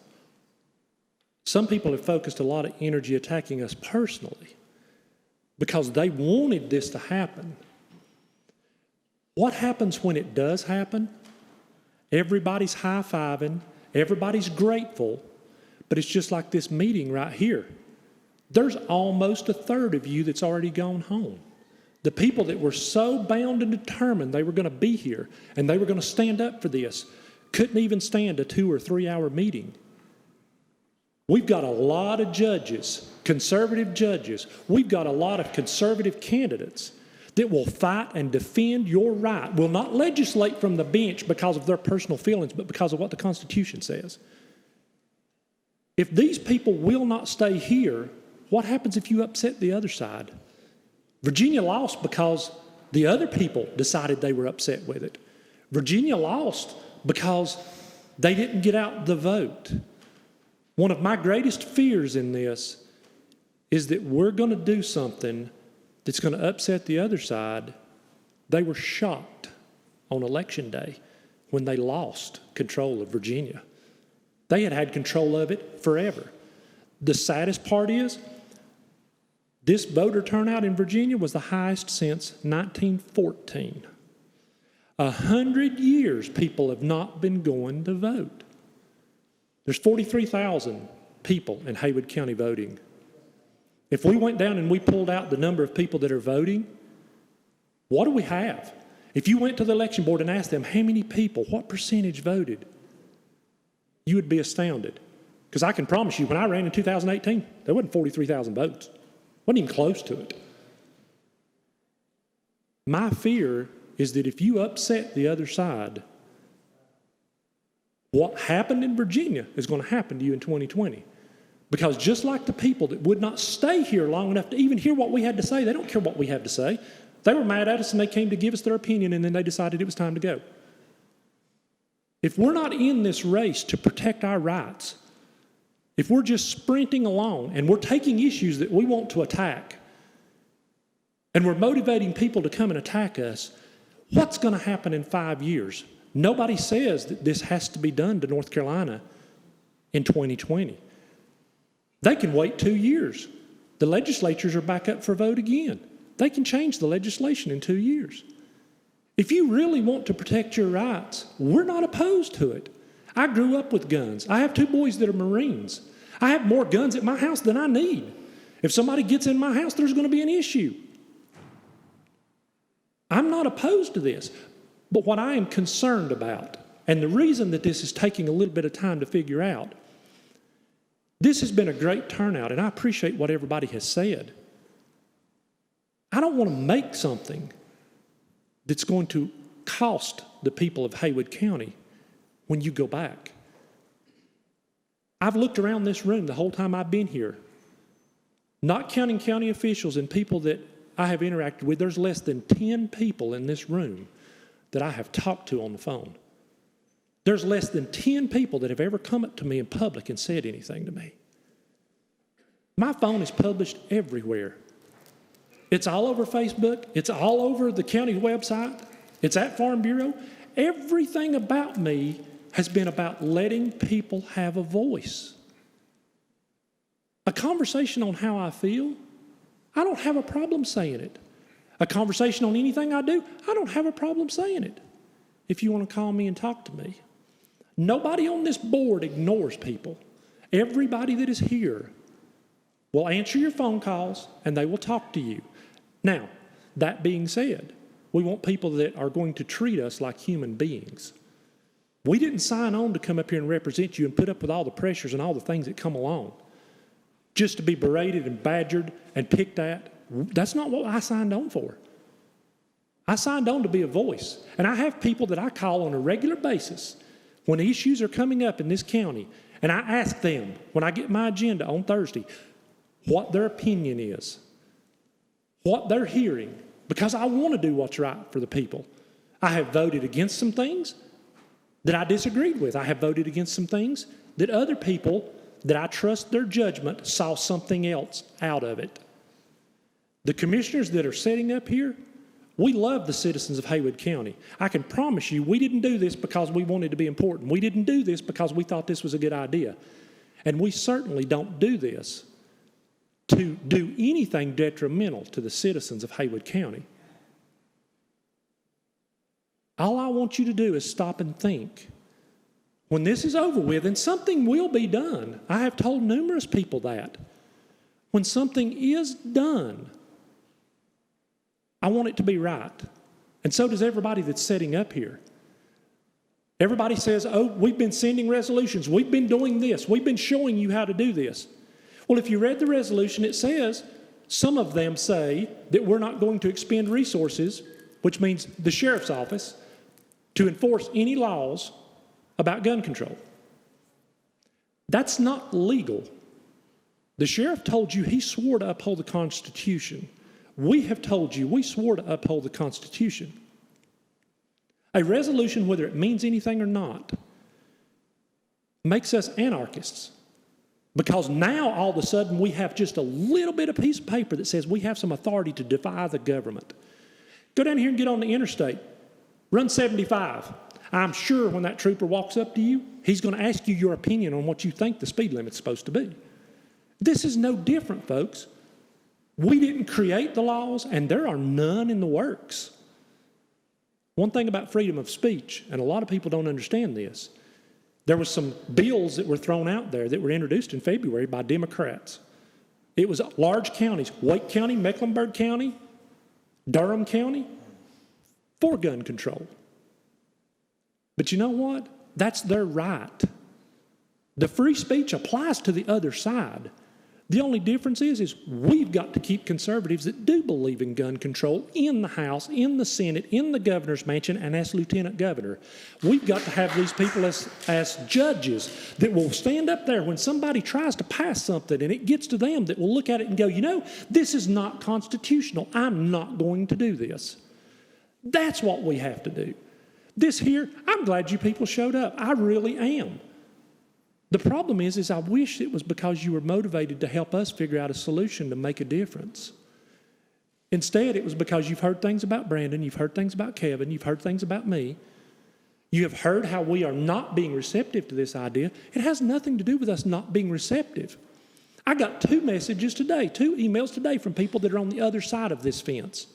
Some people have focused a lot of energy attacking us personally because they wanted this to happen. What happens when it does happen? Everybody's high-fiving, everybody's grateful, but it's just like this meeting right here. There's almost a third of you that's already gone home. The people that were so bound and determined they were going to be here and they were going to stand up for this couldn't even stand a 2 or 3 hour meeting. We've got a lot of judges, conservative judges. We've got a lot of conservative candidates that will fight and defend your right, will not legislate from the bench because of their personal feelings, but because of what the Constitution says. If these people will not stay here, what happens if you upset the other side? Virginia lost because the other people decided they were upset with it. Virginia lost because they didn't get out the vote. One of my greatest fears in this is that we're going to do something that's going to upset the other side. They were shocked on Election Day when they lost control of Virginia. They had had control of it forever. The saddest part is, this voter turnout in Virginia was the highest since 1914. 100 years people have not been going to vote. There's 43,000 people in Haywood County voting. If we went down and we pulled out the number of people that are voting, what do we have? If you went to the election board and asked them how many people, what percentage voted, you would be astounded. Because I can promise you, when I ran in 2018, there wasn't 43,000 votes. Wasn't even close to it. My fear is that if you upset the other side, what happened in Virginia is going to happen to you in 2020. Because just like the people that would not stay here long enough to even hear what we had to say, they don't care what we have to say. They were mad at us and they came to give us their opinion and then they decided it was time to go. If we're not in this race to protect our rights, if we're just sprinting along and we're taking issues that we want to attack and we're motivating people to come and attack us, what's going to happen in 5 years? Nobody says that this has to be done to North Carolina in 2020. They can wait 2 years. The legislatures are back up for vote again. They can change the legislation in 2 years. If you really want to protect your rights, we're not opposed to it. I grew up with guns. I have 2 boys that are Marines. I have more guns at my house than I need. If somebody gets in my house, there's going to be an issue. I'm not opposed to this. But what I am concerned about, and the reason that this is taking a little bit of time to figure out, this has been a great turnout, and I appreciate what everybody has said. I don't want to make something that's going to cost the people of Haywood County when you go back. I've looked around this room the whole time I've been here, not counting county officials and people that I have interacted with. There's less than 10 people in this room that I have talked to on the phone. There's less than 10 people that have ever come up to me in public and said anything to me. My phone is published everywhere. It's all over Facebook. It's all over the county website. It's at Farm Bureau. Everything about me has been about letting people have a voice. A conversation on how I feel, I don't have a problem saying it. A conversation on anything I do, I don't have a problem saying it. If you want to call me and talk to me. Nobody on this board ignores people. Everybody that is here will answer your phone calls and they will talk to you. Now, that being said, we want people that are going to treat us like human beings. We didn't sign on to come up here and represent you and put up with all the pressures and all the things that come along just to be berated and badgered and picked at. That's not what I signed on for. I signed on to be a voice. And I have people that I call on a regular basis when issues are coming up in this county, and I ask them, when I get my agenda on Thursday, what their opinion is, what they're hearing, because I want to do what's right for the people. I have voted against some things that I disagreed with. I have voted against some things that other people that I trust their judgment saw something else out of it. The commissioners that are sitting up here, we love the citizens of Haywood County. I can promise you we didn't do this because we wanted to be important. We didn't do this because we thought this was a good idea. And we certainly don't do this to do anything detrimental to the citizens of Haywood County. All I want you to do is stop and think. When this is over with, and something will be done, I have told numerous people that. When something is done, I want it to be right. And so does everybody that's sitting up here. Everybody says, oh, we've been sending resolutions. We've been doing this. We've been showing you how to do this. Well, if you read the resolution, it says Some of them say that we're not going to expend resources, which means the sheriff's office, to enforce any laws about gun control. That's not legal. The sheriff told you he swore to uphold the Constitution. We have told you we swore to uphold the Constitution. A resolution, whether it means anything or not, makes us anarchists. Because now, all of a sudden, we have just a little bit of piece of paper that says we have some authority to defy the government. Go down here and get on the interstate. Run 75. I'm sure when that trooper walks up to you, he's going to ask you your opinion on what you think the speed limit's supposed to be. This is no different, folks. We didn't create the laws, and there are none in the works. One thing about freedom of speech, and a lot of people don't understand this, there were some bills that were thrown out there that were introduced in February by Democrats. It was large counties, Wake County, Mecklenburg County, Durham County, for gun control. But you know what? That's their right. The free speech applies to the other side. The only difference is we've got to keep conservatives that do believe in gun control in the House, in the Senate, in the governor's mansion, and as lieutenant governor. We've got to have these people as judges that will stand up there when somebody tries to pass something and it gets to them, that will look at it and go, you know, this is not constitutional. I'm not going to do this. That's what we have to do. This here, I'm glad you people showed up. I really am. The problem is I wish it was because you were motivated to help us figure out a solution to make a difference. Instead, it was because you've heard things about Brandon, you've heard things about Kevin, you've heard things about me. You have heard how we are not being receptive to this idea. It has nothing to do with us not being receptive. I got 2 messages today, 2 emails today from people that are on the other side of this fence.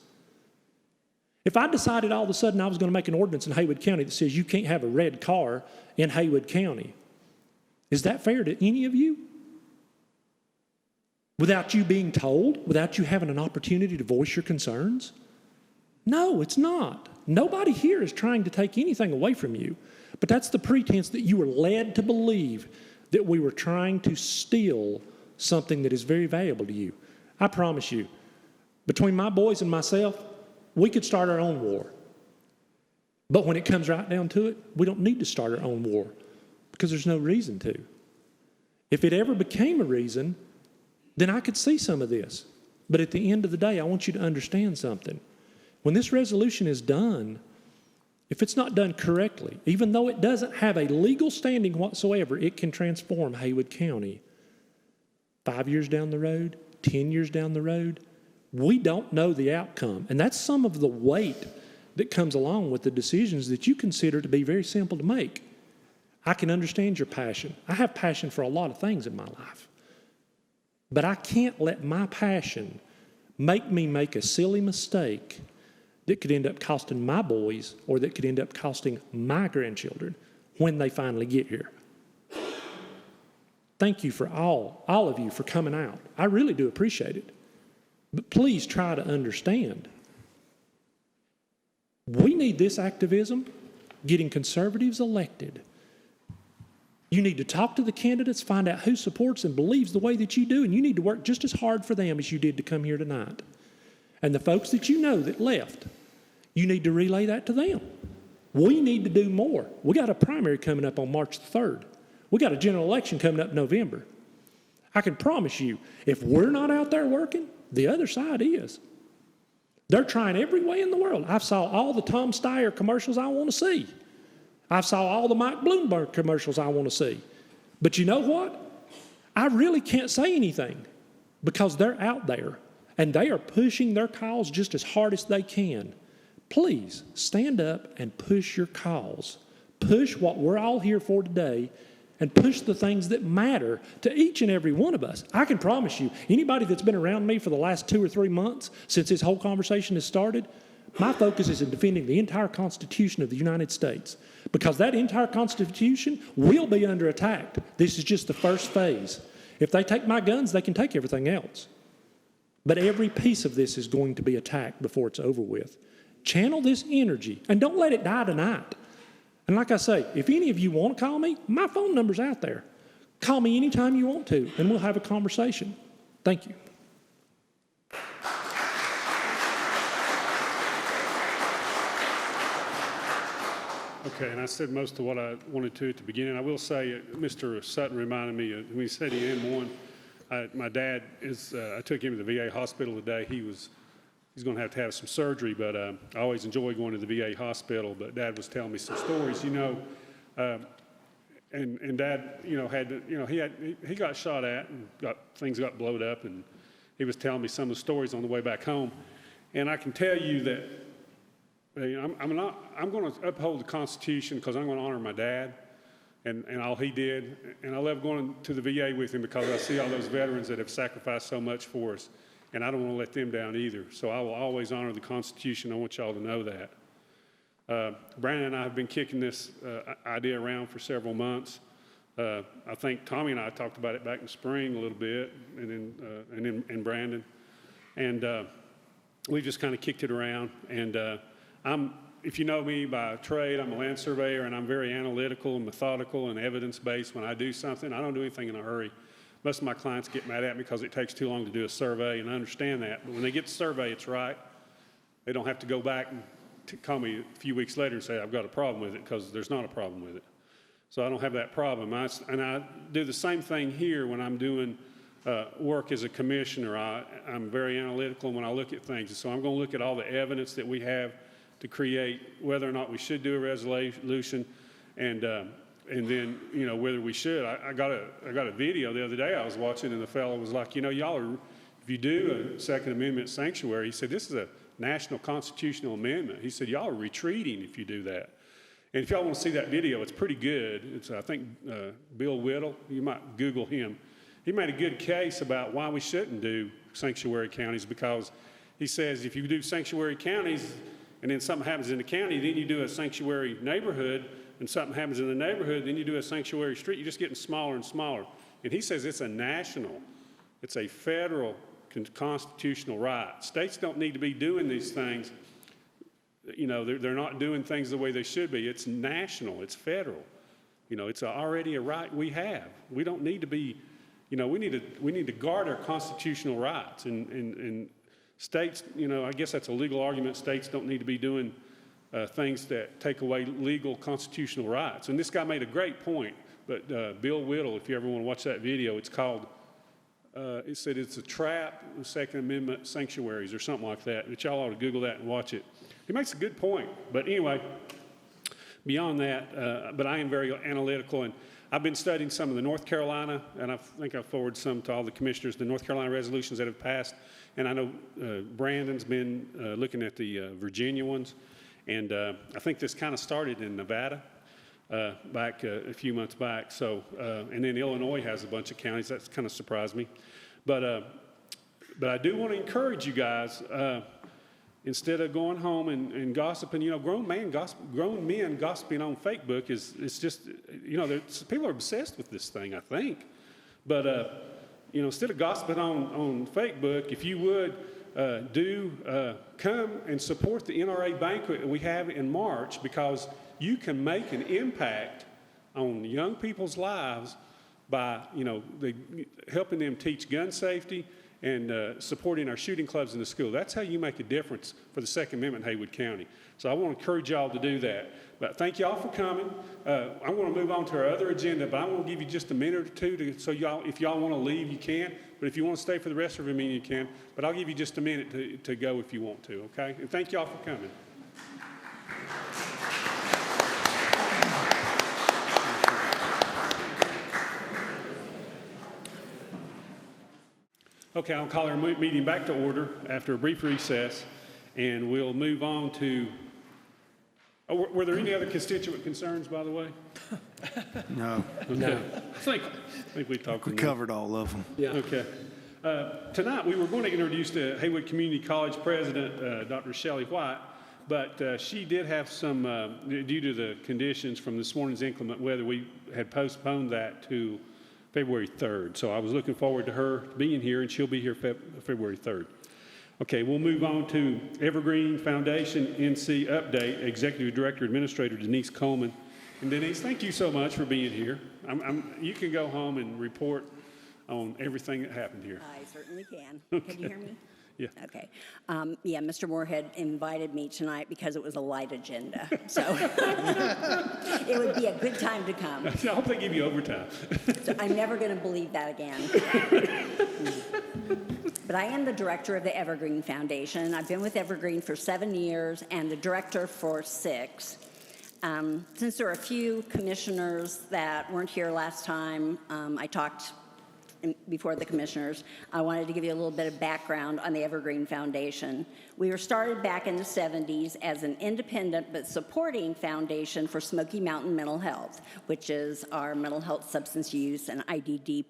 If I decided all of a sudden I was going to make an ordinance in Haywood County that says you can't have a red car in Haywood County, is that fair to any of you? Without you being told, without you having an opportunity to voice your concerns? No, it's not. Nobody here is trying to take anything away from you, but that's the pretense that you were led to believe that we were trying to steal something that is very valuable to you. I promise you, between my boys and myself, we could start our own war. But when it comes right down to it, we don't need to start our own war because there's no reason to. If it ever became a reason, then I could see some of this. But at the end of the day, I want you to understand something. When this resolution is done, if it's not done correctly, even though it doesn't have a legal standing whatsoever, it can transform Haywood County. 5 years down the road, 10 years down the road, we don't know the outcome. And that's some of the weight that comes along with the decisions that you consider to be very simple to make. I can understand your passion. I have passion for a lot of things in my life. But I can't let my passion make me make a silly mistake that could end up costing my boys or that could end up costing my grandchildren when they finally get here. Thank you for all of you for coming out. I really do appreciate it. But please try to understand. We need this activism getting conservatives elected. You need to talk to the candidates, find out who supports and believes the way that you do, and you need to work just as hard for them as you did to come here tonight. And the folks that you know that left, you need to relay that to them. We need to do more. We got a primary coming up on March the 3rd. We got a general election coming up in November. I can promise you, if we're not out there working, the other side is. They're trying every way in the world. I saw all the Tom Steyer commercials I want to see. I saw all the Mike Bloomberg commercials I want to see. But you know what? I really can't say anything because they're out there and they are pushing their cause just as hard as they can. Please stand up and push your cause. Push what we're all here for today and push the things that matter to each and every one of us. I can promise you, anybody that's been around me for the last 2 or 3 months since this whole conversation has started, my focus is in defending the entire Constitution of the United States because that entire Constitution will be under attack. This is just the first phase. If they take my guns, they can take everything else. But every piece of this is going to be attacked before it's over with. Channel this energy and don't let it die tonight. And like I say, if any of you want to call me, my phone number's out there. Call me anytime you want to, and we'll have a conversation. Thank you. Okay, and I said most of what I wanted to at the beginning. I will say, Mr. Sutton reminded me, when he said he M1, my dad is, I took him to the VA hospital today. He's going to have some surgery, but I always enjoy going to the VA hospital. But Dad was telling me some stories, and Dad, he got shot at and things got blowed up, and he was telling me some of the stories on the way back home. And I can tell you that I'm going to uphold the Constitution because I'm going to honor my dad and all he did. And I love going to the VA with him because I see all those veterans that have sacrificed so much for us, and I don't want to let them down either. So I will always honor the Constitution. I want y'all to know that. Brandon and I have been kicking this idea around for several months. I think Tommy and I talked about it back in the spring a little bit, and Brandon. And we've just kind of kicked it around. And if you know me by trade, I'm a land surveyor, and I'm very analytical and methodical and evidence-based. When I do something, I don't do anything in a hurry. Most of my clients get mad at me because it takes too long to do a survey, and I understand that. But when they get the survey, it's right. They don't have to go back and call me a few weeks later and say, I've got a problem with it, because there's not a problem with it. So I don't have that problem. And I do the same thing here when I'm doing work as a commissioner. I'm very analytical when I look at things. So I'm going to look at all the evidence that we have to create whether or not we should do a resolution, and then, whether we should. I got a video the other day I was watching, and the fellow was like, y'all are, if you do a Second Amendment sanctuary, he said, this is a national constitutional amendment. He said, y'all are retreating if you do that. And if y'all want to see that video, it's pretty good. It's, I think, Bill Whittle. You might Google him. He made a good case about why we shouldn't do sanctuary counties, because he says if you do sanctuary counties and then something happens in the county, then you do a sanctuary neighborhood, and something happens in the neighborhood, then you do a sanctuary street. You're just getting smaller and smaller. And he says it's it's a federal constitutional right. States don't need to be doing these things. They're not doing things the way they should be. It's national. It's federal. It's already a right we have. We don't need to be, we need to guard our constitutional rights. And states, I guess that's a legal argument. States don't need to be doing things that take away legal constitutional rights. And this guy made a great point. But Bill Whittle, if you ever want to watch that video, it's called, it said it's a trap, the Second Amendment sanctuaries or something like that. But y'all ought to Google that and watch it. He makes a good point. But anyway, beyond that, but I am very analytical, and I've been studying some of the North Carolina, and I think I've forwarded some to all the commissioners, the North Carolina resolutions that have passed. And I know Brandon's been looking at the Virginia ones. And I think this kind of started in Nevada back a few months back. So, and then Illinois has a bunch of counties. That's kind of surprised me. But I do want to encourage you guys, instead of going home and gossiping, grown men gossiping on Facebook it's just, people are obsessed with this thing, I think. But, instead of gossiping on Facebook, if you would, come and support the NRA banquet we have in March, because you can make an impact on young people's lives by, helping them teach gun safety and supporting our shooting clubs in the school. That's how you make a difference for the Second Amendment in Haywood County. So I want to encourage y'all to do that. But thank y'all for coming. I'm going to move on to our other agenda, but I want to give you just a minute or two so y'all, if y'all want to leave, you can. But if you want to stay for the rest of the meeting, you can. But I'll give you just a minute to go if you want to, okay? And thank y'all for coming. Okay, I'll call our meeting back to order after a brief recess, and we'll move on to, were there any other constituent concerns, by the way? No. Okay. No. I think we talked. We covered all of them. Yeah. Okay. Tonight we were going to introduce the Haywood Community College president, Dr. Shelley White, but she did have some, due to the conditions from this morning's inclement weather, we had postponed that to February 3rd. So I was looking forward to her being here, and she'll be here February 3rd. Okay, we'll move on to Evergreen Foundation NC update. Executive Director Administrator Denise Coleman. And Denise, thank you so much for being here. You can go home and report on everything that happened here. I certainly can. Okay. Can you hear me? Yeah. Okay. Yeah, Mr. Moorhead invited me tonight because it was a light agenda, so it would be a good time to come. I hope they give you overtime. So I'm never going to believe that again. But I am the director of the Evergreen Foundation. I've been with Evergreen for 7 years and the director for 6. Since there are a few commissioners that weren't here last time, I talked before the commissioners, I wanted to give you a little bit of background on the Evergreen Foundation. We were started back in the 70s as an independent but supporting foundation for Smoky Mountain Mental Health, which is our mental health substance use and IDD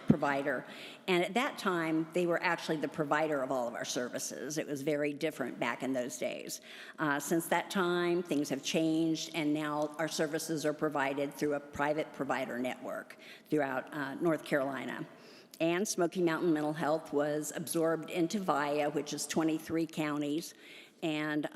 provider. And at that time, they were actually the provider of all of our services. It was very different back in those days. Since that time, things have changed, and now our services are provided through a private provider network throughout North Carolina. And Smoky Mountain Mental Health was absorbed into VIA, which is 23 counties. And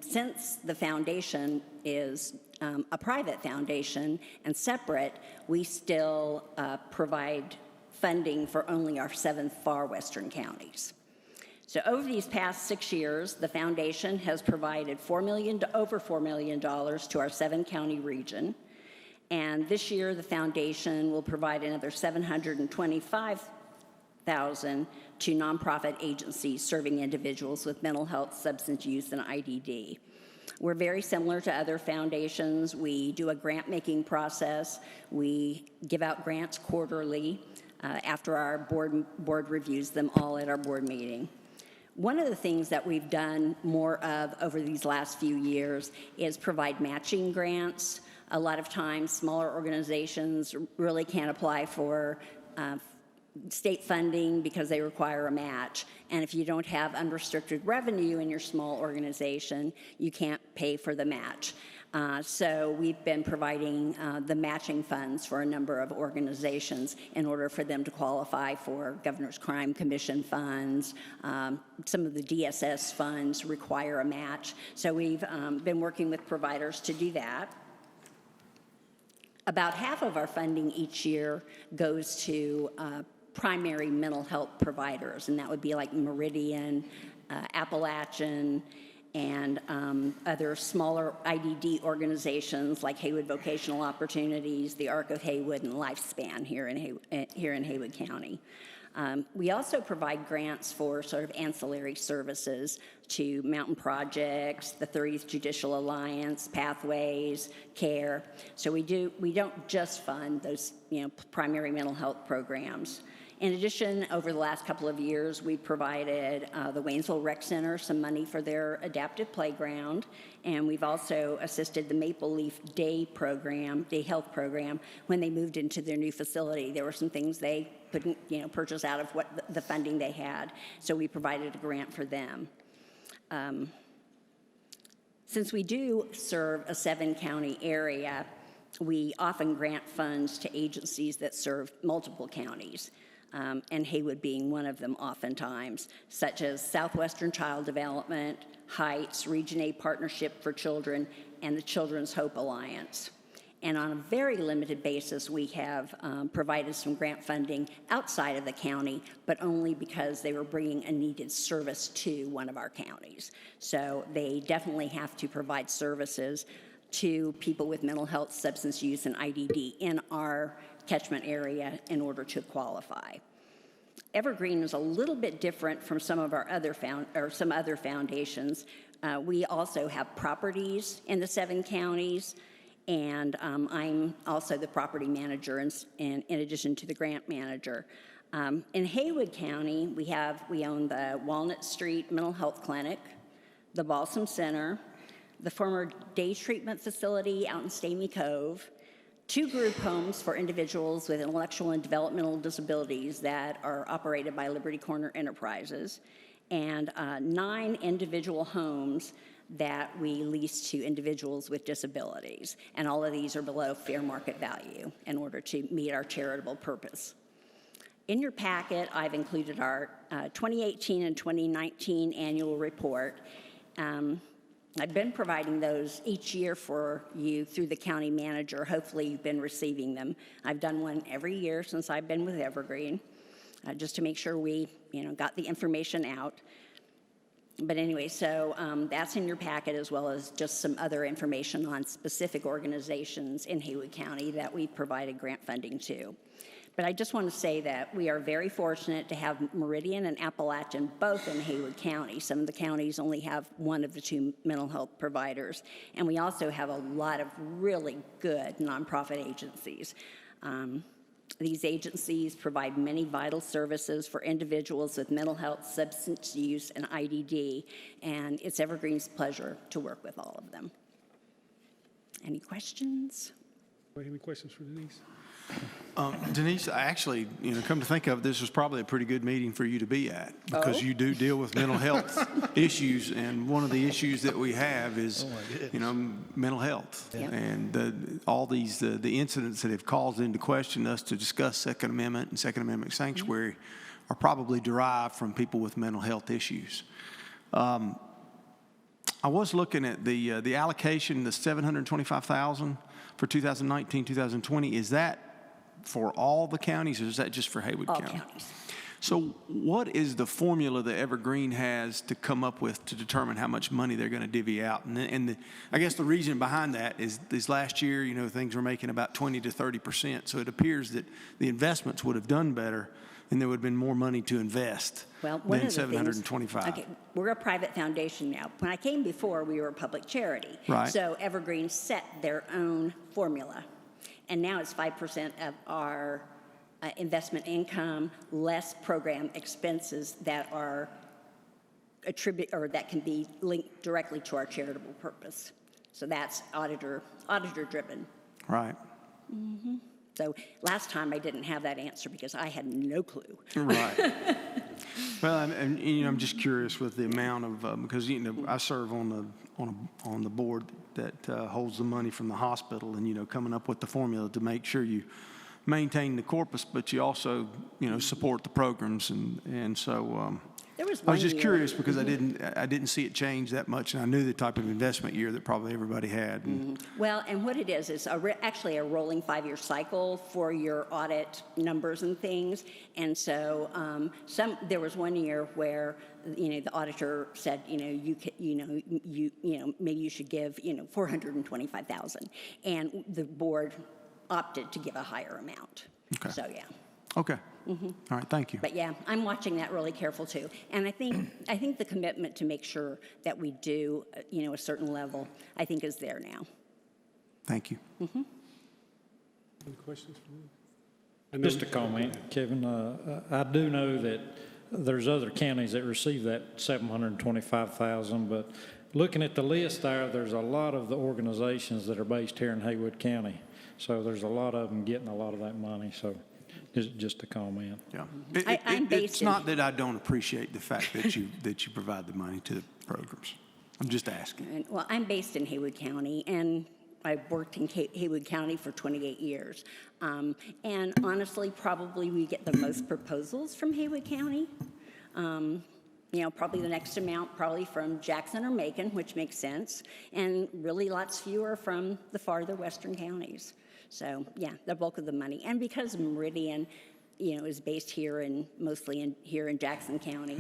since the foundation is a private foundation and separate, we still provide funding for only our 7 far western counties. So over these past 6 years, the foundation has provided over $4 million to our 7-county region. And this year, the foundation will provide another $725,000 to nonprofit agencies serving individuals with mental health, substance use, and IDD. We're very similar to other foundations. We do a grant-making process. We give out grants quarterly after our board reviews them all at our board meeting. One of the things that we've done more of over these last few years is provide matching grants. A lot of times, smaller organizations really can't apply for state funding because they require a match. And if you don't have unrestricted revenue in your small organization, you can't pay for the match. So we've been providing the matching funds for a number of organizations in order for them to qualify for Governor's Crime Commission funds. Some of the DSS funds require a match. So we've been working with providers to do that. About half of our funding each year goes to primary mental health providers, and that would be like Meridian, Appalachian, and other smaller IDD organizations like Haywood Vocational Opportunities, the Arc of Haywood, and Lifespan here in Haywood County. We also provide grants for sort of ancillary services to Mountain Projects, the 30th Judicial Alliance, Pathways, CARE. So we don't just fund those, primary mental health programs. In addition, over the last couple of years, we provided the Waynesville Rec Center some money for their adaptive playground, and we've also assisted the Maple Leaf Day Health Program, when they moved into their new facility. There were some things they couldn't, purchase out of what the funding they had, so we provided a grant for them. Since we do serve a 7-county area, we often grant funds to agencies that serve multiple counties. And Haywood being one of them oftentimes, such as Southwestern Child Development, Heights, Region A Partnership for Children, and the Children's Hope Alliance. And on a very limited basis, we have provided some grant funding outside of the county, but only because they were bringing a needed service to one of our counties. So they definitely have to provide services to people with mental health, substance use, and IDD in our catchment area in order to qualify. Evergreen is a little bit different from some of our other foundations. We also have properties in the 7 counties, and I'm also the property manager in addition to the grant manager. In Haywood County, we own the Walnut Street Mental Health Clinic, the Balsam Center, the former day treatment facility out in Stamy Cove, 2 group homes for individuals with intellectual and developmental disabilities that are operated by Liberty Corner Enterprises, and 9 individual homes that we lease to individuals with disabilities. And all of these are below fair market value in order to meet our charitable purpose. In your packet, I've included our 2018 and 2019 annual report. I've been providing those each year for you through the county manager. Hopefully you've been receiving them. I've done one every year since I've been with Evergreen. just to make sure we, got the information out. But anyway, so that's in your packet, as well as just some other information on specific organizations in Haywood County that we provided grant funding to. But I just want to say that we are very fortunate to have Meridian and Appalachian both in Haywood County. Some of the counties only have one of the two mental health providers. And we also have a lot of really good nonprofit agencies. These agencies provide many vital services for individuals with mental health, substance use, and IDD, and it's Evergreen's pleasure to work with all of them. Any questions? Any questions for Denise? Denise, actually, come to think of it, this was probably a pretty good meeting for you to be at, because you do deal with mental health issues, and one of the issues that we have is, mental health. Yeah. And all these, the incidents that have caused into question us to discuss Second Amendment and Second Amendment sanctuary are probably derived from people with mental health issues. I was looking at the allocation, the $725,000 for 2019, 2020. Is that for all the counties, or is that just for Haywood County? All counties. So what is the formula that Evergreen has to come up with to determine how much money they're going to divvy out? And I guess the reason behind that is this last year, things were making about 20 to 30%. So it appears that the investments would have done better, and there would have been more money to invest than 725. Okay, we're a private foundation now. When I came before, we were a public charity. Right. So Evergreen set their own formula. And now it's 5% of our investment income, less program expenses that are that can be linked directly to our charitable purpose. So that's auditor driven. Right. Mm-hmm. So last time I didn't have that answer because I had no clue. Right. Well, and I'm just curious with the amount of because I serve on the board that holds the money from the hospital, and coming up with the formula to make sure you maintain the corpus, but you also support the programs, and so. I was just curious because I didn't see it change that much, and I knew the type of investment year that probably everybody had. Well, and what it is actually a rolling 5-year cycle for your audit numbers and things. And so there was one year where the auditor said maybe you should give $425,000, and the board opted to give a higher amount. Okay. So yeah. Okay. All right, thank you. But yeah, I'm watching that really careful too. And I think the commitment to make sure that we do, a certain level, I think is there now. Thank you. Mm-hmm. Any questions for me? Just a comment, Kevin. I do know that there's other counties that receive that $725,000, but looking at the list there's a lot of the organizations that are based here in Haywood County. So there's a lot of them getting a lot of that money. So just a comment. Yeah, it's not that I don't appreciate the fact that you provide the money to the programs. I'm just asking. Well, I'm based in Haywood County, and I've worked in Haywood County for 28 years. And honestly, probably we get the most proposals from Haywood County. Probably the next amount probably from Jackson or Macon, which makes sense, and really lots fewer from the farther western counties. So yeah, the bulk of the money. And because Meridian, is based here and mostly here in Jackson County,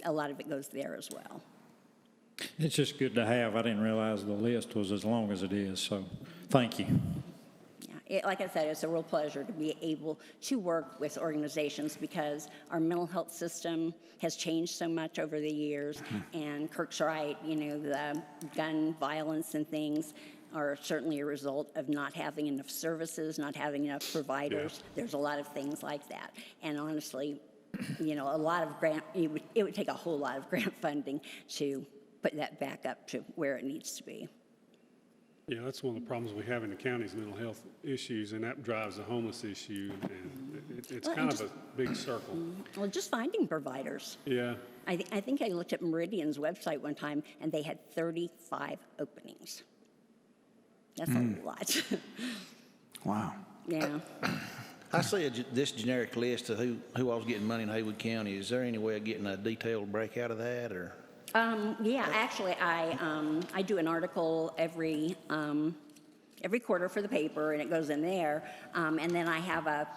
a lot of it goes there as well. It's just good to have. I didn't realize the list was as long as it is, so thank you. Yeah, like I said, it's a real pleasure to be able to work with organizations because our mental health system has changed so much over the years, and Kirk's right, the gun violence and things are certainly a result of not having enough services, not having enough providers. Yeah. There's a lot of things like that. And honestly, a lot of it would take a whole lot of grant funding to put that back up to where it needs to be. Yeah, that's one of the problems we have in the county is mental health issues, and that drives the homeless issue, and it's kind of a big circle. Well, just finding providers. Yeah. I think I looked at Meridian's website one time, and they had 35 openings. That's a lot. Wow. Yeah. I see this generic list of who all's getting money in Haywood County. Is there any way of getting a detailed breakout of that, or? Yeah, actually, I do an article every quarter for the paper, and it goes in there. And then I have a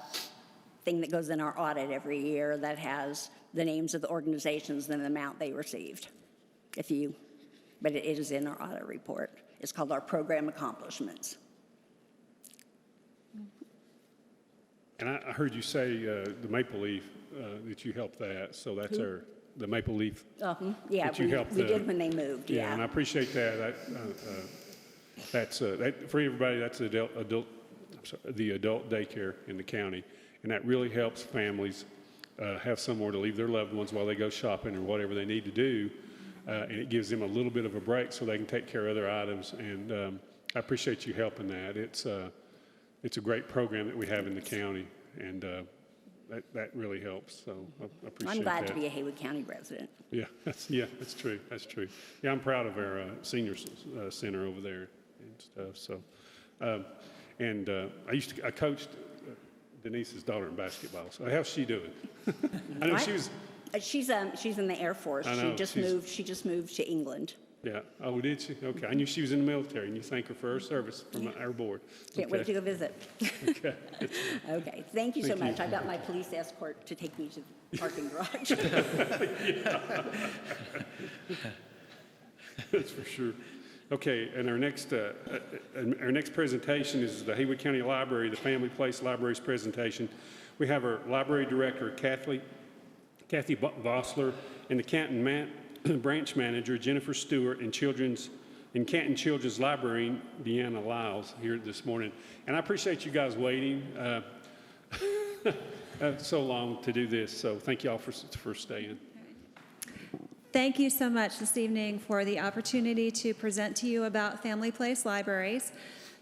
thing that goes in our audit every year that has the names of the organizations and the amount they received. But it is in our audit report. It's called our program accomplishments. And I heard you say the Maple Leaf, that you helped that, so that's the Maple Leaf. Yeah, that you helped we did when they moved, yeah. And I appreciate that. That's for everybody, that's the adult daycare in the county, and that really helps families have somewhere to leave their loved ones while they go shopping or whatever they need to do, and it gives them a little bit of a break so they can take care of other items, and I appreciate you helping that. It's a great program that we have in the county, and that really helps, so I appreciate that. I'm glad to be a Haywood County resident. Yeah, that's true. Yeah, I'm proud of our senior center over there and stuff. So, I coached Denise's daughter in basketball. So how's she doing? I know she was. She's in the Air Force. I know, She just moved to England. Yeah. Oh, did she? Okay. I knew she was in the military, and you thank her for her service from our board. Can't wait to go visit. Okay. Okay. Thank you so Thank you. much. I got my police escort to take me to the parking garage. That's for sure. Okay, and our next presentation is the Haywood County Library, the Family Place Library's presentation. We have our library director, Kathy Vossler, and the Canton branch manager, Jennifer Stewart, and Canton Children's Librarian, Deanna Lyles, here this morning. And I appreciate you guys waiting so long to do this. So thank you all for staying. Thank you so much this evening for the opportunity to present to you about Family Place Libraries.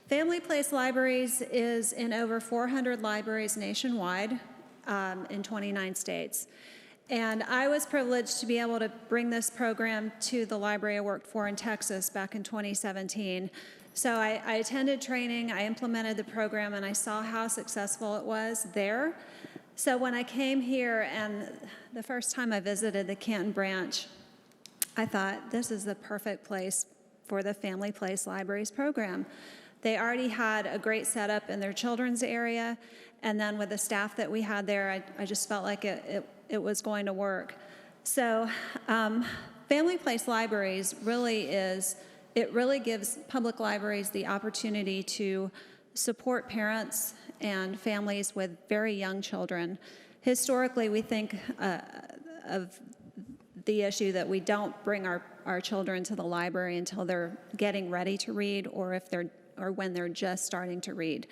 Family Place Libraries is in over 400 libraries nationwide in 29 states. And I was privileged to be able to bring this program to the library I worked for in Texas back in 2017. So I attended training, I implemented the program, and I saw how successful it was there. So when I came here and the first time I visited the Canton branch, I thought this is the perfect place for the Family Place Libraries program. They already had a great setup in their children's area, and then with the staff that we had there, I just felt like it was going to work. So Family Place Libraries really gives public libraries the opportunity to support parents and families with very young children. Historically, we think of the issue that we don't bring our children to the library until they're getting ready to read or when they're just starting to read.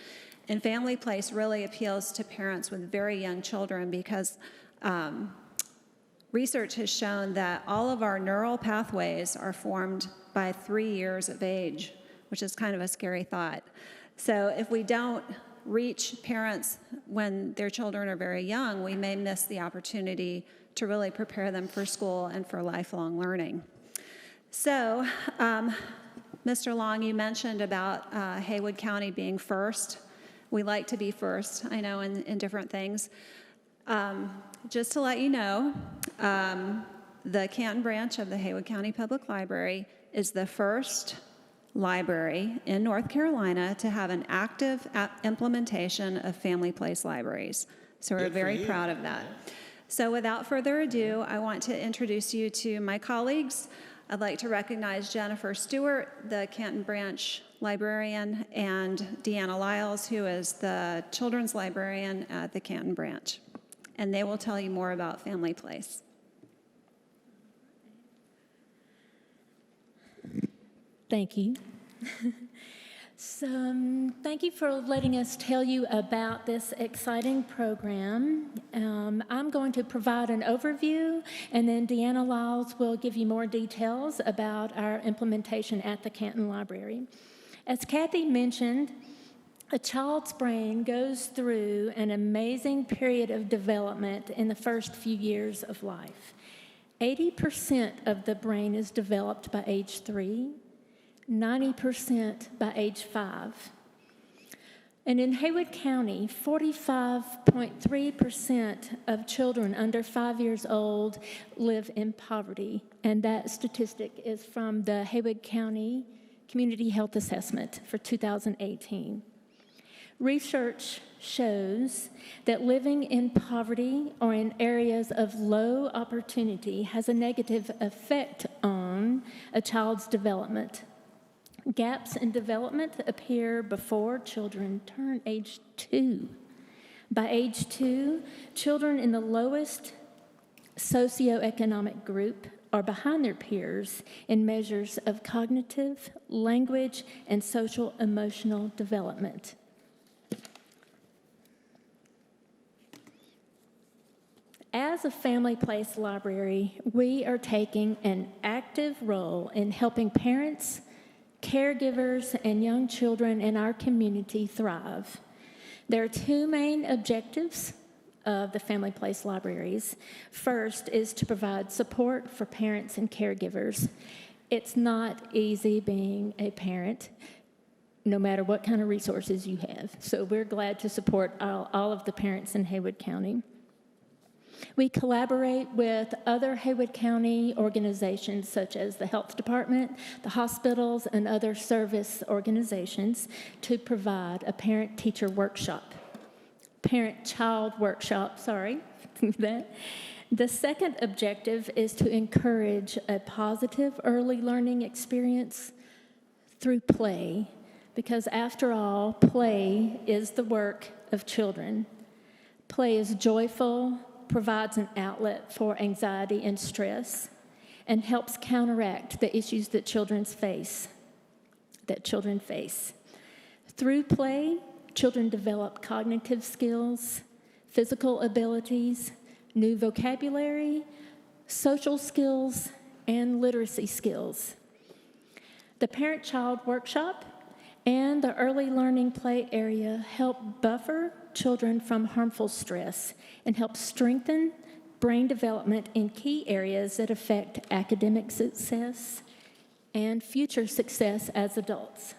And Family Place really appeals to parents with very young children because research has shown that all of our neural pathways are formed by 3 years of age, which is kind of a scary thought. So if we don't reach parents when their children are very young, we may miss the opportunity to really prepare them for school and for lifelong learning. So, Mr. Long, you mentioned about Haywood County being first. We like to be first, I know, in different things. Just to let you know, the Canton branch of the Haywood County Public Library is the first library in North Carolina to have an active implementation of Family Place Libraries. So we're very proud of that. So without further ado, I want to introduce you to my colleagues. I'd like to recognize Jennifer Stewart, the Canton branch librarian, and Deanna Lyles, who is the children's librarian at the Canton branch. And they will tell you more about Family Place. Thank you. Thank you for letting us tell you about this exciting program. I'm going to provide an overview, and then Deanna Lyles will give you more details about our implementation at the Canton Library. As Kathy mentioned, a child's brain goes through an amazing period of development in the first few years of life. 80% of the brain is developed by age 3. 90% by age 5. And in Haywood County, 45.3% of children under 5 years old live in poverty. And that statistic is from the Haywood County Community Health Assessment for 2018. Research shows that living in poverty or in areas of low opportunity has a negative effect on a child's development. Gaps in development appear before children turn age 2. By age 2, children in the lowest socioeconomic group are behind their peers in measures of cognitive, language, and social emotional development. As a family place library, we are taking an active role in helping parents, caregivers, and young children in our community thrive. There are 2 main objectives of the family place libraries. First is to provide support for parents and caregivers. It's not easy being a parent, no matter what kind of resources you have. So we're glad to support all of the parents in Haywood County. We collaborate with other Haywood County organizations such as the health department, the hospitals, and other service organizations to provide a parent-teacher workshop. Parent-child workshop, that. The second objective is to encourage a positive early learning experience through play, because after all, play is the work of children. Play is joyful, provides an outlet for anxiety and stress, and helps counteract the issues that children face. Through play, children develop cognitive skills, physical abilities, new vocabulary, social skills, and literacy skills. The parent-child workshop and the early learning play area help buffer children from harmful stress and help strengthen brain development in key areas that affect academic success and future success as adults.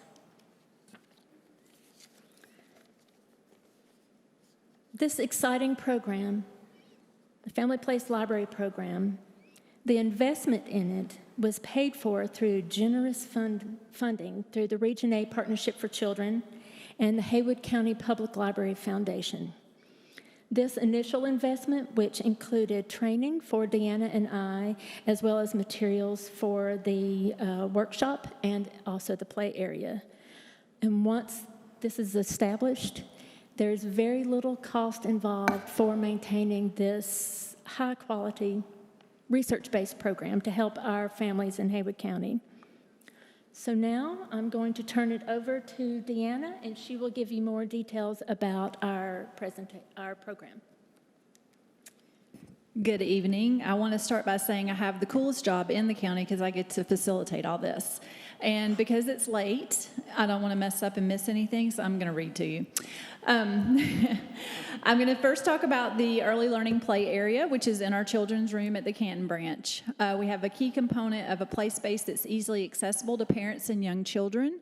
This exciting program, the Family Place Library program, the investment in it was paid for through generous funding through the Region A Partnership for Children and the Haywood County Public Library Foundation. This initial investment, which included training for Deanna and I, as well as materials for the workshop and also the play area. And once this is established, there's very little cost involved for maintaining this high-quality, research-based program to help our families in Haywood County. So now I'm going to turn it over to Deanna, and she will give you more details about our program. Good evening. I want to start by saying I have the coolest job in the county because I get to facilitate all this. And because it's late, I don't want to mess up and miss anything, so I'm going to read to you. I'm going to first talk about the early learning play area, which is in our children's room at the Canton branch. We have a key component of a play space that's easily accessible to parents and young children.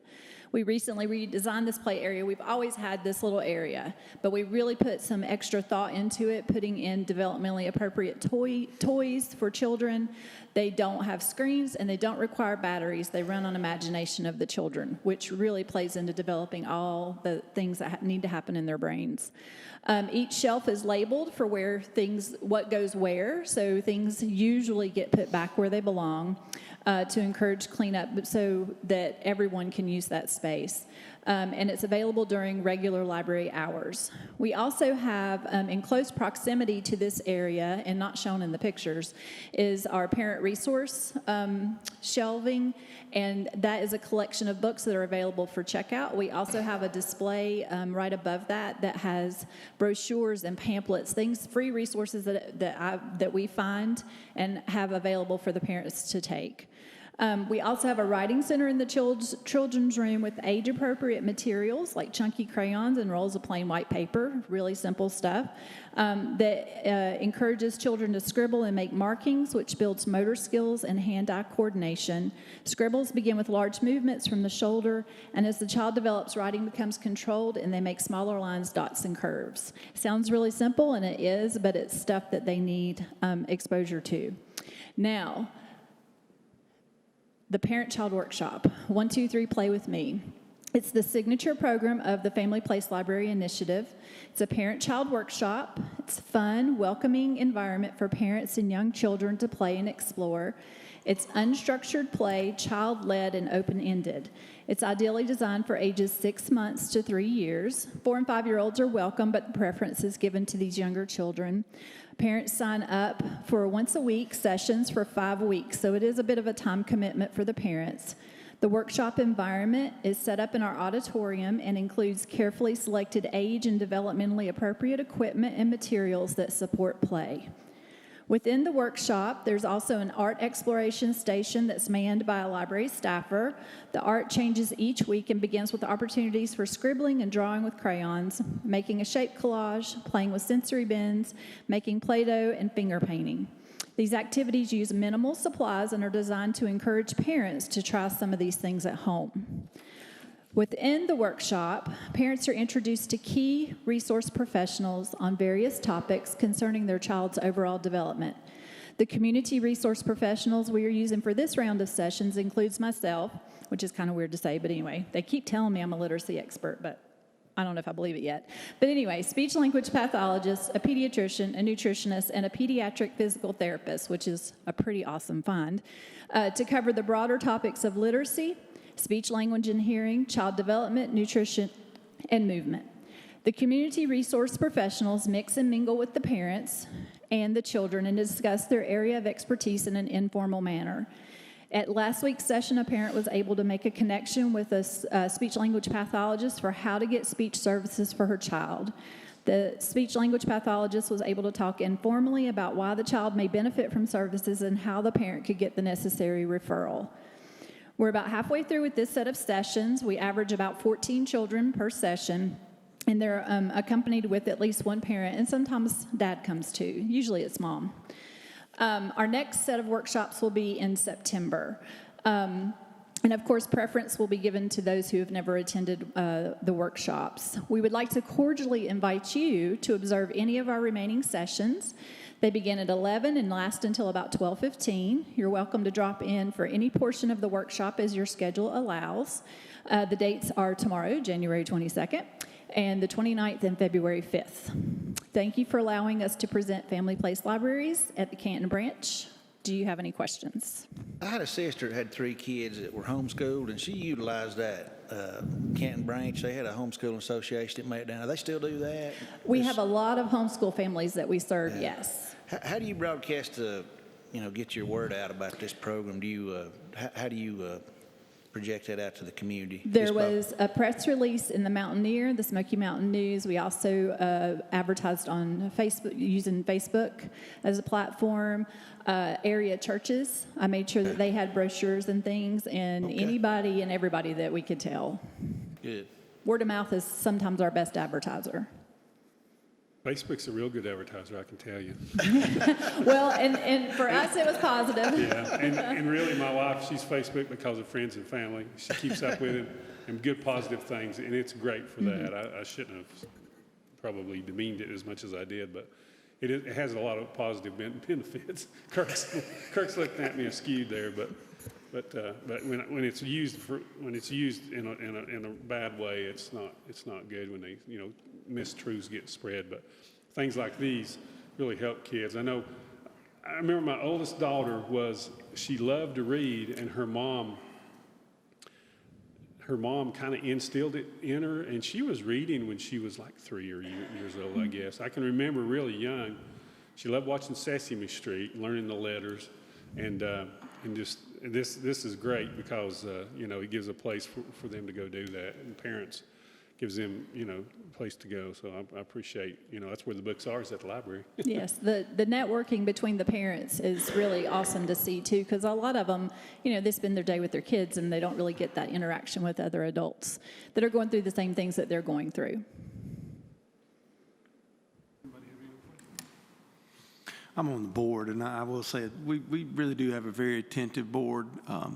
We recently redesigned this play area. We've always had this little area, but we really put some extra thought into it, putting in developmentally appropriate toys for children. They don't have screens and they don't require batteries. They run on imagination of the children, which really plays into developing all the things that need to happen in their brains. Each shelf is labeled for what goes where, so things usually get put back where they belong. To encourage cleanup so that everyone can use that space. And it's available during regular library hours. We also have, in close proximity to this area, and not shown in the pictures, is our parent resource shelving, and that is a collection of books that are available for checkout. We also have a display right above that has brochures and pamphlets, free resources that we find and have available for the parents to take. We also have a writing center in the children's room with age-appropriate materials like chunky crayons and rolls of plain white paper, really simple stuff, that encourages children to scribble and make markings, which builds motor skills and hand-eye coordination. Scribbles begin with large movements from the shoulder, and as the child develops, writing becomes controlled, and they make smaller lines, dots, and curves. Sounds really simple, and it is, but it's stuff that they need exposure to. Now, the parent-child workshop, 1, 2, 3, play with me. It's the signature program of the Family Place Library Initiative. It's a parent-child workshop. It's a fun, welcoming environment for parents and young children to play and explore. It's unstructured play, child-led, and open-ended. It's ideally designed for ages 6 months to 3 years. 4 and 5-year-olds are welcome, but the preference is given to these younger children. Parents sign up for once-a-week sessions for 5 weeks, so it is a bit of a time commitment for the parents. The workshop environment is set up in our auditorium and includes carefully selected age and developmentally appropriate equipment and materials that support play. Within the workshop, there's also an art exploration station that's manned by a library staffer. The art changes each week and begins with opportunities for scribbling and drawing with crayons, making a shape collage, playing with sensory bins, making Play-Doh, and finger painting. These activities use minimal supplies and are designed to encourage parents to try some of these things at home. Within the workshop, parents are introduced to key resource professionals on various topics concerning their child's overall development. The community resource professionals we are using for this round of sessions includes myself, which is kind of weird to say, but anyway, they keep telling me I'm a literacy expert, but I don't know if I believe it yet. But anyway, speech-language pathologist, a pediatrician, a nutritionist, and a pediatric physical therapist, which is a pretty awesome find, to cover the broader topics of literacy, speech, language, and hearing, child development, nutrition, and movement. The community resource professionals mix and mingle with the parents and the children and discuss their area of expertise in an informal manner. At last week's session, a parent was able to make a connection with a speech-language pathologist for how to get speech services for her child. The speech-language pathologist was able to talk informally about why the child may benefit from services and how the parent could get the necessary referral. We're about halfway through with this set of sessions. We average about 14 children per session, and they're accompanied with at least one parent, and sometimes dad comes too. Usually it's mom. Our next set of workshops will be in September. And of course, preference will be given to those who have never attended the workshops. We would like to cordially invite you to observe any of our remaining sessions. They begin at 11 and last until about 12:15. You're welcome to drop in for any portion of the workshop as your schedule allows. The dates are tomorrow, January 22nd, and the 29th and February 5th. Thank you for allowing us to present Family Place Libraries at the Canton branch. Do you have any questions? I had a sister that had 3 kids that were homeschooled, and she utilized that Canton branch. They had a homeschooling association that made it down. Do they still do that? We have a lot of homeschool families that we serve, yes. How do you broadcast to, get your word out about this program? Do you, how do you project that out to the community? There was a press release in the Mountaineer, the Smoky Mountain News. We also advertised on Facebook, using Facebook as a platform. Area churches, I made sure that they had brochures and things, and anybody and everybody that we could tell. Good. Word of mouth is sometimes our best advertiser. Facebook's a real good advertiser, I can tell you. Well, and for us, it was positive. Yeah, and really, my wife, she's Facebook because of friends and family. She keeps up with him and good positive things, and it's great for that. I shouldn't have probably demeaned it as much as I did, but it has a lot of positive benefits. Kirk's looking at me askew there, but when it's used in a bad way, it's not good when they mistruths get spread. But things like these really help kids. I remember my oldest daughter she loved to read, and her mom kind of instilled it in her, and she was reading when she was like 3 years old, I guess. I can remember really young. She loved watching Sesame Street, learning the letters, and just this is great because it gives a place for them to go do that, and parents gives them a place to go. So I appreciate that's where the books are, is at the library. Yes, the networking between the parents is really awesome to see too, because a lot of them they spend their day with their kids and they don't really get that interaction with other adults that are going through the same things that they're going through. I'm on the board, and I will say we really do have a very attentive board.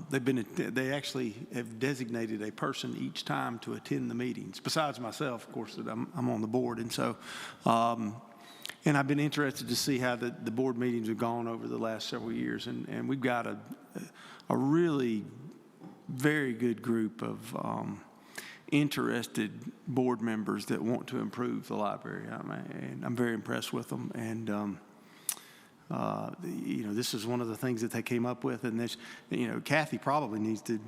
They actually have designated a person each time to attend the meetings. Besides myself, of course, that I'm on the board, and so and I've been interested to see how the board meetings have gone over the last several years, and we've got a really very good group of interested board members that want to improve the library. And I'm very impressed with them. And, this is one of the things that they came up with. And this, Kathy probably needs to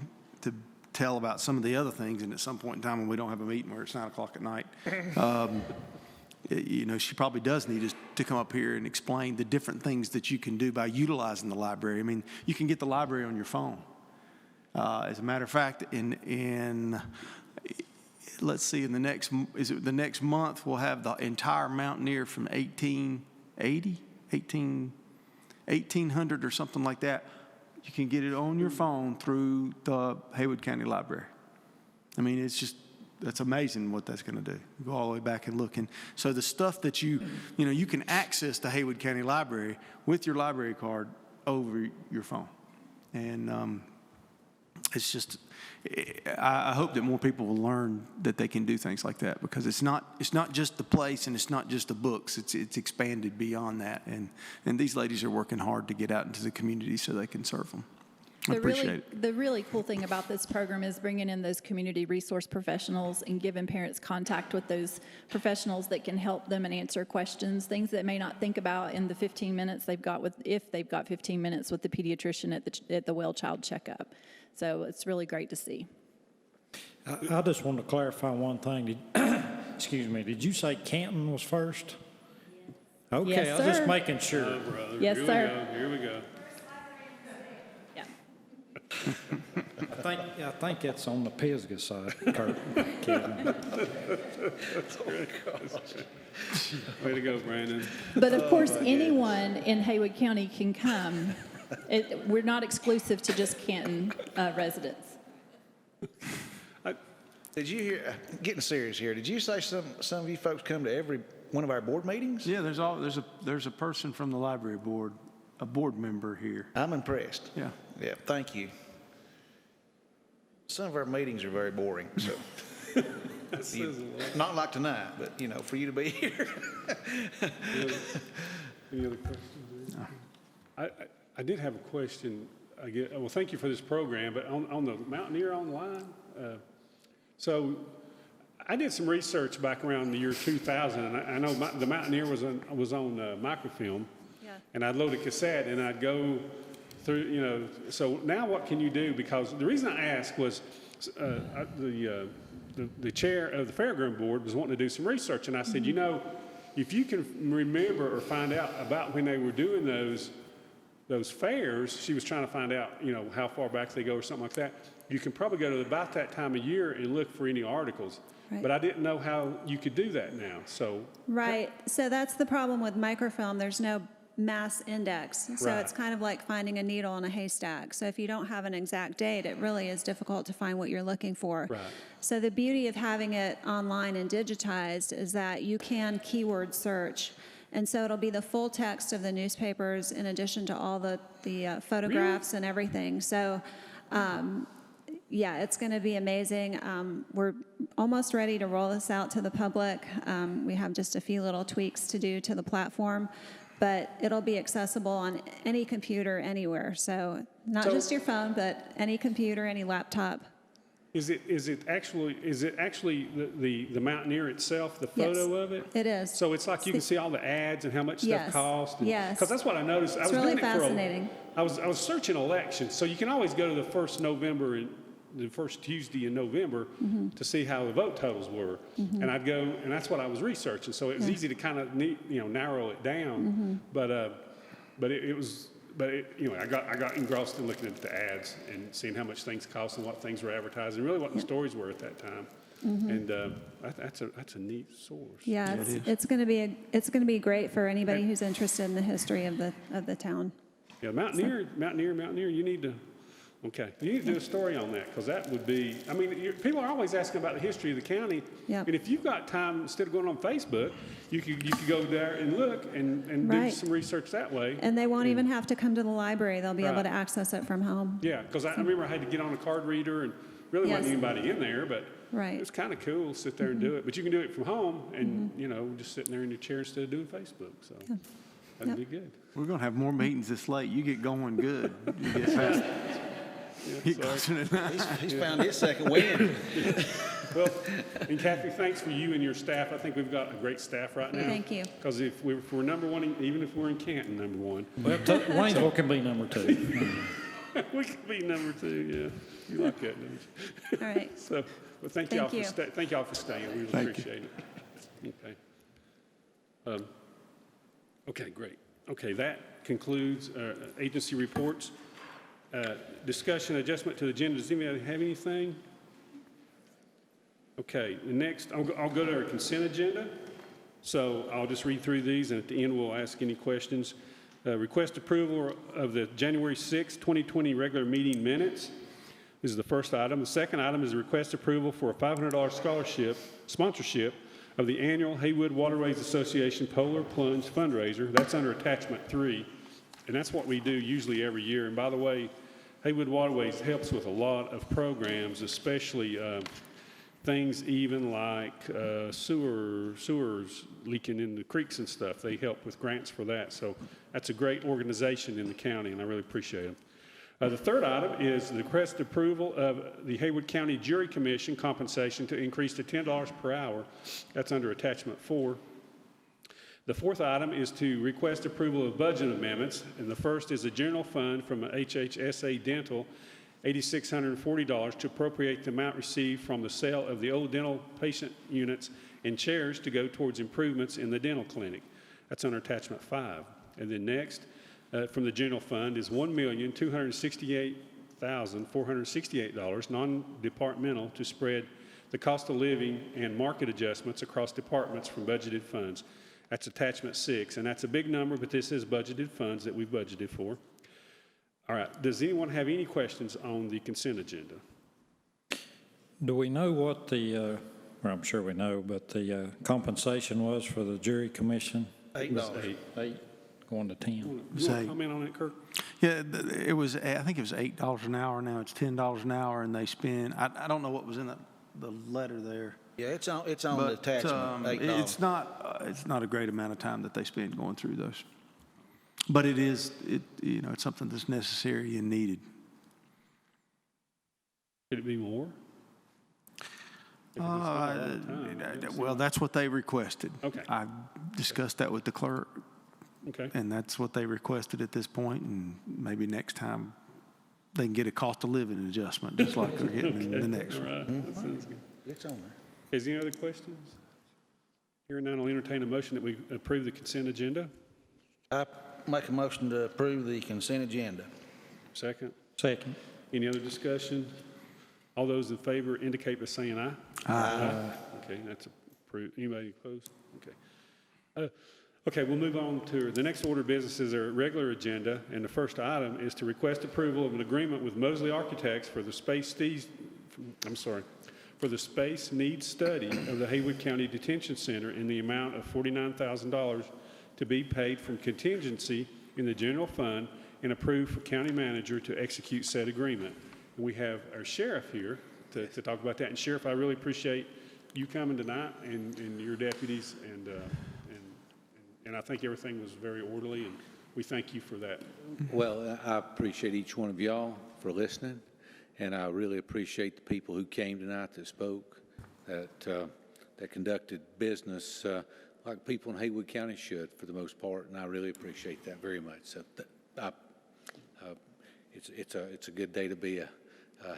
tell about some of the other things. And at some point in time when we don't have a meeting where it's 9 o'clock at night, she probably does need to come up here and explain the different things that you can do by utilizing the library. I mean, you can get the library on your phone. As a matter of fact, let's see, in the next month, we'll have the entire Mountaineer from 1800 or something like that. You can get it on your phone through the Haywood County Library. I mean, that's amazing what that's going to do. Go all the way back and look. And so the stuff that you can access the Haywood County Library with your library card over your phone. And it's just, I hope that more people will learn that they can do things like that, because it's not just the place and it's not just the books. It's expanded beyond that. And these ladies are working hard to get out into the community so they can serve them. I appreciate it. The really cool thing about this program is bringing in those community resource professionals and giving parents contact with those professionals that can help them and answer questions, things that may not think about in the 15 minutes they've got if they've got 15 minutes with the pediatrician at the well child checkup. So it's really great to see. I just want to clarify one thing. Excuse me, did you say Canton was first? Okay, Yes, I was just sir. making sure. Oh, brother. Yes, Here sir. Here we go. I think it's on the Pisgah side, Kurt. Kidding. Way to go, Brandon. But of course, anyone in Haywood County can come. We're not exclusive to just Canton residents. Did you hear, getting serious here, did you say some of you folks come to every one of our board meetings? Yeah, there's a person from the library board, a board member here. I'm impressed. Yeah. Yeah, thank you. Some of our meetings are very boring, so. Not like tonight, but, for you to be here. Any other questions? No. I did have a question. Well, thank you for this program, but on the Mountaineer Online, so I did some research back around the year 2000, and I know the Mountaineer was on microfilm, and I'd load a cassette, and I'd go through, so now what can you do? Because the reason I asked was the chair of the fairground board was wanting to do some research, and I said, if you can remember or find out about when they were doing those fairs, she was trying to find out, how far back they go or something like that. You can probably go to about that time of year and look for any articles. Right. But I didn't know how you could do that now, so. Right, so that's the problem with microfilm. There's no mass index. So Right. it's kind of like finding a needle in a haystack. So if you don't have an exact date, it really is difficult to find what you're looking for. Right. So the beauty of having it online and digitized is that you can keyword search. And so it'll be the full text of the newspapers in addition to all the photographs and everything. So yeah, it's going to be amazing. We're almost ready to roll this out to the public. We have just a few little tweaks to do to the platform, but it'll be accessible on any computer anywhere. So not just your phone, but any computer, any laptop. Is it actually the Mountaineer itself, the photo of it? It is. So it's like you can see all the ads and how much stuff costs? Yes. Because that's what I noticed. It's really fascinating. I was searching elections, so you can always go to the first Tuesday in November to see how the vote totals were. And I'd go, and that's what I was researching. So it was easy to kind of narrow it down. But I got engrossed in looking at the ads and seeing how much things cost and what things were advertised and really what the stories were at that time. And that's a neat source. Yeah, it's going to be great for anybody who's interested in the history of the town. Yeah, Mountaineer, you need to do a story on that, because that would be, people are always asking about the history of the county. Yep. And if you've got time, instead of going on Facebook, you could go there and look and do Right. some research that way. And they won't even have to come to the library. They'll be able Right. to access it from home. Yeah, because I remember I had to get on a card reader and really wasn't Yes. anybody in there, but Right. it was kind of cool to sit there and do it. But you can do it from home and, just sitting there in your chair instead of doing Facebook. So that'd be good. We're going to have more meetings this late. You get going good. You get fast. Yeah, Get closer to 9. He's found his second win. Well, and Kathy, thanks for you and your staff. I think we've got a great staff right now. Thank you. Because if we're number one, even if we're in Canton, number one. Well, Waynesville can be number 2. We could be number 2, yeah. You like that, don't you? All right. So, well, thank y'all for staying. We really appreciate it. Okay. Okay, great. Okay, that concludes agency reports. Discussion adjustment to the agenda. Does anybody have anything? Okay, the next, I'll go to our consent agenda. So I'll just read through these, and at the end we'll ask any questions. Request approval of the January 6, 2020 regular meeting minutes. This is the first item. The second item is a request approval for a $500 sponsorship of the annual Haywood Waterways Association Polar Plunge fundraiser. That's under attachment 3, and that's what we do usually every year. And by the way, Haywood Waterways helps with a lot of programs, especially things even like sewers leaking in the creeks and stuff. They help with grants for that. So that's a great organization in the county, and I really appreciate them. The third item is the request approval of the Haywood County Jury Commission compensation to increase to $10 per hour. That's under attachment 4. The fourth item is to request approval of budget amendments, and the first is a general fund from HHSA Dental, $8,640 to appropriate the amount received from the sale of the old dental patient units and chairs to go towards improvements in the dental clinic. That's under attachment 5. And then next, from the general fund is $1,268,468 non-departmental to spread the cost of living and market adjustments across departments from budgeted funds. That's attachment 6, and that's a big number, but this is budgeted funds that we've budgeted for. All right, does anyone have any questions on the consent agenda? Do we know what the, well, I'm sure we know, but the compensation was for the jury commission? $8. 8, going to 10. You want to comment on that, Kirk? Yeah, it was, I think it was $8 an hour. Now it's $10 an hour, and they spend, I don't know what was in the letter there. Yeah, it's on the attachment, $8. It's not a great amount of time that they spend going through those. But it's something that's necessary and needed. Could it be more? Well, that's what they requested. Okay. I discussed that with the clerk. Okay. And that's what they requested at this point, and maybe next time they can get a cost of living adjustment, just like they're getting in the next one. Right. That sounds good. It's on there. Is there any other questions? Hearing none, I'll entertain a motion that we approve the consent agenda. I make a motion to approve the consent agenda. Second. Second. Any other discussion? All those in favor indicate by saying aye. Aye. Okay, that's approved. Anybody opposed? Okay. Okay, we'll move on to the next order of business is our regular agenda, and the first item is to request approval of an agreement with Mosley Architects for the space needs study of the Haywood County Detention Center in the amount of $49,000 to be paid from contingency in the general fund and approved for county manager to execute said agreement. And we have our sheriff here to talk about that. And Sheriff, I really appreciate you coming tonight and your deputies, and I think everything was very orderly, and we thank you for that. Well, I appreciate each one of y'all for listening, and I really appreciate the people who came tonight that spoke, that conducted business like people in Haywood County should for the most part, and I really appreciate that very much. So it's a good day to be a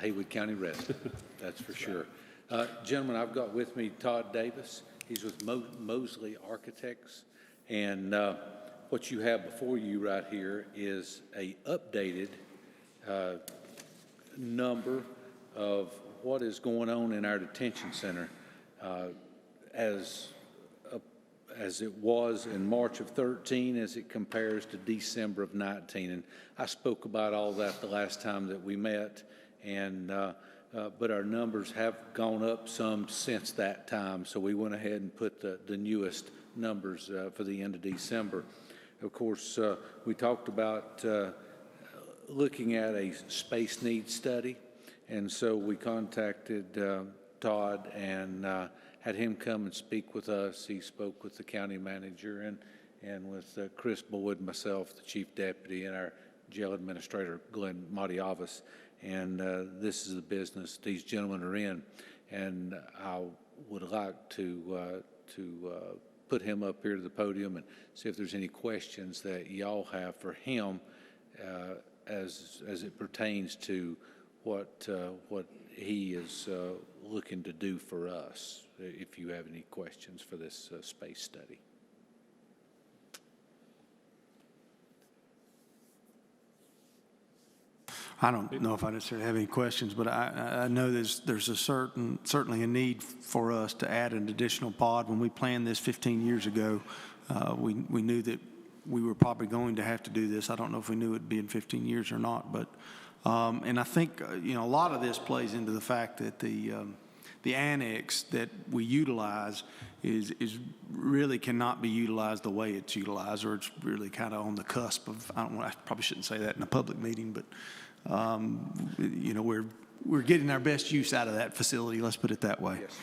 Haywood County resident, that's for sure. Gentlemen, I've got with me Todd Davis. He's with Mosley Architects. And what you have before you right here is a updated number of what is going on in our detention center as it was in March of 13 as it compares to December of 19. And I spoke about all that the last time that we met, and but our numbers have gone up some since that time, so we went ahead and put the newest numbers for the end of December. Of course, we talked about looking at a space needs study, and so we contacted Todd and had him come and speak with us. He spoke with the county manager and with Chris Boyd, myself, the chief deputy, and our jail administrator, Glenn Matiavis. And this is the business these gentlemen are in. and I would like to put him up here to the podium and see if there's any questions that y'all have for him as it pertains to what he is looking to do for us, if you have any questions for this space study. I don't know if I necessarily have any questions, but I know there's certainly a need for us to add an additional pod. When we planned this 15 years ago, we knew that we were probably going to have to do this. I don't know if we knew it'd be in 15 years or not, but and I think a lot of this plays into the fact that the annex that we utilize is really cannot be utilized the way it's utilized, or it's really kind of on the cusp of. I probably shouldn't say that in a public meeting, but. We're getting our best use out of that facility. Let's put it that way. Yes,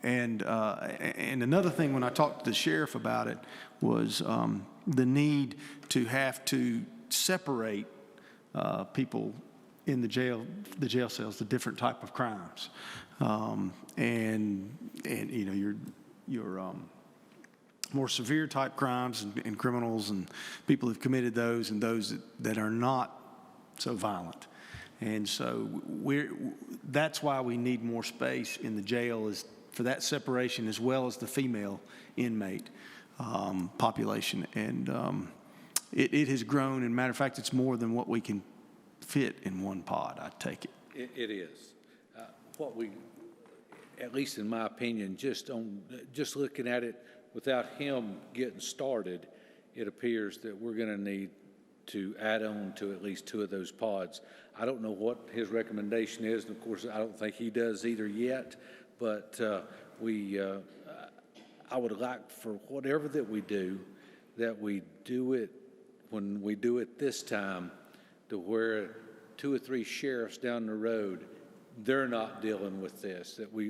and another thing, when I talked to the sheriff about it, was the need to have to separate people in the jail cells, the different type of crimes, and your more severe type crimes and criminals and people who've committed those, and those that are not so violent. And so that's why we need more space in the jail, is for that separation, as well as the female inmate population. And it has grown. And matter of fact, it's more than what we can fit in one pod, I take it. It is. What we, at least in my opinion, just looking at it without him getting started, it appears that we're going to need to add on to at least 2 of those pods. I don't know what his recommendation is, and of course I don't think he does either yet, but I would like, for whatever that we do it when we do it this time, to where 2 or 3 sheriffs down the road, they're not dealing with this, that we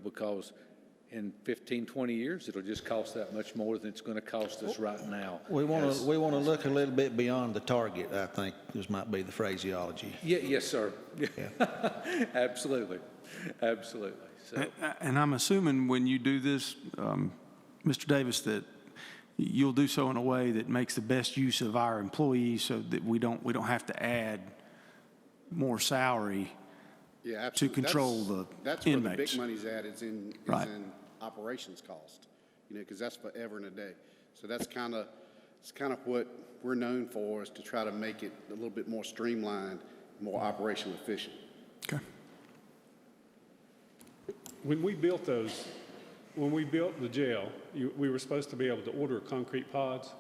because in 15, 20 years, it'll just cost that much more than it's going to cost us right now. We want to look a little bit beyond the target, I think, this might be the phraseology. Yeah, yes, sir. Yeah. Absolutely. Absolutely. So. And I'm assuming when you do this, Mr. Davis, that you'll do so in a way that makes the best use of our employees, so that we don't have to add more salary to control that's inmates. Where the big money's at, is in operations cost, because that's forever and a day. So it's kind of what we're known for, is to try to make it a little bit more streamlined, more operational efficient. Okay. When we built the jail, we were supposed to be able to order concrete pods,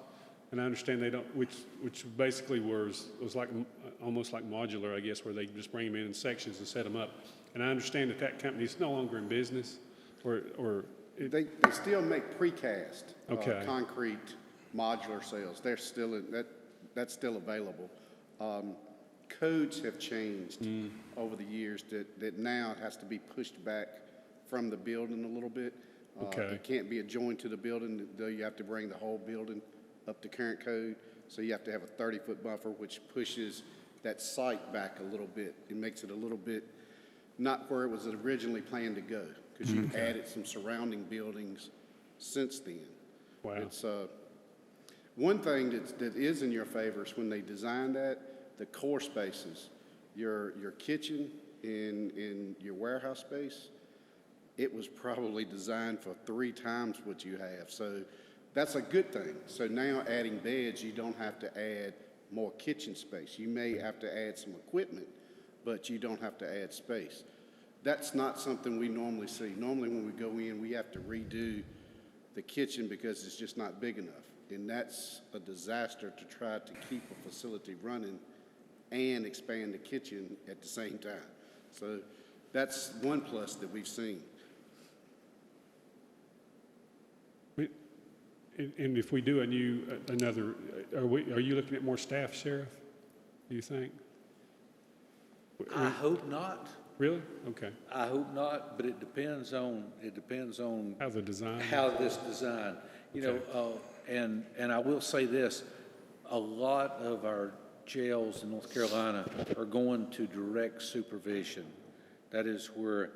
and I understand they don't, which basically was like almost like modular, I guess, where they just bring them in sections and set them up. And I understand that company is no longer in business, They still make precast concrete modular cells. They're still that's still available. Codes have changed over the years that now it has to be pushed back from the building a little bit. It can't be adjoined to the building, though you have to bring the whole building up to current code. So you have to have a 30-foot buffer, which pushes that site back a little bit. It makes it a little bit not where it was originally planned to go, because you've added some surrounding buildings since then. Wow. It's one thing that is in your favor is when they designed that, the core spaces, your kitchen in your warehouse space, it was probably designed for 3 times what you have. So that's a good thing. So now adding beds, you don't have to add more kitchen space. You may have to add some equipment, but you don't have to add space. That's not something we normally see. Normally when we go in, we have to redo the kitchen because it's just not big enough. And that's a disaster to try to keep a facility running and expand the kitchen at the same time. So that's one plus that we've seen. And if we do another, are you looking at more staff, Sheriff, do you think? I hope not. Really? Okay. I hope not, but it depends on how the design, how this design, and I will say this: a lot of our jails in North Carolina are going to direct supervision. That is where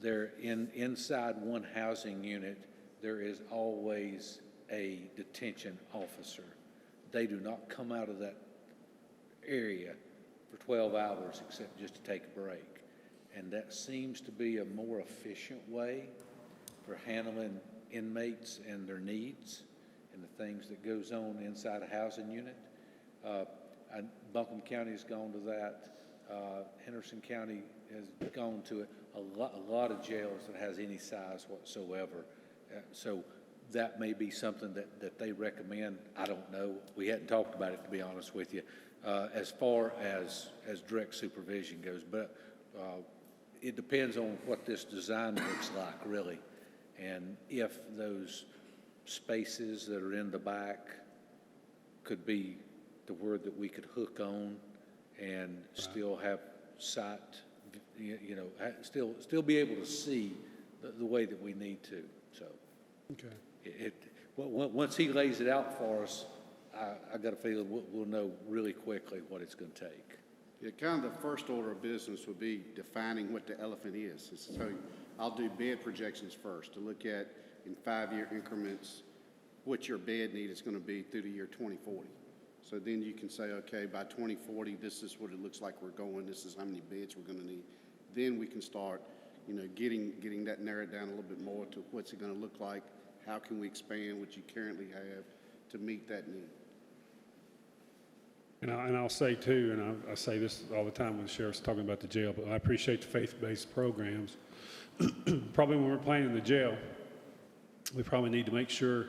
inside one housing unit, there is always a detention officer. They do not come out of that area for 12 hours except just to take a break. And that seems to be a more efficient way for handling inmates and their needs and the things that goes on inside a housing unit. Buncombe County has gone to that. Henderson County has gone to it. A lot of jails that has any size whatsoever. So that may be something that they recommend. I don't know. We hadn't talked about it, to be honest with you, as far as direct supervision goes. But it depends on what this design looks like, really. And if those spaces that are in the back could be the word that we could hook on and still have sight, still be able to see the way that we need to. So, okay. Once he lays it out for us, I got a feeling we'll know really quickly what it's going to take. Yeah, kind of the first order of business would be defining what the elephant is. So I'll do bed projections first to look at in 5-year increments what your bed need is going to be through the year 2040. So then you can say, okay, by 2040, this is what it looks like we're going. This is how many beds we're going to need. Then we can start, getting that narrowed down a little bit more to what's it going to look like. How can we expand what you currently have to meet that need? And I'll say too, and I say this all the time when the sheriff's talking about the jail, but I appreciate the faith-based programs. Probably when we're planning the jail, we probably need to make sure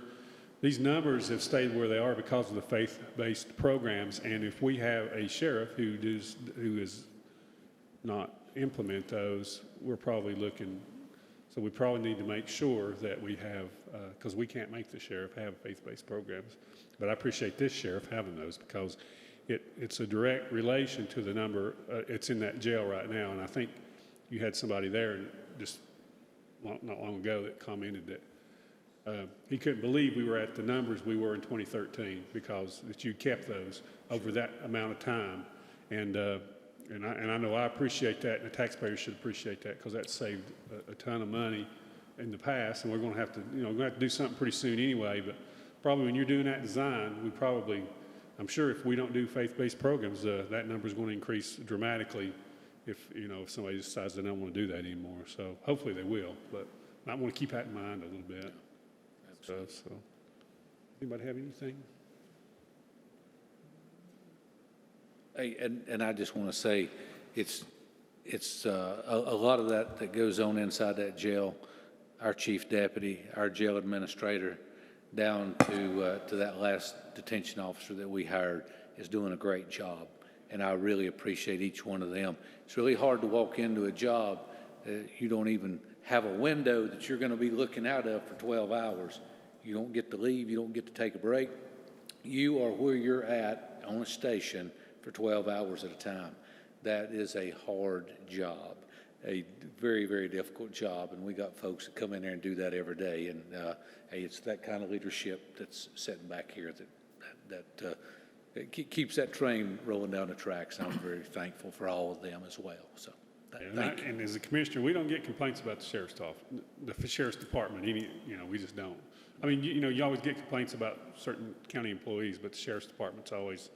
these numbers have stayed where they are because of the faith-based programs. And if we have a sheriff who is not implement those, we're probably looking. So we probably need to make sure that we have, because we can't make the sheriff have faith-based programs. But I appreciate this sheriff having those because it's a direct relation to the number. It's in that jail right now, and I think you had somebody there just not long ago that commented that he couldn't believe we were at the numbers we were in 2013 because that you kept those over that amount of time, and I know I appreciate that, and the taxpayers should appreciate that because that saved a ton of money in the past, and we're going to have to we're going to have to do something pretty soon anyway. But probably when you're doing that design, I'm sure if we don't do faith-based programs, that number is going to increase dramatically if somebody decides they don't want to do that anymore. So hopefully they will, but I want to keep that in mind a little bit. So anybody have anything? Hey, and I just want to say, it's a lot of that goes on inside that jail. Our chief deputy, our jail administrator, down to that last detention officer that we hired is doing a great job, and I really appreciate each one of them. It's really hard to walk into a job you don't even have a window that you're going to be looking out of for 12 hours. You don't get to leave. You don't get to take a break. You are where you're at on a station for 12 hours at a time. That is a hard job, a very, very difficult job, and we got folks that come in there and do that every day. And hey, it's that kind of leadership that's sitting back here that keeps that train rolling down the tracks. I'm very thankful for all of them as well. So, thank you. And as a commissioner, we don't get complaints about the sheriff's department. We just don't. I mean, you always get complaints about certain county employees, but the sheriff's department's always.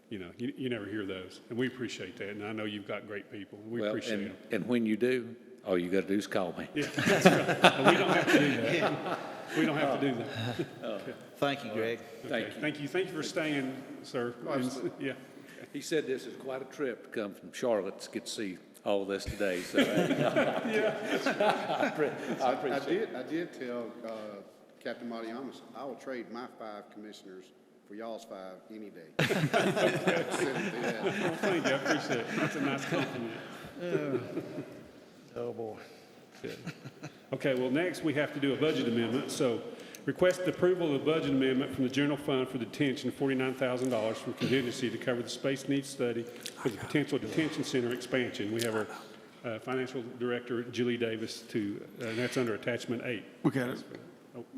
You never hear those, and we appreciate that. And I know you've got great people. We appreciate them. And when you do, all you got to do is call me. Yeah, that's right. But we don't have to do that. Yeah. We don't have to do that. Okay. Thank you, Greg. Okay. Thank you for staying, sir. Yeah. He said this is quite a trip to come from Charlotte to get to see all of this today. So yeah, I appreciate it. I did tell Captain Matiamas, I will trade my 5 commissioners for y'all's 5 any day. Okay. Well, thank you. I appreciate it. That's a nice compliment. Oh, boy. Good. Okay, well, next we have to do a budget amendment. So request approval of the budget amendment from the general fund for detention of $49,000 from contingency to cover the space needs study for the potential detention center expansion. We have our financial director, Julie Davis, and that's under attachment 8. We got it.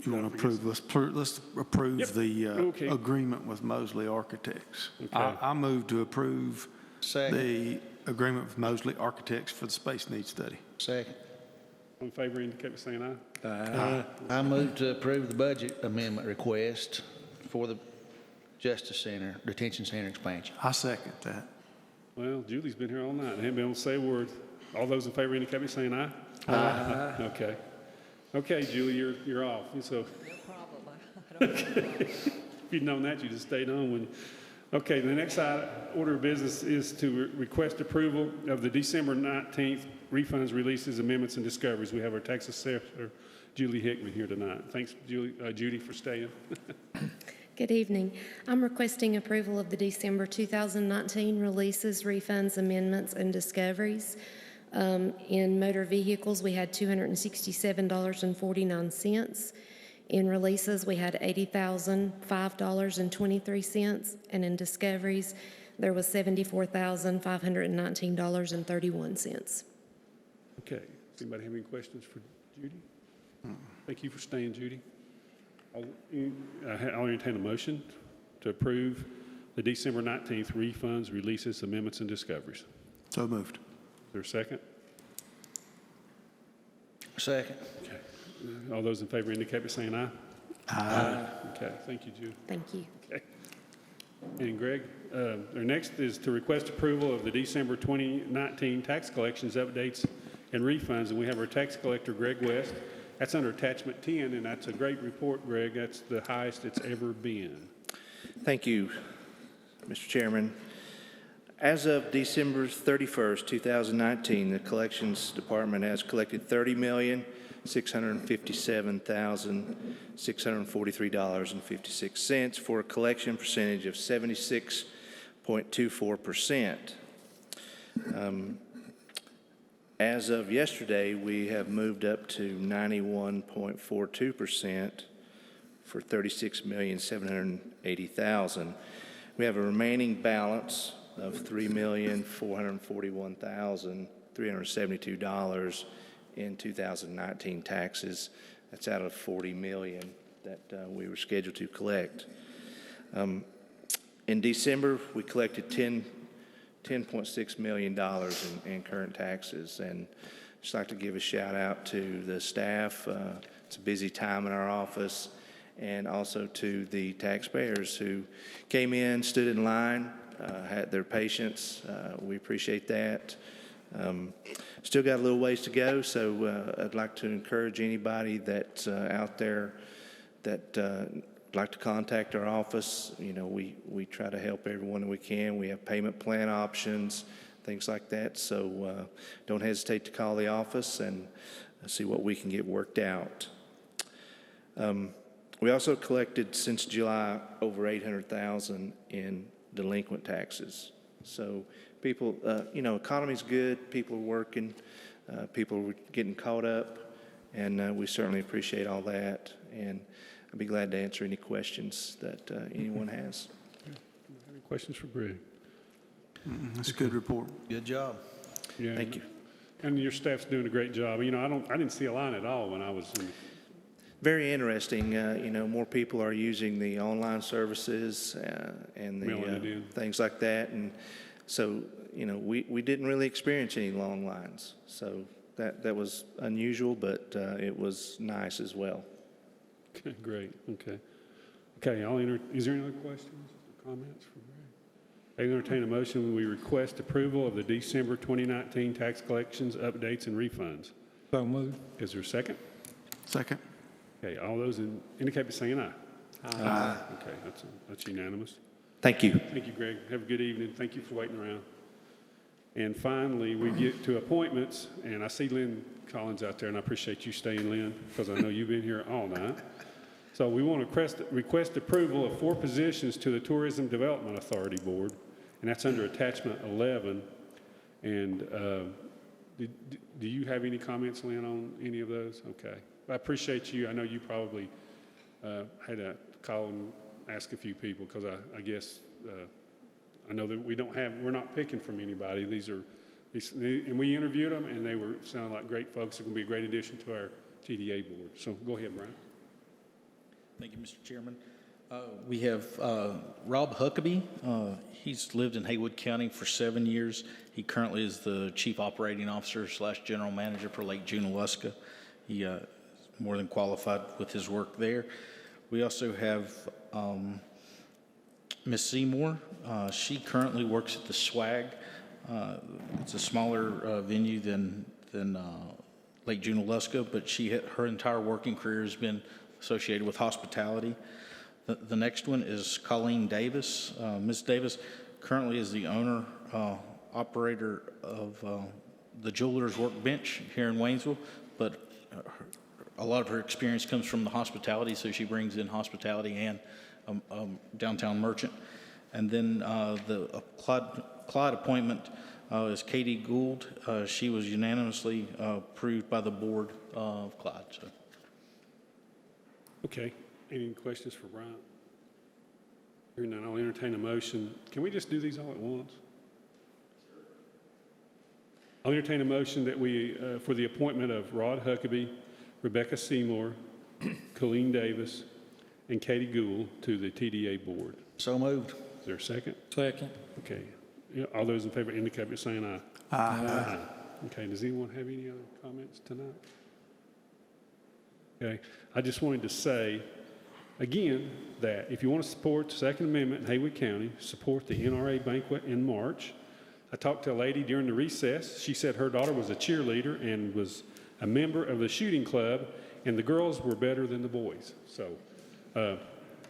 You want to approve? Let's approve the agreement with Mosley Architects. Okay. I move to approve the agreement with Mosley Architects for the space needs study. Second. in favor indicate by saying aye. I move to approve the budget amendment request for the Justice Center, Detention Center expansion. I second that. Well, Julie's been here all night and hasn't been able to say a word. All those in favor indicate by saying aye. Aye. Okay. Okay, Julie, you're off. So, if you'd known that, you'd have stayed on. Okay, the next order of business is to request approval of the December 19th refunds, releases, amendments, and discoveries. We have our tax assessor, Julie Hickman, here tonight. Thanks, Judy, for staying. Good evening. I'm requesting approval of the December 2019 releases, refunds, amendments, and discoveries. In motor vehicles, we had $267.49. In releases, we had $80,005.23, and in discoveries, there was $74,519.31. Okay. Anybody have any questions for Judy? Thank you for staying, Judy. I'll entertain a motion to approve the December 19th refunds, releases, amendments, and discoveries. So moved. Is there a second? Second. Okay. All those in favor indicate by saying aye. Aye. Okay. Thank you, Judy. Thank you. Okay. And Greg, our next is to request approval of the December 2019 tax collections updates and refunds. And we have our tax collector, Greg West. That's under attachment 10, and that's a great report, Greg. That's the highest it's ever been. Thank you, Mr. Chairman. As of December 31st, 2019, the Collections Department has collected $30,657,643.56 for a collection percentage of 76.24%. As of yesterday, we have moved up to 91.42% for $36,780,000. We have a remaining balance of $3,441,372 in 2019 taxes. That's out of $40 million that we were scheduled to collect. In December, we collected $10.6 million in current taxes, and just like to give a shout out to the staff. It's a busy time in our office, and also to the taxpayers who came in, stood in line, had their patience. We appreciate that. Still got a little ways to go, so I'd like to encourage anybody that's out there that like to contact our office. You know, we try to help everyone that we can. We have payment plan options, things like that. So don't hesitate to call the office and see what we can get worked out. We also collected since July over $800,000 in delinquent taxes. So people, you know, economy's good. People are working. People are getting caught up, and we certainly appreciate all that. And I'd be glad to answer any questions that anyone has. Any questions for Greg? That's a good report. Good job. Yeah. Thank you. And your staff's doing a great job. You know, I didn't see a line at all when I was in. Very interesting. You know, more people are using the online services and the things like that. And so, you know, we didn't really experience any long lines. So that was unusual, but it was nice as well. Okay, great. Okay. Is there any other questions or comments for Greg? I entertain a motion when we request approval of the December 2019 tax collections, updates, and refunds. So moved. Is there a second? Second. Okay, all those indicate by saying aye. Aye. Okay, that's unanimous. Thank you. Thank you, Greg. Have a good evening. Thank you for waiting around. And finally, we get to appointments, and I see Lynn Collins out there, and I appreciate you staying, Lynn, because I know you've been here all night. So we want to request approval of 4 positions to the Tourism Development Authority Board, and that's under attachment 11. And do you have any comments, Lynn, on any of those? Okay. I appreciate you. I know you probably had to call and ask a few people, because I guess I know that we're not picking from anybody. And we interviewed them, and they sounded like great folks. They're going to be a great addition to our TDA board. So go ahead, Brian. Thank you, Mr. Chairman. We have Rob Huckabee. He's lived in Haywood County for 7 years. He currently is the Chief Operating Officer / General Manager for Lake Junaluska. He is more than qualified with his work there. We also have Miss Seymour. She currently works at the Swag. It's a smaller venue than Lake Junaluska, but her entire working career has been associated with hospitality. The next one is Colleen Davis. Ms. Davis currently is the owner, operator of the Jeweler's Workbench here in Waynesville, but a lot of her experience comes from the hospitality, so she brings in hospitality and downtown merchant. And then the Clyde appointment is Katie Gould. She was unanimously approved by the board of Clyde. So. Okay. Any questions for Brian? Hearing none, I'll entertain a motion. Can we just do these all at once? I'll entertain a motion that we, for the appointment of Rod Huckabee, Rebecca Seymour, Colleen Davis, and Katie Gould to the TDA board. So moved. Is there a second? Second. Okay. Yeah, all those in favor indicate by saying aye. Aye. Okay. Does anyone have any other comments tonight? Okay. I just wanted to say, again, that if you want to support the Second Amendment in Haywood County, support the NRA banquet in March. I talked to a lady during the recess. She said her daughter was a cheerleader and was a member of the shooting club, and the girls were better than the boys. So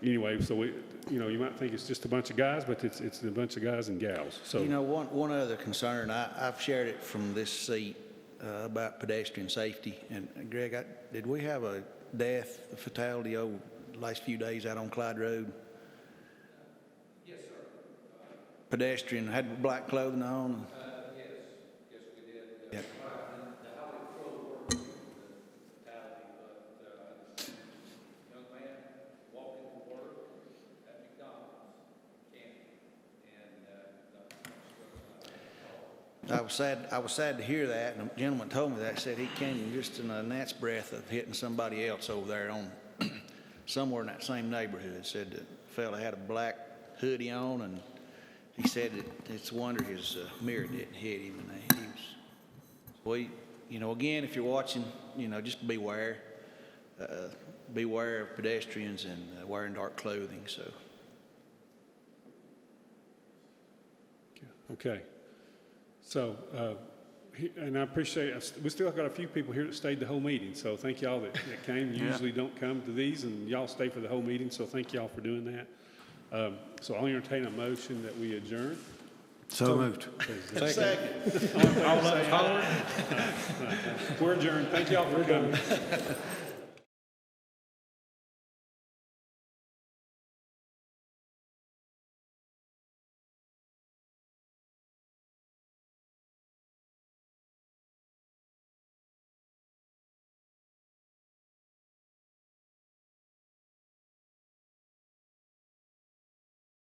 anyway, so you might think it's just a bunch of guys, but it's a bunch of guys and gals. So one other concern, I've shared it from this seat about pedestrian safety. And Greg, did we have a fatality over the last few days out on Clyde Road? Yes, sir. Pedestrian had black clothing on. Yes, we did. Yeah. The highway patrol worked with the fatality, but young man walking to work at McDonald's, I was sad to hear that, and the gentleman told me that. Said he came just in a gnat's breath of hitting somebody else over there on somewhere in that same neighborhood. Said the fella had a black hoodie on, and he said it's a wonder his mirror didn't hit him. And he was, again, if you're watching, just beware. Beware of pedestrians and wearing dark clothing. So. Okay. So, and I appreciate it. We still got a few people here that stayed the whole meeting, so thank y'all that came. You usually don't come to these, and y'all stay for the whole meeting, so thank y'all for doing that. So I'll entertain a motion that we adjourn. So moved. Second. All in favor, say aye. We're adjourned. Thank y'all for coming.